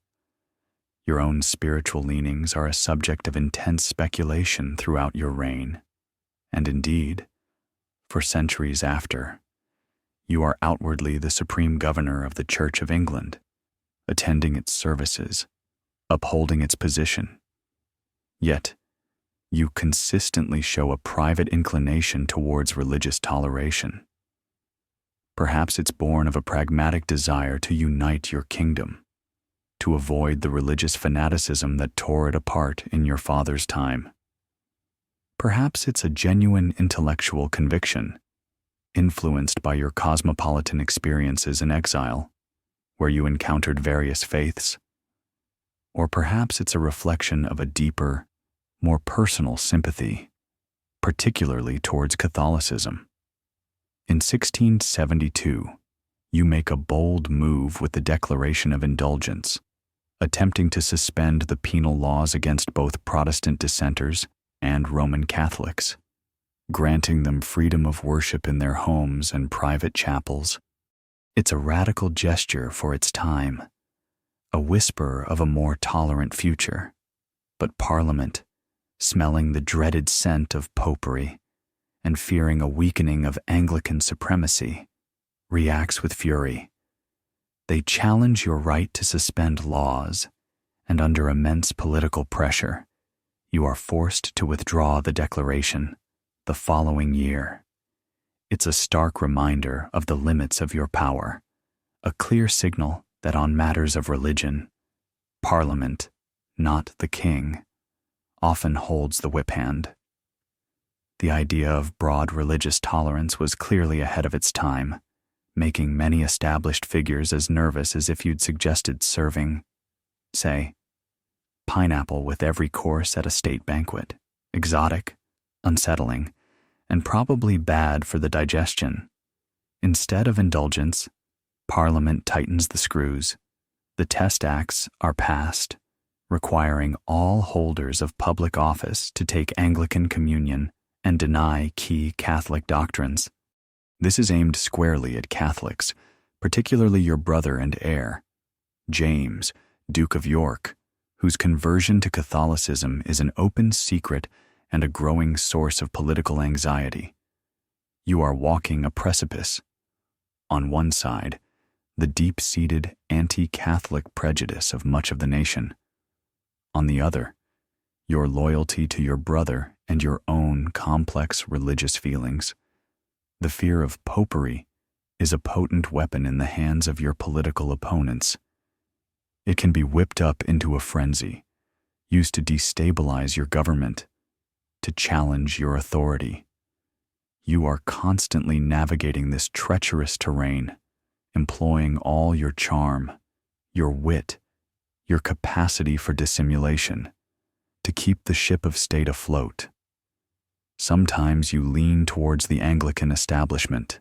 Your own spiritual leanings are a subject of intense speculation throughout your reign, and indeed, for centuries after, you are outwardly the supreme governor of the Church of England, attending its services, upholding its position. Yet, you consistently show a private inclination towards religious toleration. Perhaps it's born of a pragmatic desire to unite your kingdom, to avoid the religious fanaticism that tore it apart in your father's time. Perhaps it's a genuine intellectual conviction, influenced by your cosmopolitan experiences in exile, where you encountered various faiths. Or perhaps it's a reflection of a deeper, more personal sympathy, particularly towards Catholicism. In 1672, you make a bold move with the Declaration of Indulgence, attempting to suspend the penal laws against both Protestant dissenters and Roman Catholics, granting them freedom of worship in their homes and private chapels. It's a radical gesture for its time, a whisper of a more tolerant future. But Parliament, smelling the dreaded scent of popery and fearing a weakening of Anglican supremacy, reacts with fury. They challenge your right to suspend laws, and under immense political pressure, you are forced to withdraw the declaration the following year. It's a stark reminder of the limits of your power, a clear signal that on matters of religion, Parliament, not the king, often holds the whip hand. The idea of broad religious tolerance was clearly ahead of its time, making many established figures as nervous as if you'd suggested serving, say, pineapple with every course at a state banquet, exotic, unsettling, and probably bad for the digestion. Instead of indulgence, Parliament tightens the screws. The Test Acts are passed, requiring all holders of public office to take Anglican communion and deny key Catholic doctrines. This is aimed squarely at Catholics, particularly your brother and heir, James, Duke of York, whose conversion to Catholicism is an open secret and a growing source of political anxiety. You are walking a precipice. On one side, the deep-seated anti-Catholic prejudice of much of the nation. On the other, your loyalty to your brother and your own complex religious feelings. The fear of popery is a potent weapon in the hands of your political opponents. It can be whipped up into a frenzy, used to destabilize your government, to challenge your authority. You are constantly navigating this treacherous terrain, employing all your charm, your wit, your capacity for dissimulation, to keep the ship of state afloat. Sometimes you lean towards the Anglican establishment.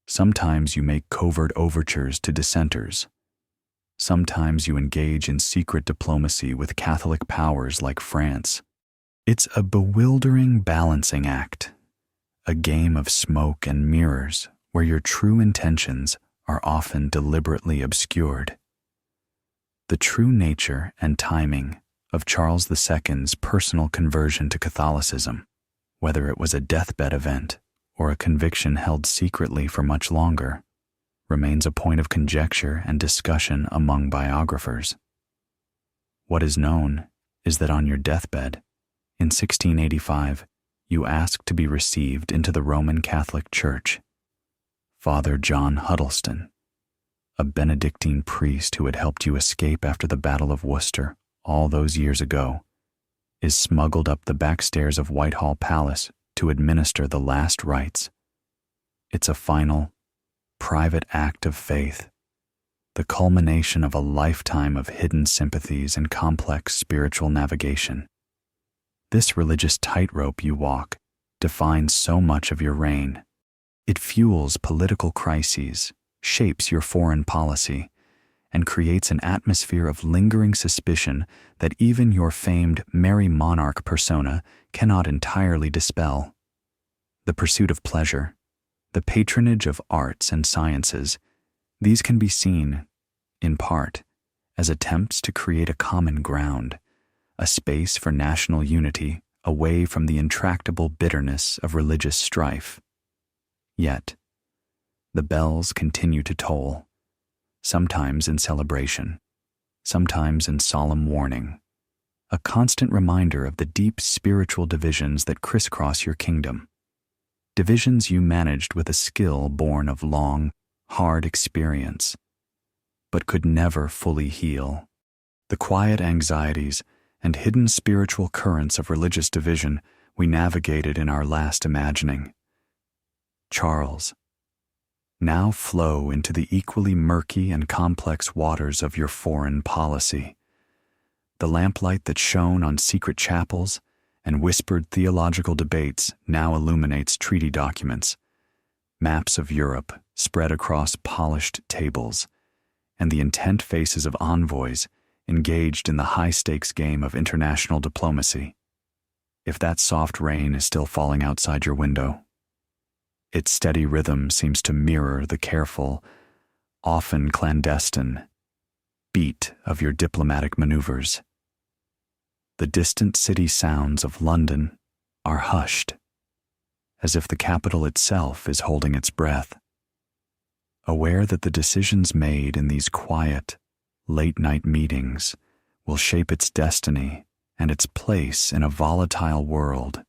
Sometimes you make covert overtures to dissenters. Sometimes you engage in secret diplomacy with Catholic powers like France. It's a bewildering balancing act, a game of smoke and mirrors where your true intentions are often deliberately obscured. The true nature and timing of Charles II's personal conversion to Catholicism, whether it was a deathbed event or a conviction held secretly for much longer, remains a point of conjecture and discussion among biographers. What is known is that on your deathbed, in 1685, you asked to be received into the Roman Catholic Church. Father John Huddleston, a Benedictine priest who had helped you escape after the Battle of Worcester all those years ago, is smuggled up the back stairs of Whitehall Palace to administer the last rites. It's a final, private act of faith, the culmination of a lifetime of hidden sympathies and complex spiritual navigation. This religious tightrope you walk defines so much of your reign. It fuels political crises, shapes your foreign policy, and creates an atmosphere of lingering suspicion that even your famed Merry Monarch persona cannot entirely dispel. The pursuit of pleasure, the patronage of arts and sciences, these can be seen, in part, as attempts to create a common ground, a space for national unity away from the intractable bitterness of religious strife. Yet, the bells continue to toll, sometimes in celebration, sometimes in solemn warning, a constant reminder of the deep spiritual divisions that crisscross your kingdom. Divisions you managed with a skill born of long, hard experience, but could never fully heal. The quiet anxieties and hidden spiritual currents of religious division we navigated in our last imagining, Charles, now flow into the equally murky and complex waters of your foreign policy. The lamplight that shone on secret chapels and whispered theological debates now illuminates treaty documents, maps of Europe spread across polished tables, and the intent faces of envoys engaged in the high-stakes game of international diplomacy. If that soft rain is still falling outside your window, its steady rhythm seems to mirror the careful, often clandestine, beat of your diplomatic maneuvers. The distant city sounds of London are hushed, as if the capital itself is holding its breath, aware that the decisions made in these quiet, late-night meetings will shape its destiny and its place in a volatile world.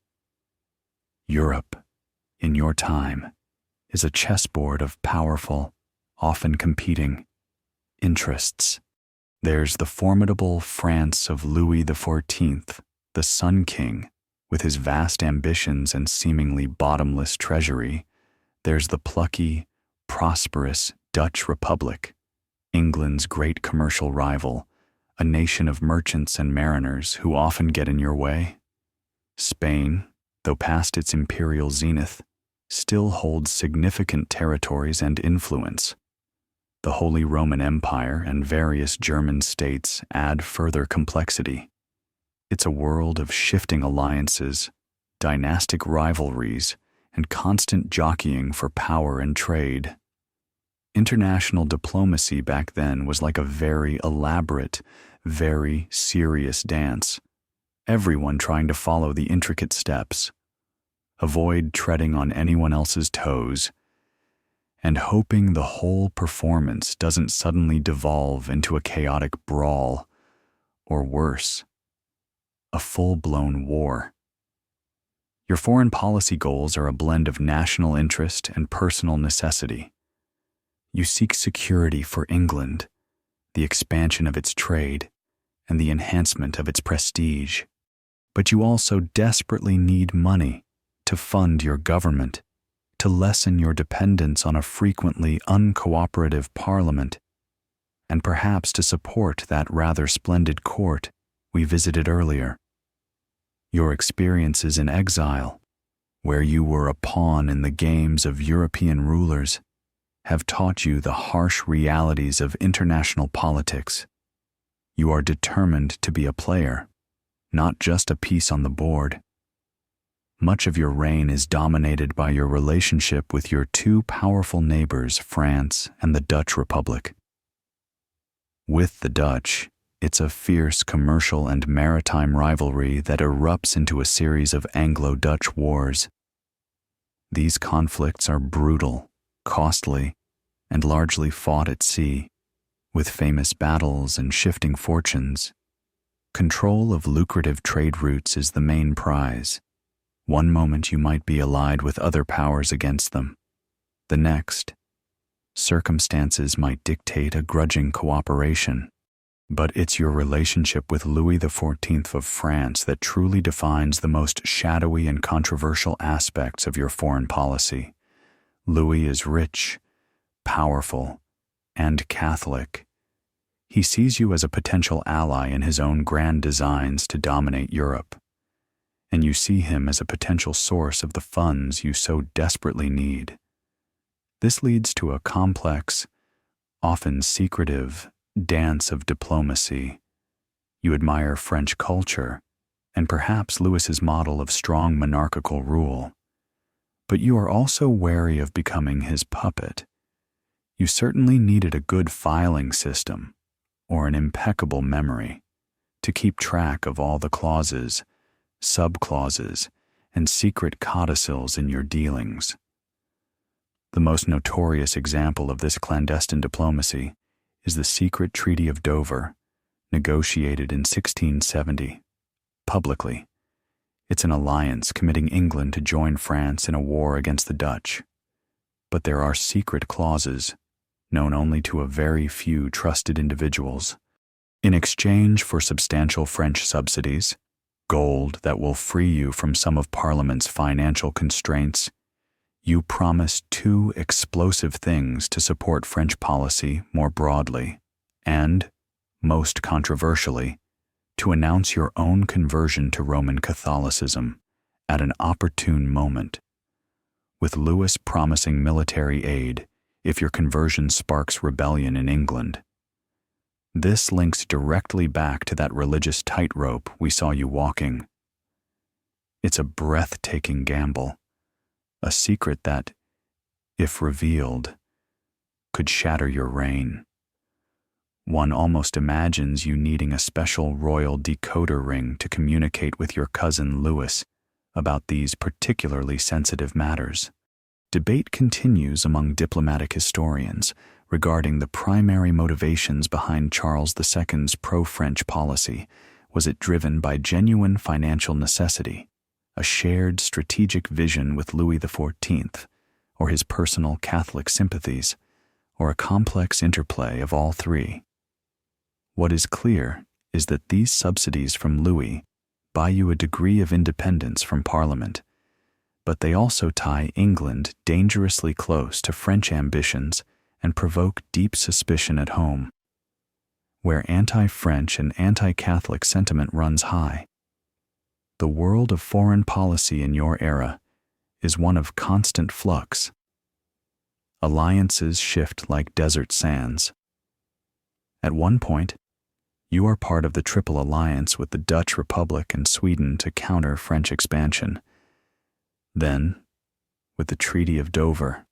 Europe, in your time, is a chessboard of powerful, often competing interests. There's the formidable France of Louis XIV, the Sun King, with his vast ambitions and seemingly bottomless treasury. There's the plucky, prosperous Dutch Republic, England's great commercial rival, a nation of merchants and mariners who often get in your way. Spain, though past its imperial zenith, still holds significant territories and influence. The Holy Roman Empire and various German states add further complexity. It's a world of shifting alliances, dynastic rivalries, and constant jockeying for power and trade. International diplomacy back then was like a very elaborate, very serious dance, everyone trying to follow the intricate steps, avoid treading on anyone else's toes, and hoping the whole performance doesn't suddenly devolve into a chaotic brawl, or worse, a full-blown war. Your foreign policy goals are a blend of national interest and personal necessity. You seek security for England, the expansion of its trade, and the enhancement of its prestige. But you also desperately need money to fund your government, to lessen your dependence on a frequently uncooperative parliament, and perhaps to support that rather splendid court we visited earlier. Your experiences in exile, where you were a pawn in the games of European rulers, have taught you the harsh realities of international politics. You are determined to be a player, not just a piece on the board. Much of your reign is dominated by your relationship with your two powerful neighbors, France and the Dutch Republic. With the Dutch, it's a fierce commercial and maritime rivalry that erupts into a series of Anglo-Dutch wars. These conflicts are brutal, costly, and largely fought at sea, with famous battles and shifting fortunes. Control of lucrative trade routes is the main prize. One moment you might be allied with other powers against them. The next, circumstances might dictate a grudging cooperation. But it's your relationship with Louis XIV of France that truly defines the most shadowy and controversial aspects of your foreign policy. Louis is rich, powerful, and Catholic. He sees you as a potential ally in his own grand designs to dominate Europe, and you see him as a potential source of the funds you so desperately need. This leads to a complex, often secretive, dance of diplomacy. You admire French culture, and perhaps Louis's model of strong monarchical rule, but you are also wary of becoming his puppet. You certainly needed a good filing system, or an impeccable memory, to keep track of all the clauses, subclauses, and secret codicils in your dealings. The most notorious example of this clandestine diplomacy is the secret Treaty of Dover, negotiated in 1670. Publicly, it's an alliance committing England to join France in a war against the Dutch. But there are secret clauses, known only to a very few trusted individuals. In exchange for substantial French subsidies, gold that will free you from some of Parliament's financial constraints, you promise two explosive things to support French policy more broadly, and, most controversially, to announce your own conversion to Roman Catholicism at an opportune moment, with Louis promising military aid if your conversion sparks rebellion in England. This links directly back to that religious tightrope we saw you walking. It's a breathtaking gamble, a secret that, if revealed, could shatter your reign. One almost imagines you needing a special royal decoder ring to communicate with your cousin Louis about these particularly sensitive matters. Debate continues among diplomatic historians regarding the primary motivations behind Charles II's pro-French policy. Was it driven by genuine financial necessity, a shared strategic vision with Louis XIV, or his personal Catholic sympathies, or a complex interplay of all three? What is clear is that these subsidies from Louis buy you a degree of independence from Parliament, but they also tie England dangerously close to French ambitions and provoke deep suspicion at home, where anti-French and anti-Catholic sentiment runs high. The world of foreign policy in your era is one of constant flux. Alliances shift like desert sands. At one point, you are part of the Triple Alliance with the Dutch Republic and Sweden to counter French expansion. Then, with the Treaty of Dover,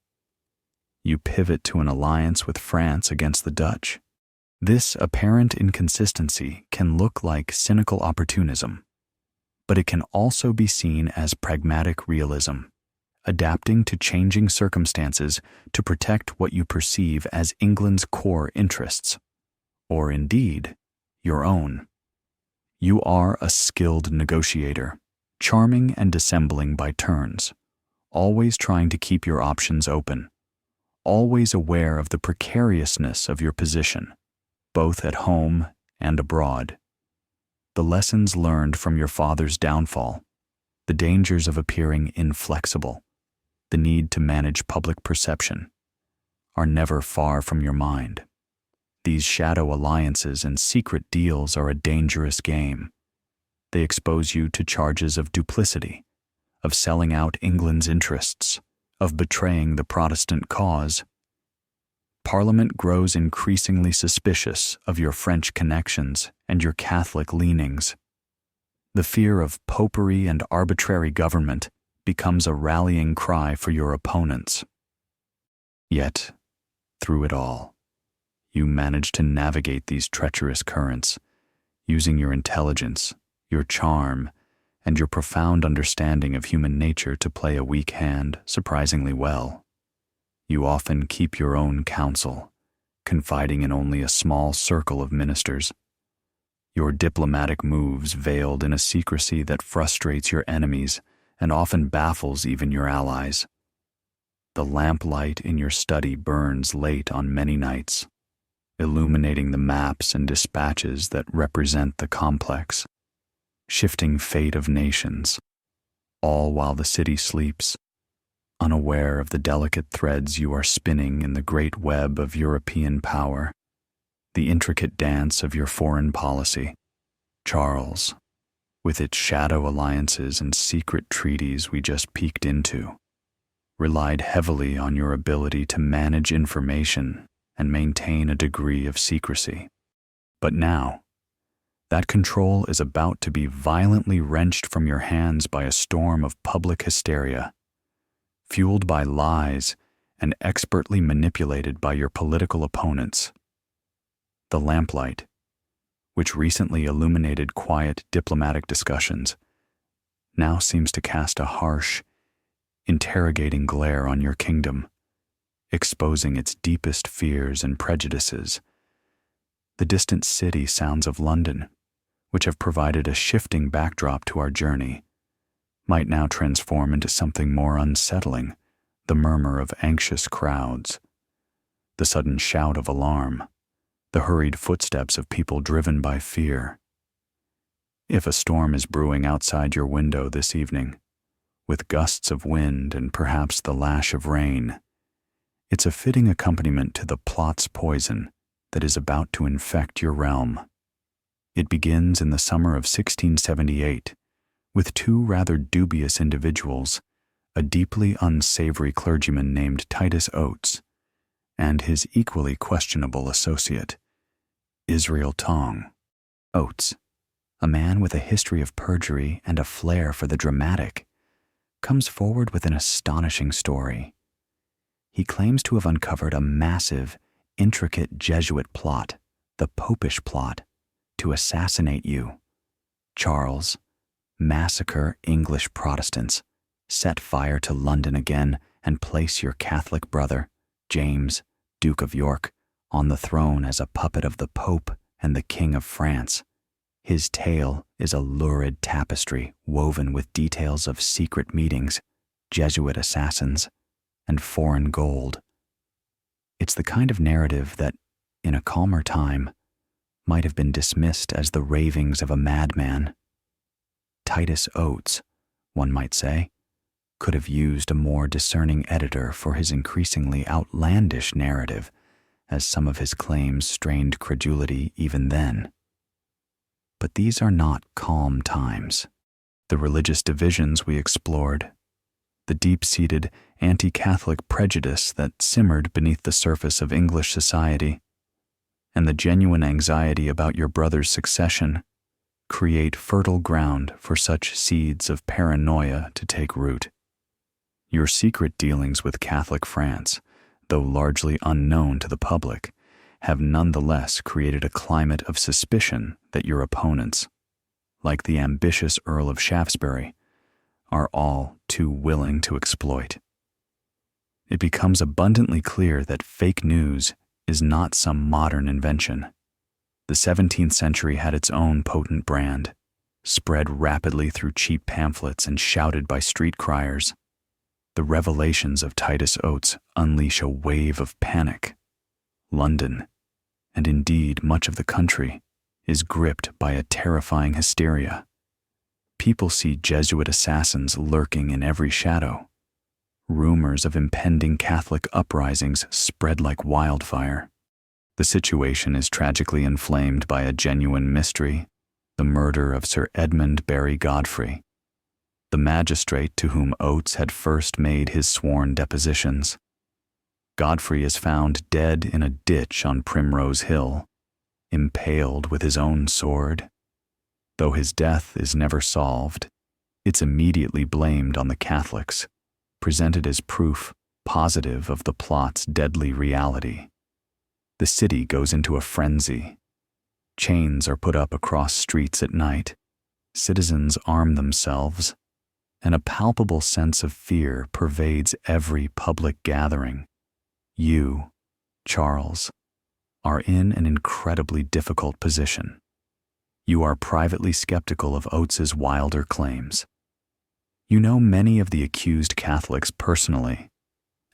you pivot to an alliance with France against the Dutch. This apparent inconsistency can look like cynical opportunism, but it can also be seen as pragmatic realism, adapting to changing circumstances to protect what you perceive as England's core interests, or indeed, your own. You are a skilled negotiator, charming and dissembling by turns, always trying to keep your options open, always aware of the precariousness of your position, both at home and abroad. The lessons learned from your father's downfall, the dangers of appearing inflexible, the need to manage public perception, are never far from your mind. These shadow alliances and secret deals are a dangerous game. They expose you to charges of duplicity, of selling out England's interests, of betraying the Protestant cause. Parliament grows increasingly suspicious of your French connections and your Catholic leanings. The fear of popery and arbitrary government becomes a rallying cry for your opponents. Yet, through it all, you manage to navigate these treacherous currents, using your intelligence, your charm, and your profound understanding of human nature to play a weak hand surprisingly well. You often keep your own counsel, confiding in only a small circle of ministers. Your diplomatic moves veiled in a secrecy that frustrates your enemies and often baffles even your allies. The lamplight in your study burns late on many nights, illuminating the maps and dispatches that represent the complex, shifting fate of nations, all while the city sleeps, unaware of the delicate threads you are spinning in the great web of European power, the intricate dance of your foreign policy. Charles, with its shadow alliances and secret treaties we just peeked into, relied heavily on your ability to manage information and maintain a degree of secrecy. But now, that control is about to be violently wrenched from your hands by a storm of public hysteria, fueled by lies and expertly manipulated by your political opponents. The lamplight, which recently illuminated quiet diplomatic discussions, now seems to cast a harsh, interrogating glare on your kingdom, exposing its deepest fears and prejudices. The distant city sounds of London, which have provided a shifting backdrop to our journey, might now transform into something more unsettling, the murmur of anxious crowds, the sudden shout of alarm, the hurried footsteps of people driven by fear. If a storm is brewing outside your window this evening, with gusts of wind and perhaps the lash of rain, it's a fitting accompaniment to the plot's poison that is about to infect your realm. It begins in the summer of 1678 with two rather dubious individuals, a deeply unsavory clergyman named Titus Oates and his equally questionable associate, Israel Tong. Oates, a man with a history of perjury and a flair for the dramatic, comes forward with an astonishing story. He claims to have uncovered a massive, intricate Jesuit plot, the Popish Plot, to assassinate you, Charles, massacre English Protestants, set fire to London again, and place your Catholic brother, James, Duke of York, on the throne as a puppet of the Pope and the King of France. His tale is a lurid tapestry woven with details of secret meetings, Jesuit assassins, and foreign gold. It's the kind of narrative that, in a calmer time, might have been dismissed as the ravings of a madman. Titus Oates, one might say, could have used a more discerning editor for his increasingly outlandish narrative, as some of his claims strained credulity even then. But these are not calm times. The religious divisions we explored, the deep-seated anti-Catholic prejudice that simmered beneath the surface of English society, and the genuine anxiety about your brother's succession create fertile ground for such seeds of paranoia to take root. Your secret dealings with Catholic France, though largely unknown to the public, have nonetheless created a climate of suspicion that your opponents, like the ambitious Earl of Shaftesbury, are all too willing to exploit. It becomes abundantly clear that fake news is not some modern invention. The 17th century had its own potent brand, spread rapidly through cheap pamphlets and shouted by street criers. The revelations of Titus Oates unleash a wave of panic. London, and indeed much of the country, is gripped by a terrifying hysteria. People see Jesuit assassins lurking in every shadow. Rumors of impending Catholic uprisings spread like wildfire. The situation is tragically inflamed by a genuine mystery, the murder of Sir Edmund Barry Godfrey, the magistrate to whom Oates had first made his sworn depositions. Godfrey is found dead in a ditch on Primrose Hill, impaled with his own sword. Though his death is never solved, it's immediately blamed on the Catholics, presented as proof positive of the plot's deadly reality. The city goes into a frenzy. Chains are put up across streets at night. Citizens arm themselves, and a palpable sense of fear pervades every public gathering. You, Charles, are in an incredibly difficult position. You are privately skeptical of Oates's wilder claims. You know many of the accused Catholics personally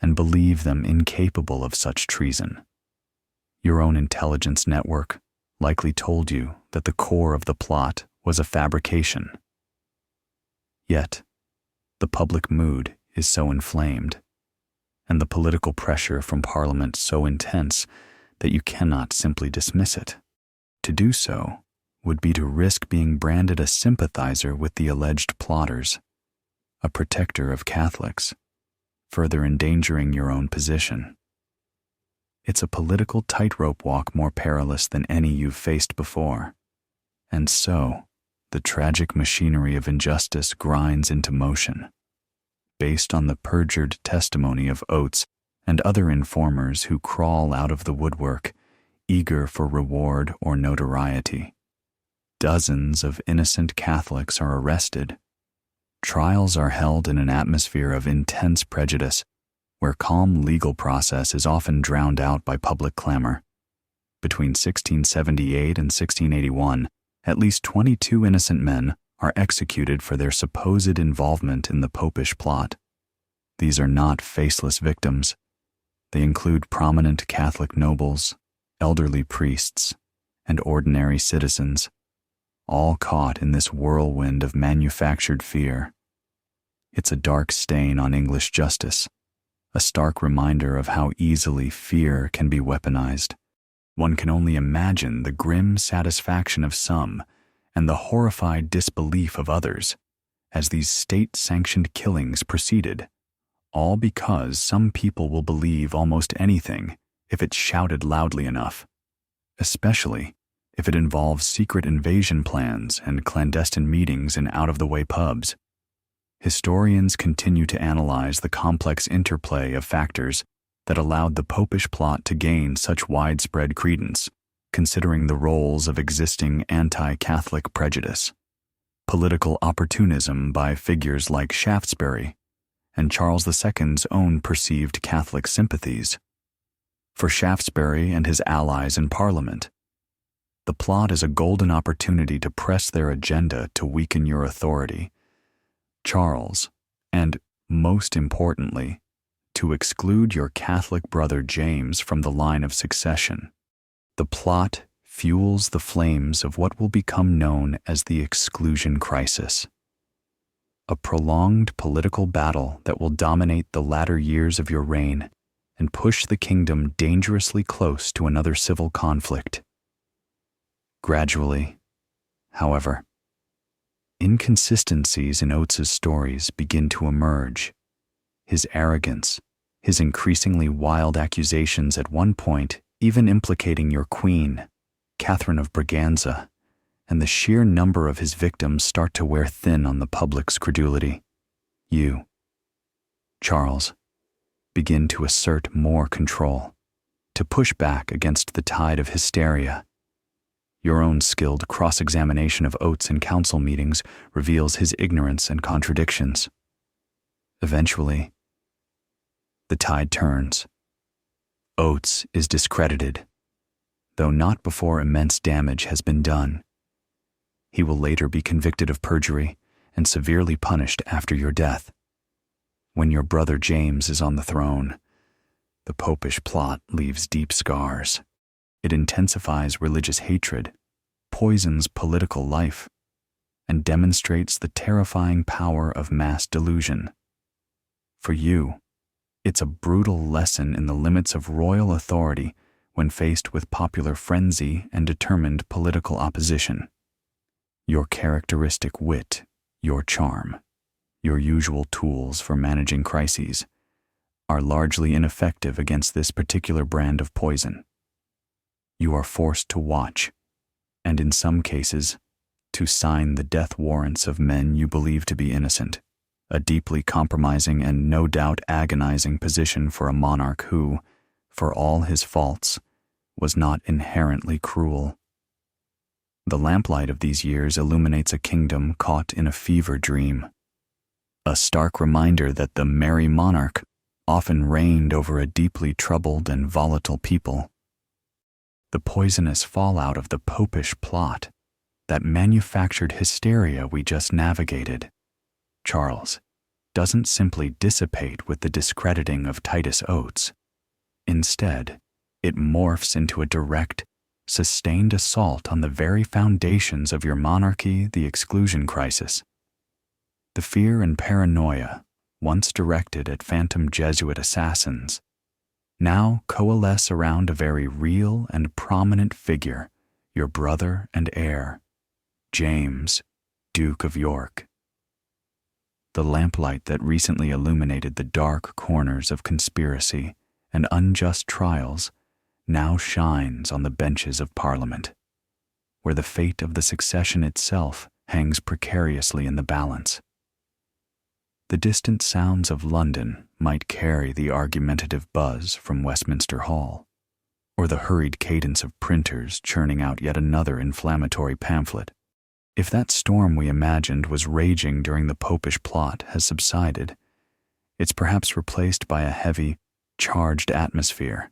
and believe them incapable of such treason. Your own intelligence network likely told you that the core of the plot was a fabrication. Yet, the public mood is so inflamed, and the political pressure from Parliament so intense that you cannot simply dismiss it. To do so would be to risk being branded a sympathizer with the alleged plotters, a protector of Catholics, further endangering your own position. It's a political tightrope walk more perilous than any you've faced before. And so, the tragic machinery of injustice grinds into motion, based on the perjured testimony of Oates and other informers who crawl out of the woodwork, eager for reward or notoriety. Dozens of innocent Catholics are arrested. Trials are held in an atmosphere of intense prejudice, where calm legal process is often drowned out by public clamor. Between 1678 and 1681, at least 22 innocent men are executed for their supposed involvement in the Popish Plot. These are not faceless victims. They include prominent Catholic nobles, elderly priests, and ordinary citizens, all caught in this whirlwind of manufactured fear. It's a dark stain on English justice, a stark reminder of how easily fear can be weaponized. One can only imagine the grim satisfaction of some and the horrified disbelief of others as these state-sanctioned killings proceeded, all because some people will believe almost anything if it's shouted loudly enough, especially if it involves secret invasion plans and clandestine meetings in out-of-the-way pubs. Historians continue to analyze the complex interplay of factors that allowed the Popish Plot to gain such widespread credence, considering the roles of existing anti-Catholic prejudice, political opportunism by figures like Shaftesbury, and Charles II's own perceived Catholic sympathies. For Shaftesbury and his allies in Parliament, the plot is a golden opportunity to press their agenda to weaken your authority. Charles, and most importantly, to exclude your Catholic brother James from the line of succession. The plot fuels the flames of what will become known as the exclusion crisis, a prolonged political battle that will dominate the latter years of your reign and push the kingdom dangerously close to another civil conflict. Gradually, however, inconsistencies in Oates's stories begin to emerge. His arrogance, his increasingly wild accusations at one point even implicating your queen, Catherine of Braganza, and the sheer number of his victims start to wear thin on the public's credulity. You, Charles, begin to assert more control, to push back against the tide of hysteria. Your own skilled cross-examination of Oates in council meetings reveals his ignorance and contradictions. Eventually, the tide turns. Oates is discredited, though not before immense damage has been done. He will later be convicted of perjury and severely punished after your death. When your brother James is on the throne, the Popish Plot leaves deep scars. It intensifies religious hatred, poisons political life, and demonstrates the terrifying power of mass delusion. For you, it's a brutal lesson in the limits of royal authority when faced with popular frenzy and determined political opposition. Your characteristic wit, your charm, your usual tools for managing crises, are largely ineffective against this particular brand of poison. You are forced to watch, and in some cases, to sign the death warrants of men you believe to be innocent, a deeply compromising and no doubt agonizing position for a monarch who, for all his faults, was not inherently cruel. The lamplight of these years illuminates a kingdom caught in a fever dream, a stark reminder that the Merry Monarch often reigned over a deeply troubled and volatile people. The poisonous fallout of the Popish Plot, that manufactured hysteria we just navigated, Charles, doesn't simply dissipate with the discrediting of Titus Oates. Instead, it morphs into a direct, sustained assault on the very foundations of your monarchy, the exclusion crisis. The fear and paranoia, once directed at phantom Jesuit assassins, now coalesce around a very real and prominent figure, your brother and heir, James, Duke of York. The lamplight that recently illuminated the dark corners of conspiracy and unjust trials now shines on the benches of Parliament, where the fate of the succession itself hangs precariously in the balance. The distant sounds of London might carry the argumentative buzz from Westminster Hall, or the hurried cadence of printers churning out yet another inflammatory pamphlet. If that storm we imagined was raging during the Popish Plot has subsided, it's perhaps replaced by a heavy, charged atmosphere,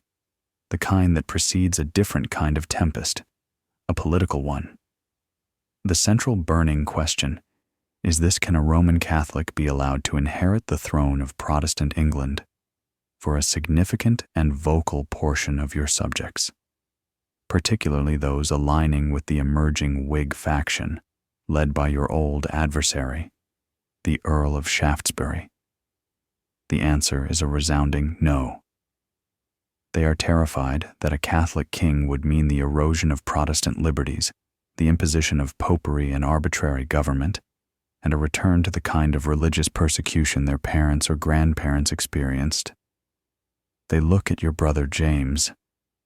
the kind that precedes a different kind of tempest, a political one. The central burning question is this: can a Roman Catholic be allowed to inherit the throne of Protestant England for a significant and vocal portion of your subjects, particularly those aligning with the emerging Whig faction led by your old adversary, the Earl of Shaftesbury? The answer is a resounding no. They are terrified that a Catholic king would mean the erosion of Protestant liberties, the imposition of popery and arbitrary government, and a return to the kind of religious persecution their parents or grandparents experienced. They look at your brother James,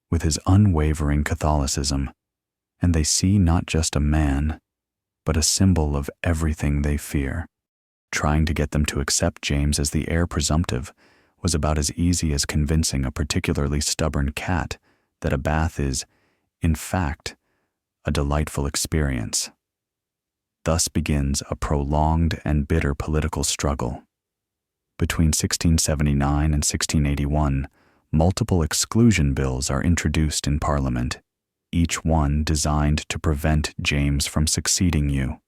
with his unwavering Catholicism, and they see not just a man, but a symbol of everything they fear. Trying to get them to accept James as the heir presumptive was about as easy as convincing a particularly stubborn cat that a bath is, in fact, a delightful experience. Thus begins a prolonged and bitter political struggle. Between 1679 and 1681, multiple exclusion bills are introduced in Parliament, each one designed to prevent James from succeeding you.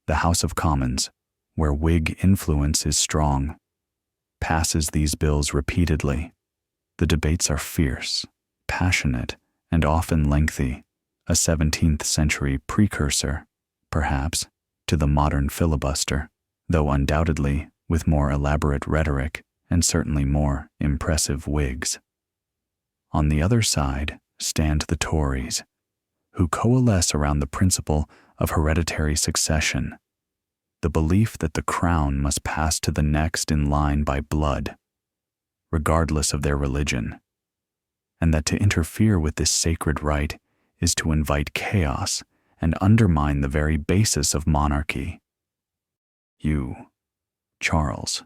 The House of Commons, where Whig influence is strong, passes these bills repeatedly. The debates are fierce, passionate, and often lengthy, a 17th century precursor, perhaps, to the modern filibuster, though undoubtedly with more elaborate rhetoric and certainly more impressive Whigs. On the other side stand the Tories, who coalesce around the principle of hereditary succession, the belief that the crown must pass to the next in line by blood, regardless of their religion, and that to interfere with this sacred right is to invite chaos and undermine the very basis of monarchy. You, Charles,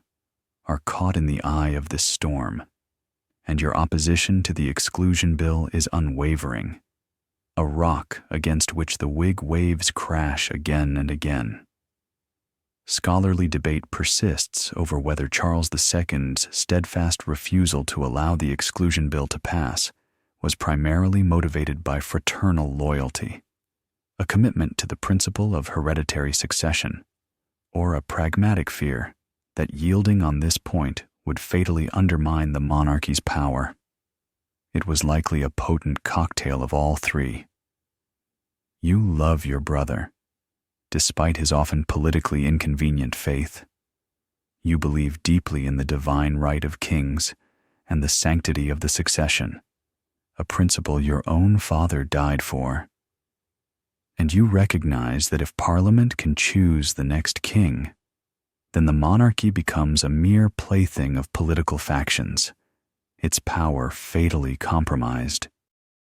are caught in the eye of this storm, and your opposition to the exclusion bill is unwavering, a rock against which the Whig waves crash again and again. Scholarly debate persists over whether Charles II's steadfast refusal to allow the exclusion bill to pass was primarily motivated by fraternal loyalty, a commitment to the principle of hereditary succession, or a pragmatic fear that yielding on this point would fatally undermine the monarchy's power. It was likely a potent cocktail of all three. You love your brother, despite his often politically inconvenient faith. You believe deeply in the divine right of kings and the sanctity of the succession, a principle your own father died for. And you recognize that if Parliament can choose the next king, then the monarchy becomes a mere plaything of political factions, its power fatally compromised.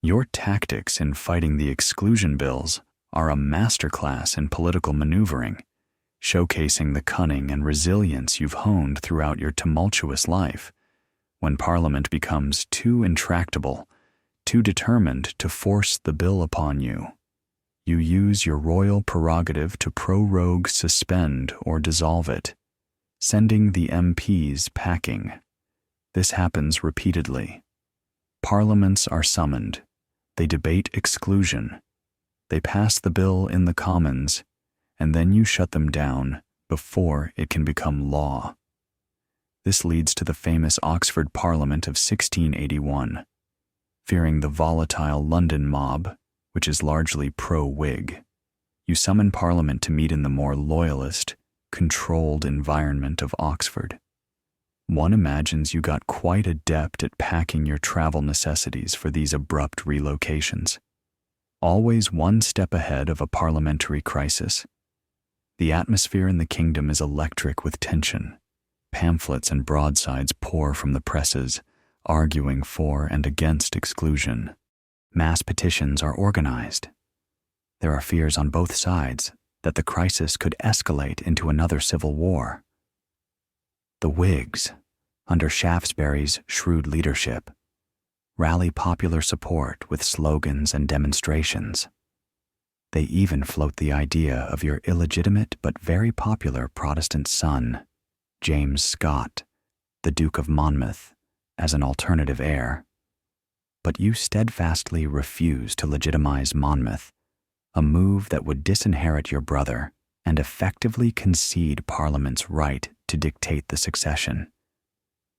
Your tactics in fighting the exclusion bills are a masterclass in political maneuvering, showcasing the cunning and resilience you've honed throughout your tumultuous life. When Parliament becomes too intractable, too determined to force the bill upon you, you use your royal prerogative to prorogue, suspend, or dissolve it, sending the MPs packing. This happens repeatedly. Parliaments are summoned. They debate exclusion. They pass the bill in the Commons, and then you shut them down before it can become law. This leads to the famous Oxford Parliament of 1681. Fearing the volatile London mob, which is largely pro-Whig, you summon Parliament to meet in the more loyalist, controlled environment of Oxford. One imagines you got quite adept at packing your travel necessities for these abrupt relocations, always one step ahead of a parliamentary crisis. The atmosphere in the kingdom is electric with tension. Pamphlets and broadsides pour from the presses, arguing for and against exclusion. Mass petitions are organized. There are fears on both sides that the crisis could escalate into another civil war. The Whigs, under Shaftesbury's shrewd leadership, rally popular support with slogans and demonstrations. They even float the idea of your illegitimate but very popular Protestant son, James Scott, the Duke of Monmouth, as an alternative heir. But you steadfastly refuse to legitimize Monmouth, a move that would disinherit your brother and effectively concede Parliament's right to dictate the succession.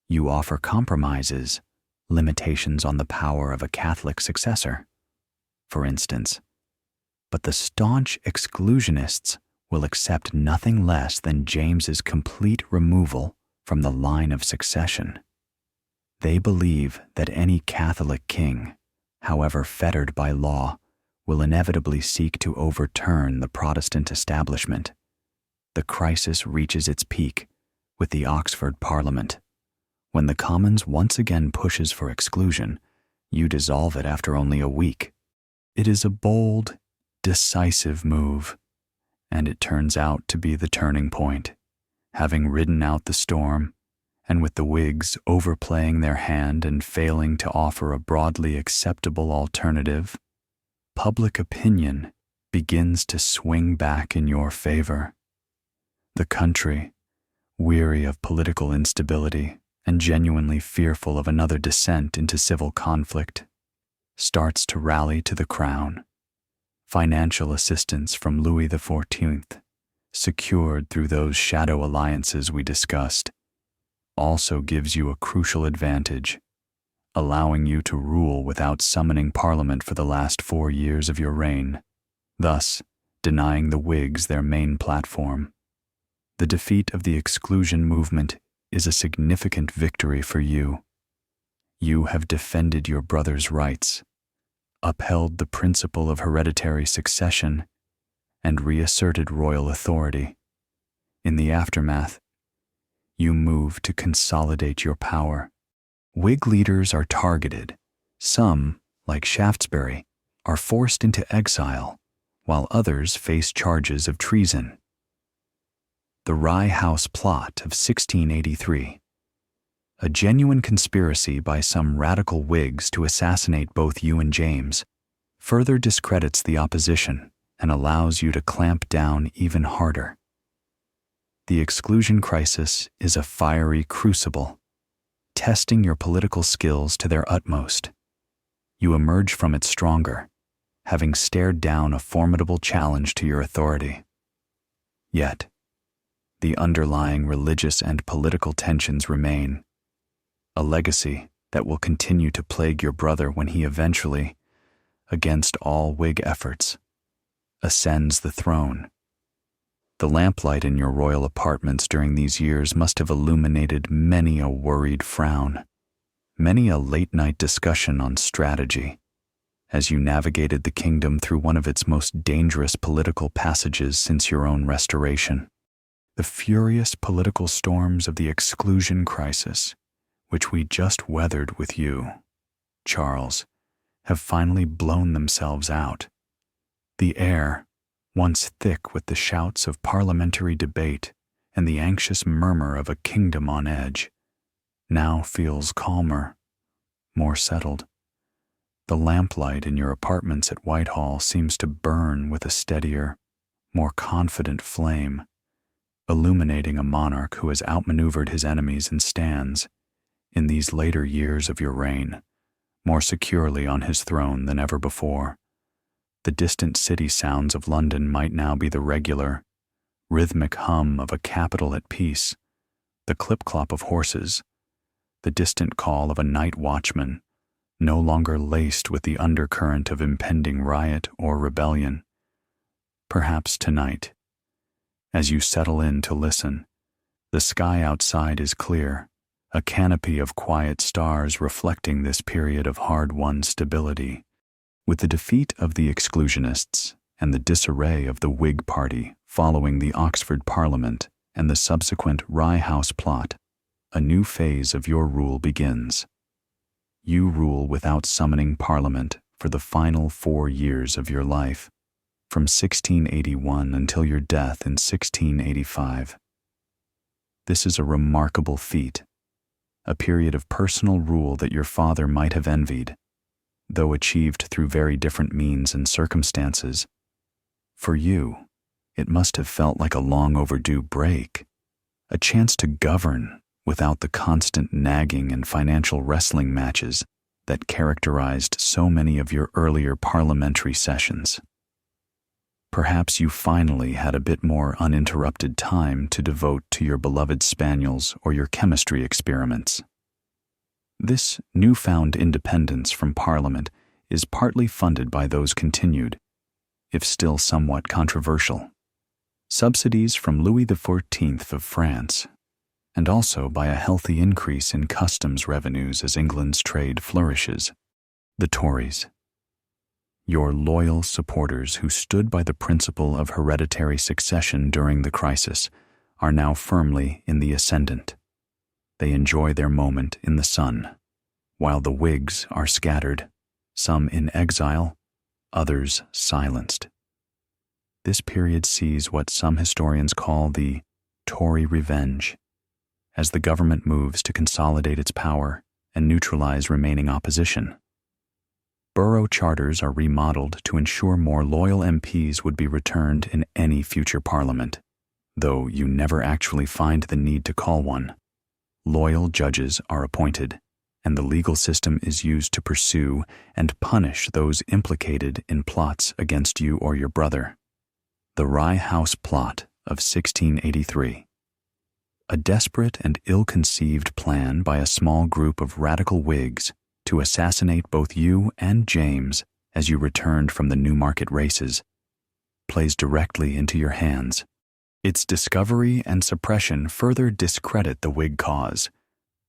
You offer compromises, limitations on the power of a Catholic successor, for instance. But the staunch exclusionists will accept nothing less than James's complete removal from the line of succession. They believe that any Catholic king, however fettered by law, will inevitably seek to overturn the Protestant establishment. The crisis reaches its peak with the Oxford Parliament. When the Commons once again pushes for exclusion, you dissolve it after only a week. It is a bold, decisive move, and it turns out to be the turning point. Having ridden out the storm, and with the Whigs overplaying their hand and failing to offer a broadly acceptable alternative, public opinion begins to swing back in your favor. The country, weary of political instability and genuinely fearful of another descent into civil conflict, starts to rally to the crown. Financial assistance from Louis XIV, secured through those shadow alliances we discussed, also gives you a crucial advantage, allowing you to rule without summoning Parliament for the last 4 years of your reign, thus denying the Whigs their main platform. The defeat of the exclusion movement is a significant victory for you. You have defended your brother's rights, upheld the principle of hereditary succession, and reasserted royal authority. In the aftermath, you move to consolidate your power. Whig leaders are targeted. Some, like Shaftesbury, are forced into exile, while others face charges of treason. The Rye House Plot of 1683, a genuine conspiracy by some radical Whigs to assassinate both you and James, further discredits the opposition and allows you to clamp down even harder. The exclusion crisis is a fiery crucible, testing your political skills to their utmost. You emerge from it stronger, having stared down a formidable challenge to your authority. Yet, the underlying religious and political tensions remain, a legacy that will continue to plague your brother when he eventually, against all Whig efforts, ascends the throne. The lamplight in your royal apartments during these years must have illuminated many a worried frown, many a late-night discussion on strategy, as you navigated the kingdom through one of its most dangerous political passages since your own restoration. The furious political storms of the exclusion crisis, which we just weathered with you, Charles, have finally blown themselves out. The air, once thick with the shouts of parliamentary debate and the anxious murmur of a kingdom on edge, now feels calmer, more settled. The lamplight in your apartments at Whitehall seems to burn with a steadier, more confident flame, illuminating a monarch who has outmaneuvered his enemies and stands, in these later years of your reign, more securely on his throne than ever before. The distant city sounds of London might now be the regular, rhythmic hum of a capital at peace, the clip-clop of horses, the distant call of a night watchman, no longer laced with the undercurrent of impending riot or rebellion. Perhaps tonight, as you settle in to listen, the sky outside is clear, a canopy of quiet stars reflecting this period of hard-won stability. With the defeat of the exclusionists and the disarray of the Whig Party following the Oxford Parliament and the subsequent Rye House Plot, a new phase of your rule begins. You rule without summoning Parliament for the final 4 years of your life, from 1681 until your death in 1685. This is a remarkable feat, a period of personal rule that your father might have envied, though achieved through very different means and circumstances. For you, it must have felt like a long overdue break, a chance to govern without the constant nagging and financial wrestling matches that characterized so many of your earlier parliamentary sessions. Perhaps you finally had a bit more uninterrupted time to devote to your beloved spaniels or your chemistry experiments. This newfound independence from Parliament is partly funded by those continued, if still somewhat controversial, subsidies from Louis XIV of France, and also by a healthy increase in customs revenues as England's trade flourishes. The Tories, your loyal supporters who stood by the principle of hereditary succession during the crisis, are now firmly in the ascendant. They enjoy their moment in the sun, while the Whigs are scattered, some in exile, others silenced. This period sees what some historians call the Tory revenge, as the government moves to consolidate its power and neutralize remaining opposition. Borough charters are remodeled to ensure more loyal MPs would be returned in any future parliament, though you never actually find the need to call one. Loyal judges are appointed, and the legal system is used to pursue and punish those implicated in plots against you or your brother. The Rye House Plot of 1683. A desperate and ill-conceived plan by a small group of radical Whigs to assassinate both you and James as you returned from the Newmarket races, plays directly into your hands. Its discovery and suppression further discredit the Whig cause,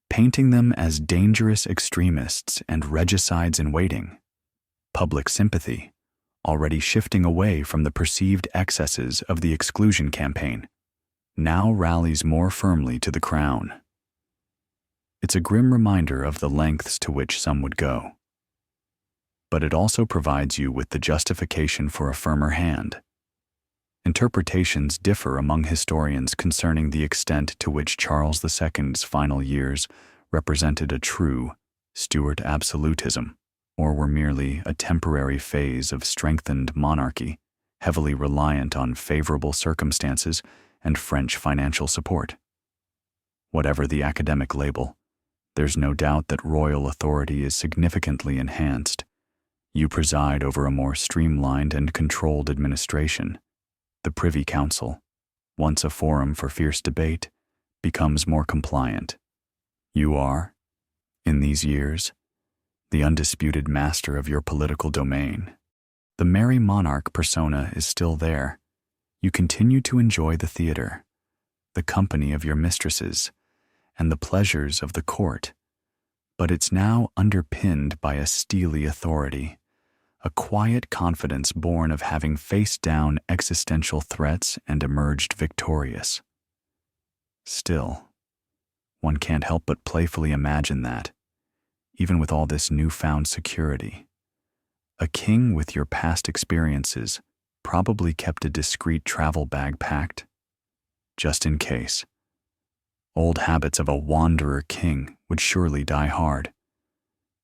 painting them as dangerous extremists and regicides in waiting. Public sympathy, already shifting away from the perceived excesses of the exclusion campaign, now rallies more firmly to the crown. It's a grim reminder of the lengths to which some would go. But it also provides you with the justification for a firmer hand. Interpretations differ among historians concerning the extent to which Charles II's final years represented a true Stuart absolutism, or were merely a temporary phase of strengthened monarchy, heavily reliant on favorable circumstances and French financial support. Whatever the academic label, there's no doubt that royal authority is significantly enhanced. You preside over a more streamlined and controlled administration. The Privy Council, once a forum for fierce debate, becomes more compliant. You are, in these years, the undisputed master of your political domain. The Merry Monarch persona is still there. You continue to enjoy the theater, the company of your mistresses, and the pleasures of the court, but it's now underpinned by a steely authority, a quiet confidence born of having faced down existential threats and emerged victorious. Still, one can't help but playfully imagine that, even with all this newfound security, a king with your past experiences probably kept a discreet travel bag packed, just in case. Old habits of a wanderer king would surely die hard.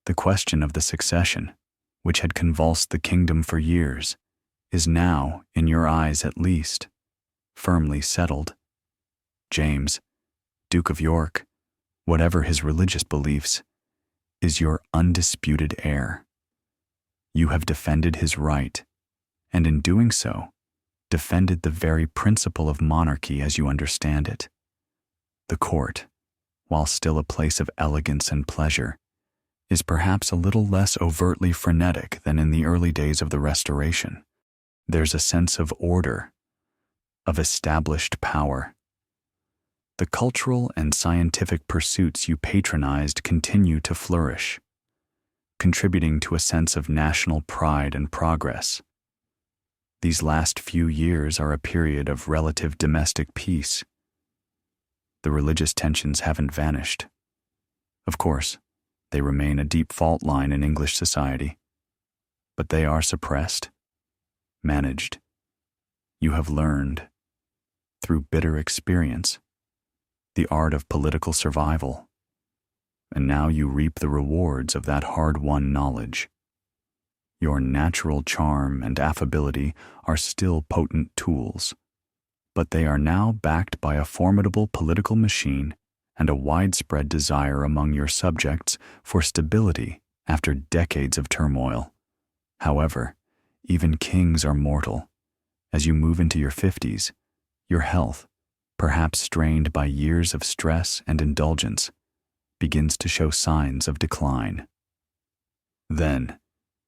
The question of the succession, which had convulsed the kingdom for years, is now, in your eyes at least, firmly settled. James, Duke of York, whatever his religious beliefs, is your undisputed heir. You have defended his right, and in doing so, defended the very principle of monarchy as you understand it. The court, while still a place of elegance and pleasure, is perhaps a little less overtly frenetic than in the early days of the Restoration. There's a sense of order, of established power. the cultural and scientific pursuits you patronized continue to flourish, contributing to a sense of national pride and progress. These last few years are a period of relative domestic peace. The religious tensions haven't vanished. Of course, they remain a deep fault line in English society, but they are suppressed, managed. You have learned, through bitter experience, the art of political survival, and now you reap the rewards of that hard-won knowledge. Your natural charm and affability are still potent tools, but they are now backed by a formidable political machine and a widespread desire among your subjects for stability after decades of turmoil. However, even kings are mortal. As you move into your 50s, your health, perhaps strained by years of stress and indulgence, begins to show signs of decline. Then,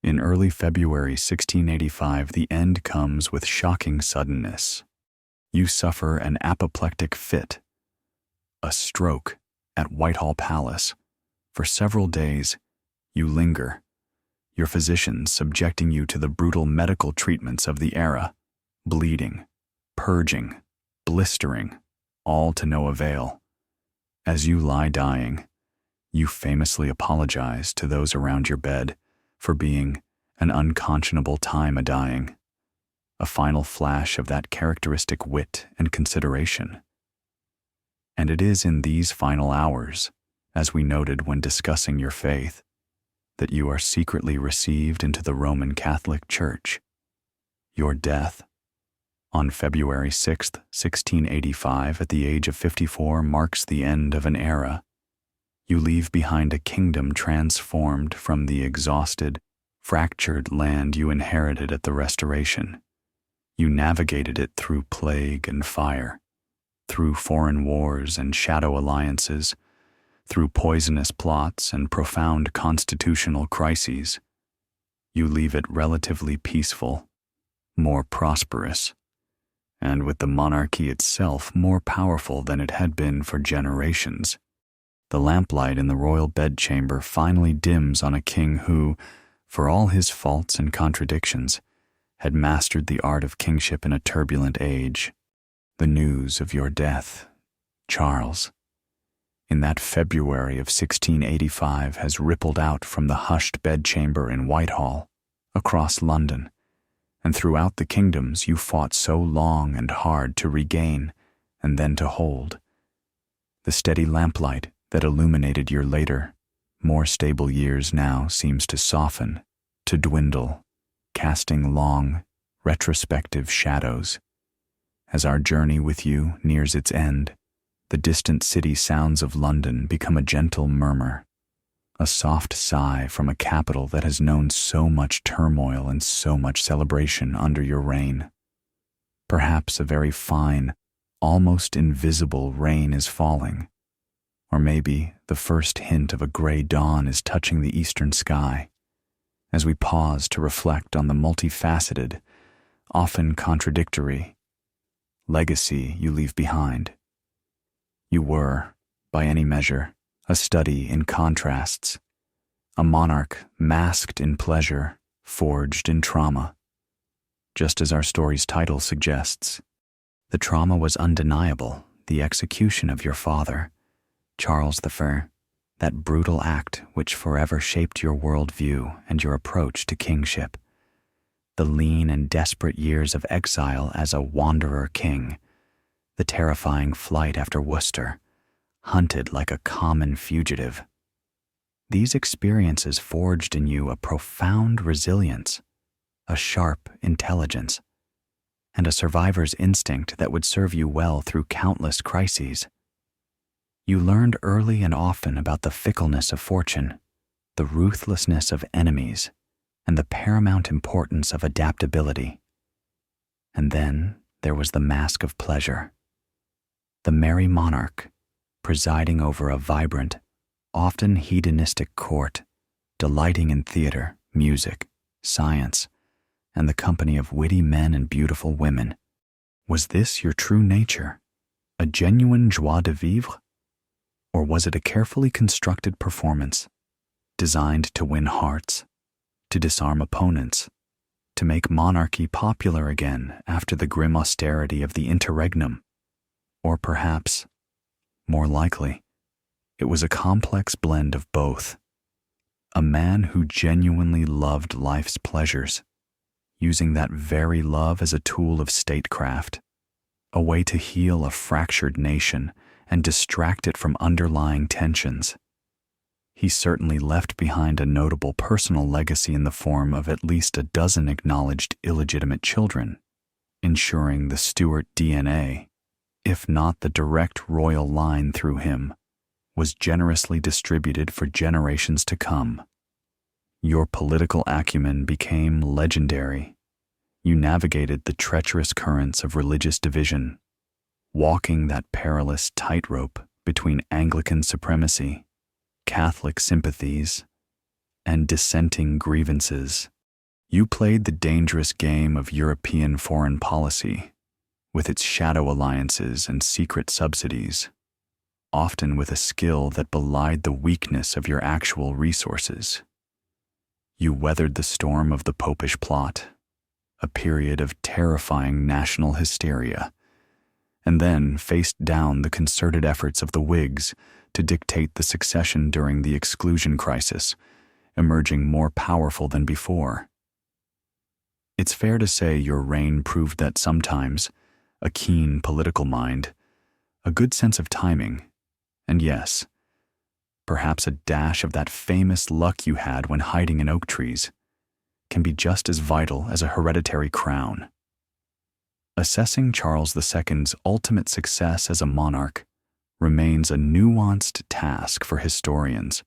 in early February 1685, the end comes with shocking suddenness. You suffer an apoplectic fit, a stroke, at Whitehall Palace. For several days, you linger, your physicians subjecting you to the brutal medical treatments of the era, bleeding, purging, blistering, all to no avail. As you lie dying, you famously apologize to those around your bed for being an unconscionable time a-dying, a final flash of that characteristic wit and consideration. And it is in these final hours, as we noted when discussing your faith, that you are secretly received into the Roman Catholic Church. Your death, on February 6, 1685, at the age of 54, marks the end of an era. You leave behind a kingdom transformed from the exhausted, fractured land you inherited at the Restoration. You navigated it through plague and fire, through foreign wars and shadow alliances, through poisonous plots and profound constitutional crises. You leave it relatively peaceful, more prosperous, and with the monarchy itself more powerful than it had been for generations. The lamplight in the royal bedchamber finally dims on a king who, for all his faults and contradictions, had mastered the art of kingship in a turbulent age. The news of your death, Charles, in that February of 1685 has rippled out from the hushed bedchamber in Whitehall, across London, and throughout the kingdoms you fought so long and hard to regain and then to hold. The steady lamplight that illuminated your later, more stable years now seems to soften, to dwindle, casting long, retrospective shadows. As our journey with you nears its end, the distant city sounds of London become a gentle murmur, a soft sigh from a capital that has known so much turmoil and so much celebration under your reign. Perhaps a very fine, almost invisible rain is falling, or maybe the first hint of a gray dawn is touching the eastern sky, as we pause to reflect on the multifaceted, often contradictory, legacy you leave behind. You were, by any measure, a study in contrasts, a monarch masked in pleasure, forged in trauma. Just as our story's title suggests, the trauma was undeniable, the execution of your father, Charles I, that brutal act which forever shaped your worldview and your approach to kingship. The lean and desperate years of exile as a wanderer king, the terrifying flight after Worcester, hunted like a common fugitive. These experiences forged in you a profound resilience, a sharp intelligence, and a survivor's instinct that would serve you well through countless crises. You learned early and often about the fickleness of fortune, the ruthlessness of enemies, and the paramount importance of adaptability. And then there was the mask of pleasure, the Merry Monarch, presiding over a vibrant, often hedonistic court, delighting in theater, music, science, and the company of witty men and beautiful women. Was this your true nature, A genuine joie de vivre? Or was it a carefully constructed performance, designed to win hearts, to disarm opponents, to make monarchy popular again after the grim austerity of the interregnum? Or perhaps, more likely, it was a complex blend of both. A man who genuinely loved life's pleasures, using that very love as a tool of statecraft, a way to heal a fractured nation and distract it from underlying tensions. He certainly left behind a notable personal legacy in the form of at least a dozen acknowledged illegitimate children, ensuring the Stuart DNA, if not the direct royal line through him, was generously distributed for generations to come. Your political acumen became legendary. You navigated the treacherous currents of religious division, walking that perilous tightrope between Anglican supremacy, Catholic sympathies, and dissenting grievances. You played the dangerous game of European foreign policy, with its shadow alliances and secret subsidies, often with a skill that belied the weakness of your actual resources. You weathered the storm of the Popish Plot, a period of terrifying national hysteria, and then faced down the concerted efforts of the Whigs to dictate the succession during the Exclusion Crisis, emerging more powerful than before. It's fair to say your reign proved that sometimes a keen political mind, a good sense of timing, and yes, perhaps a dash of that famous luck you had when hiding in oak trees, can be just as vital as a hereditary crown. Assessing Charles II's ultimate success as a monarch remains a nuanced task for historians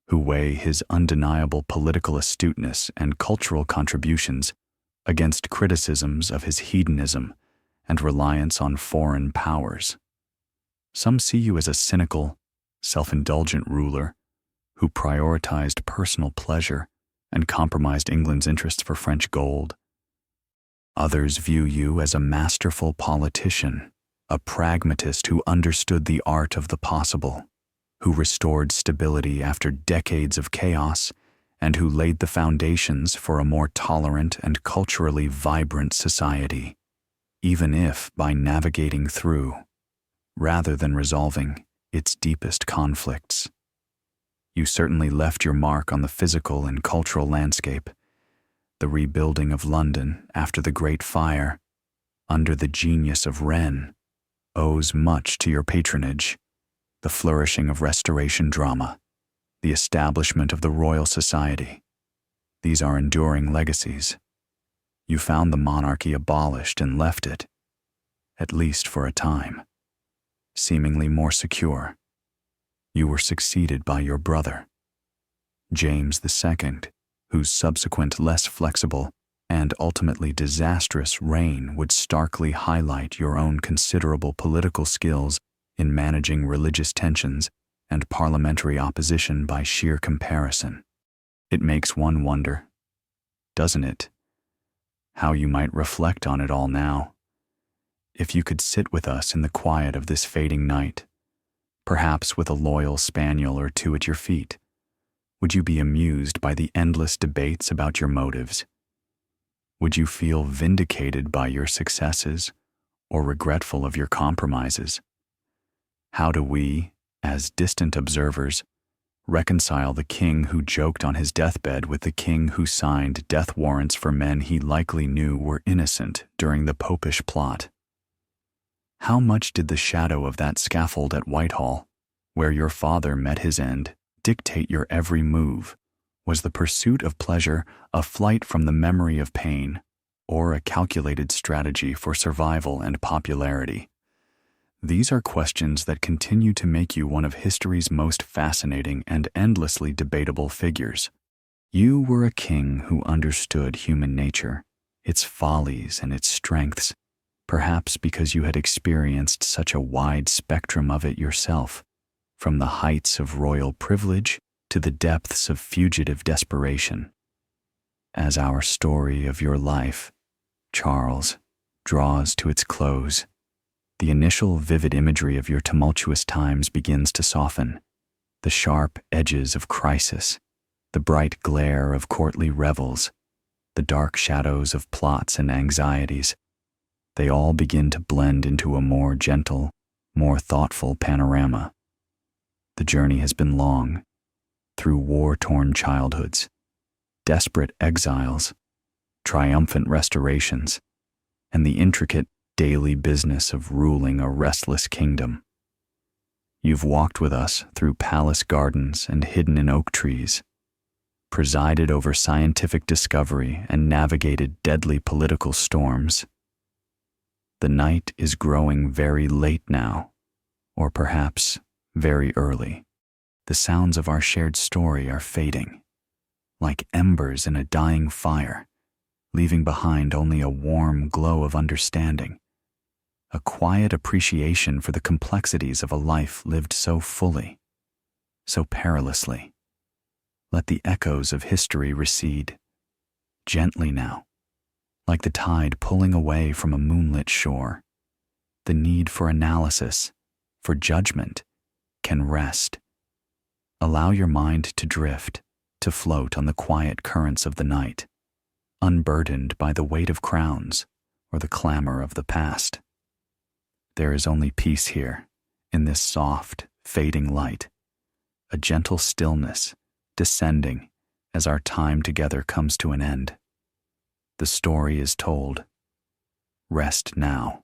who weigh his undeniable political astuteness and cultural contributions against criticisms of his hedonism and reliance on foreign powers. Some see you as a cynical, self-indulgent ruler who prioritized personal pleasure and compromised England's interests for French gold. Others view you as a masterful politician, a pragmatist who understood the art of the possible, who restored stability after decades of chaos, and who laid the foundations for a more tolerant and culturally vibrant society, even if by navigating through, rather than resolving, its deepest conflicts. You certainly left your mark on the physical and cultural landscape. The rebuilding of London after the Great Fire, under the genius of Wren, owes much to your patronage. The flourishing of Restoration drama, the establishment of the Royal Society. These are enduring legacies. You found the monarchy abolished and left it, at least for a time, seemingly more secure. You were succeeded by your brother, James II, whose subsequent less flexible and ultimately disastrous reign would starkly highlight your own considerable political skills in managing religious tensions and parliamentary opposition by sheer comparison. It makes one wonder, doesn't it, how you might reflect on it all now. If you could sit with us in the quiet of this fading night, perhaps with a loyal spaniel or two at your feet, would you be amused by the endless debates about your motives? Would you feel vindicated by your successes or regretful of your compromises? How do we, as distant observers, reconcile the king who joked on his deathbed with the king who signed death warrants for men he likely knew were innocent during the Popish Plot? How much did the shadow of that scaffold at Whitehall, where your father met his end, dictate your every move? Was the pursuit of pleasure a flight from the memory of pain, or a calculated strategy for survival and popularity? These are questions that continue to make you one of history's most fascinating and endlessly debatable figures. You were a king who understood human nature, its follies and its strengths, perhaps because you had experienced such a wide spectrum of it yourself, from the heights of royal privilege to the depths of fugitive desperation. As our story of your life, Charles, draws to its close, The initial vivid imagery of your tumultuous times begins to soften. The sharp edges of crisis, the bright glare of courtly revels, the dark shadows of plots and anxieties, they all begin to blend into a more gentle, more thoughtful panorama. The journey has been long, through war-torn childhoods, desperate exiles, triumphant restorations, and the intricate daily business of ruling a restless kingdom. You've walked with us through palace gardens and hidden in oak trees, presided over scientific discovery and navigated deadly political storms. The night is growing very late now, or perhaps very early. The sounds of our shared story are fading, like embers in a dying fire, leaving behind only a warm glow of understanding, a quiet appreciation for the complexities of a life lived so fully, so perilously. Let the echoes of history recede, gently now, like the tide pulling away from a moonlit shore. The need for analysis, for judgment, can rest. Allow your mind to drift, to float on the quiet currents of the night, unburdened by the weight of crowns or the clamor of the past. There is only peace here, in this soft, fading light, a gentle stillness descending as our time together comes to an end. The story is told. Rest now.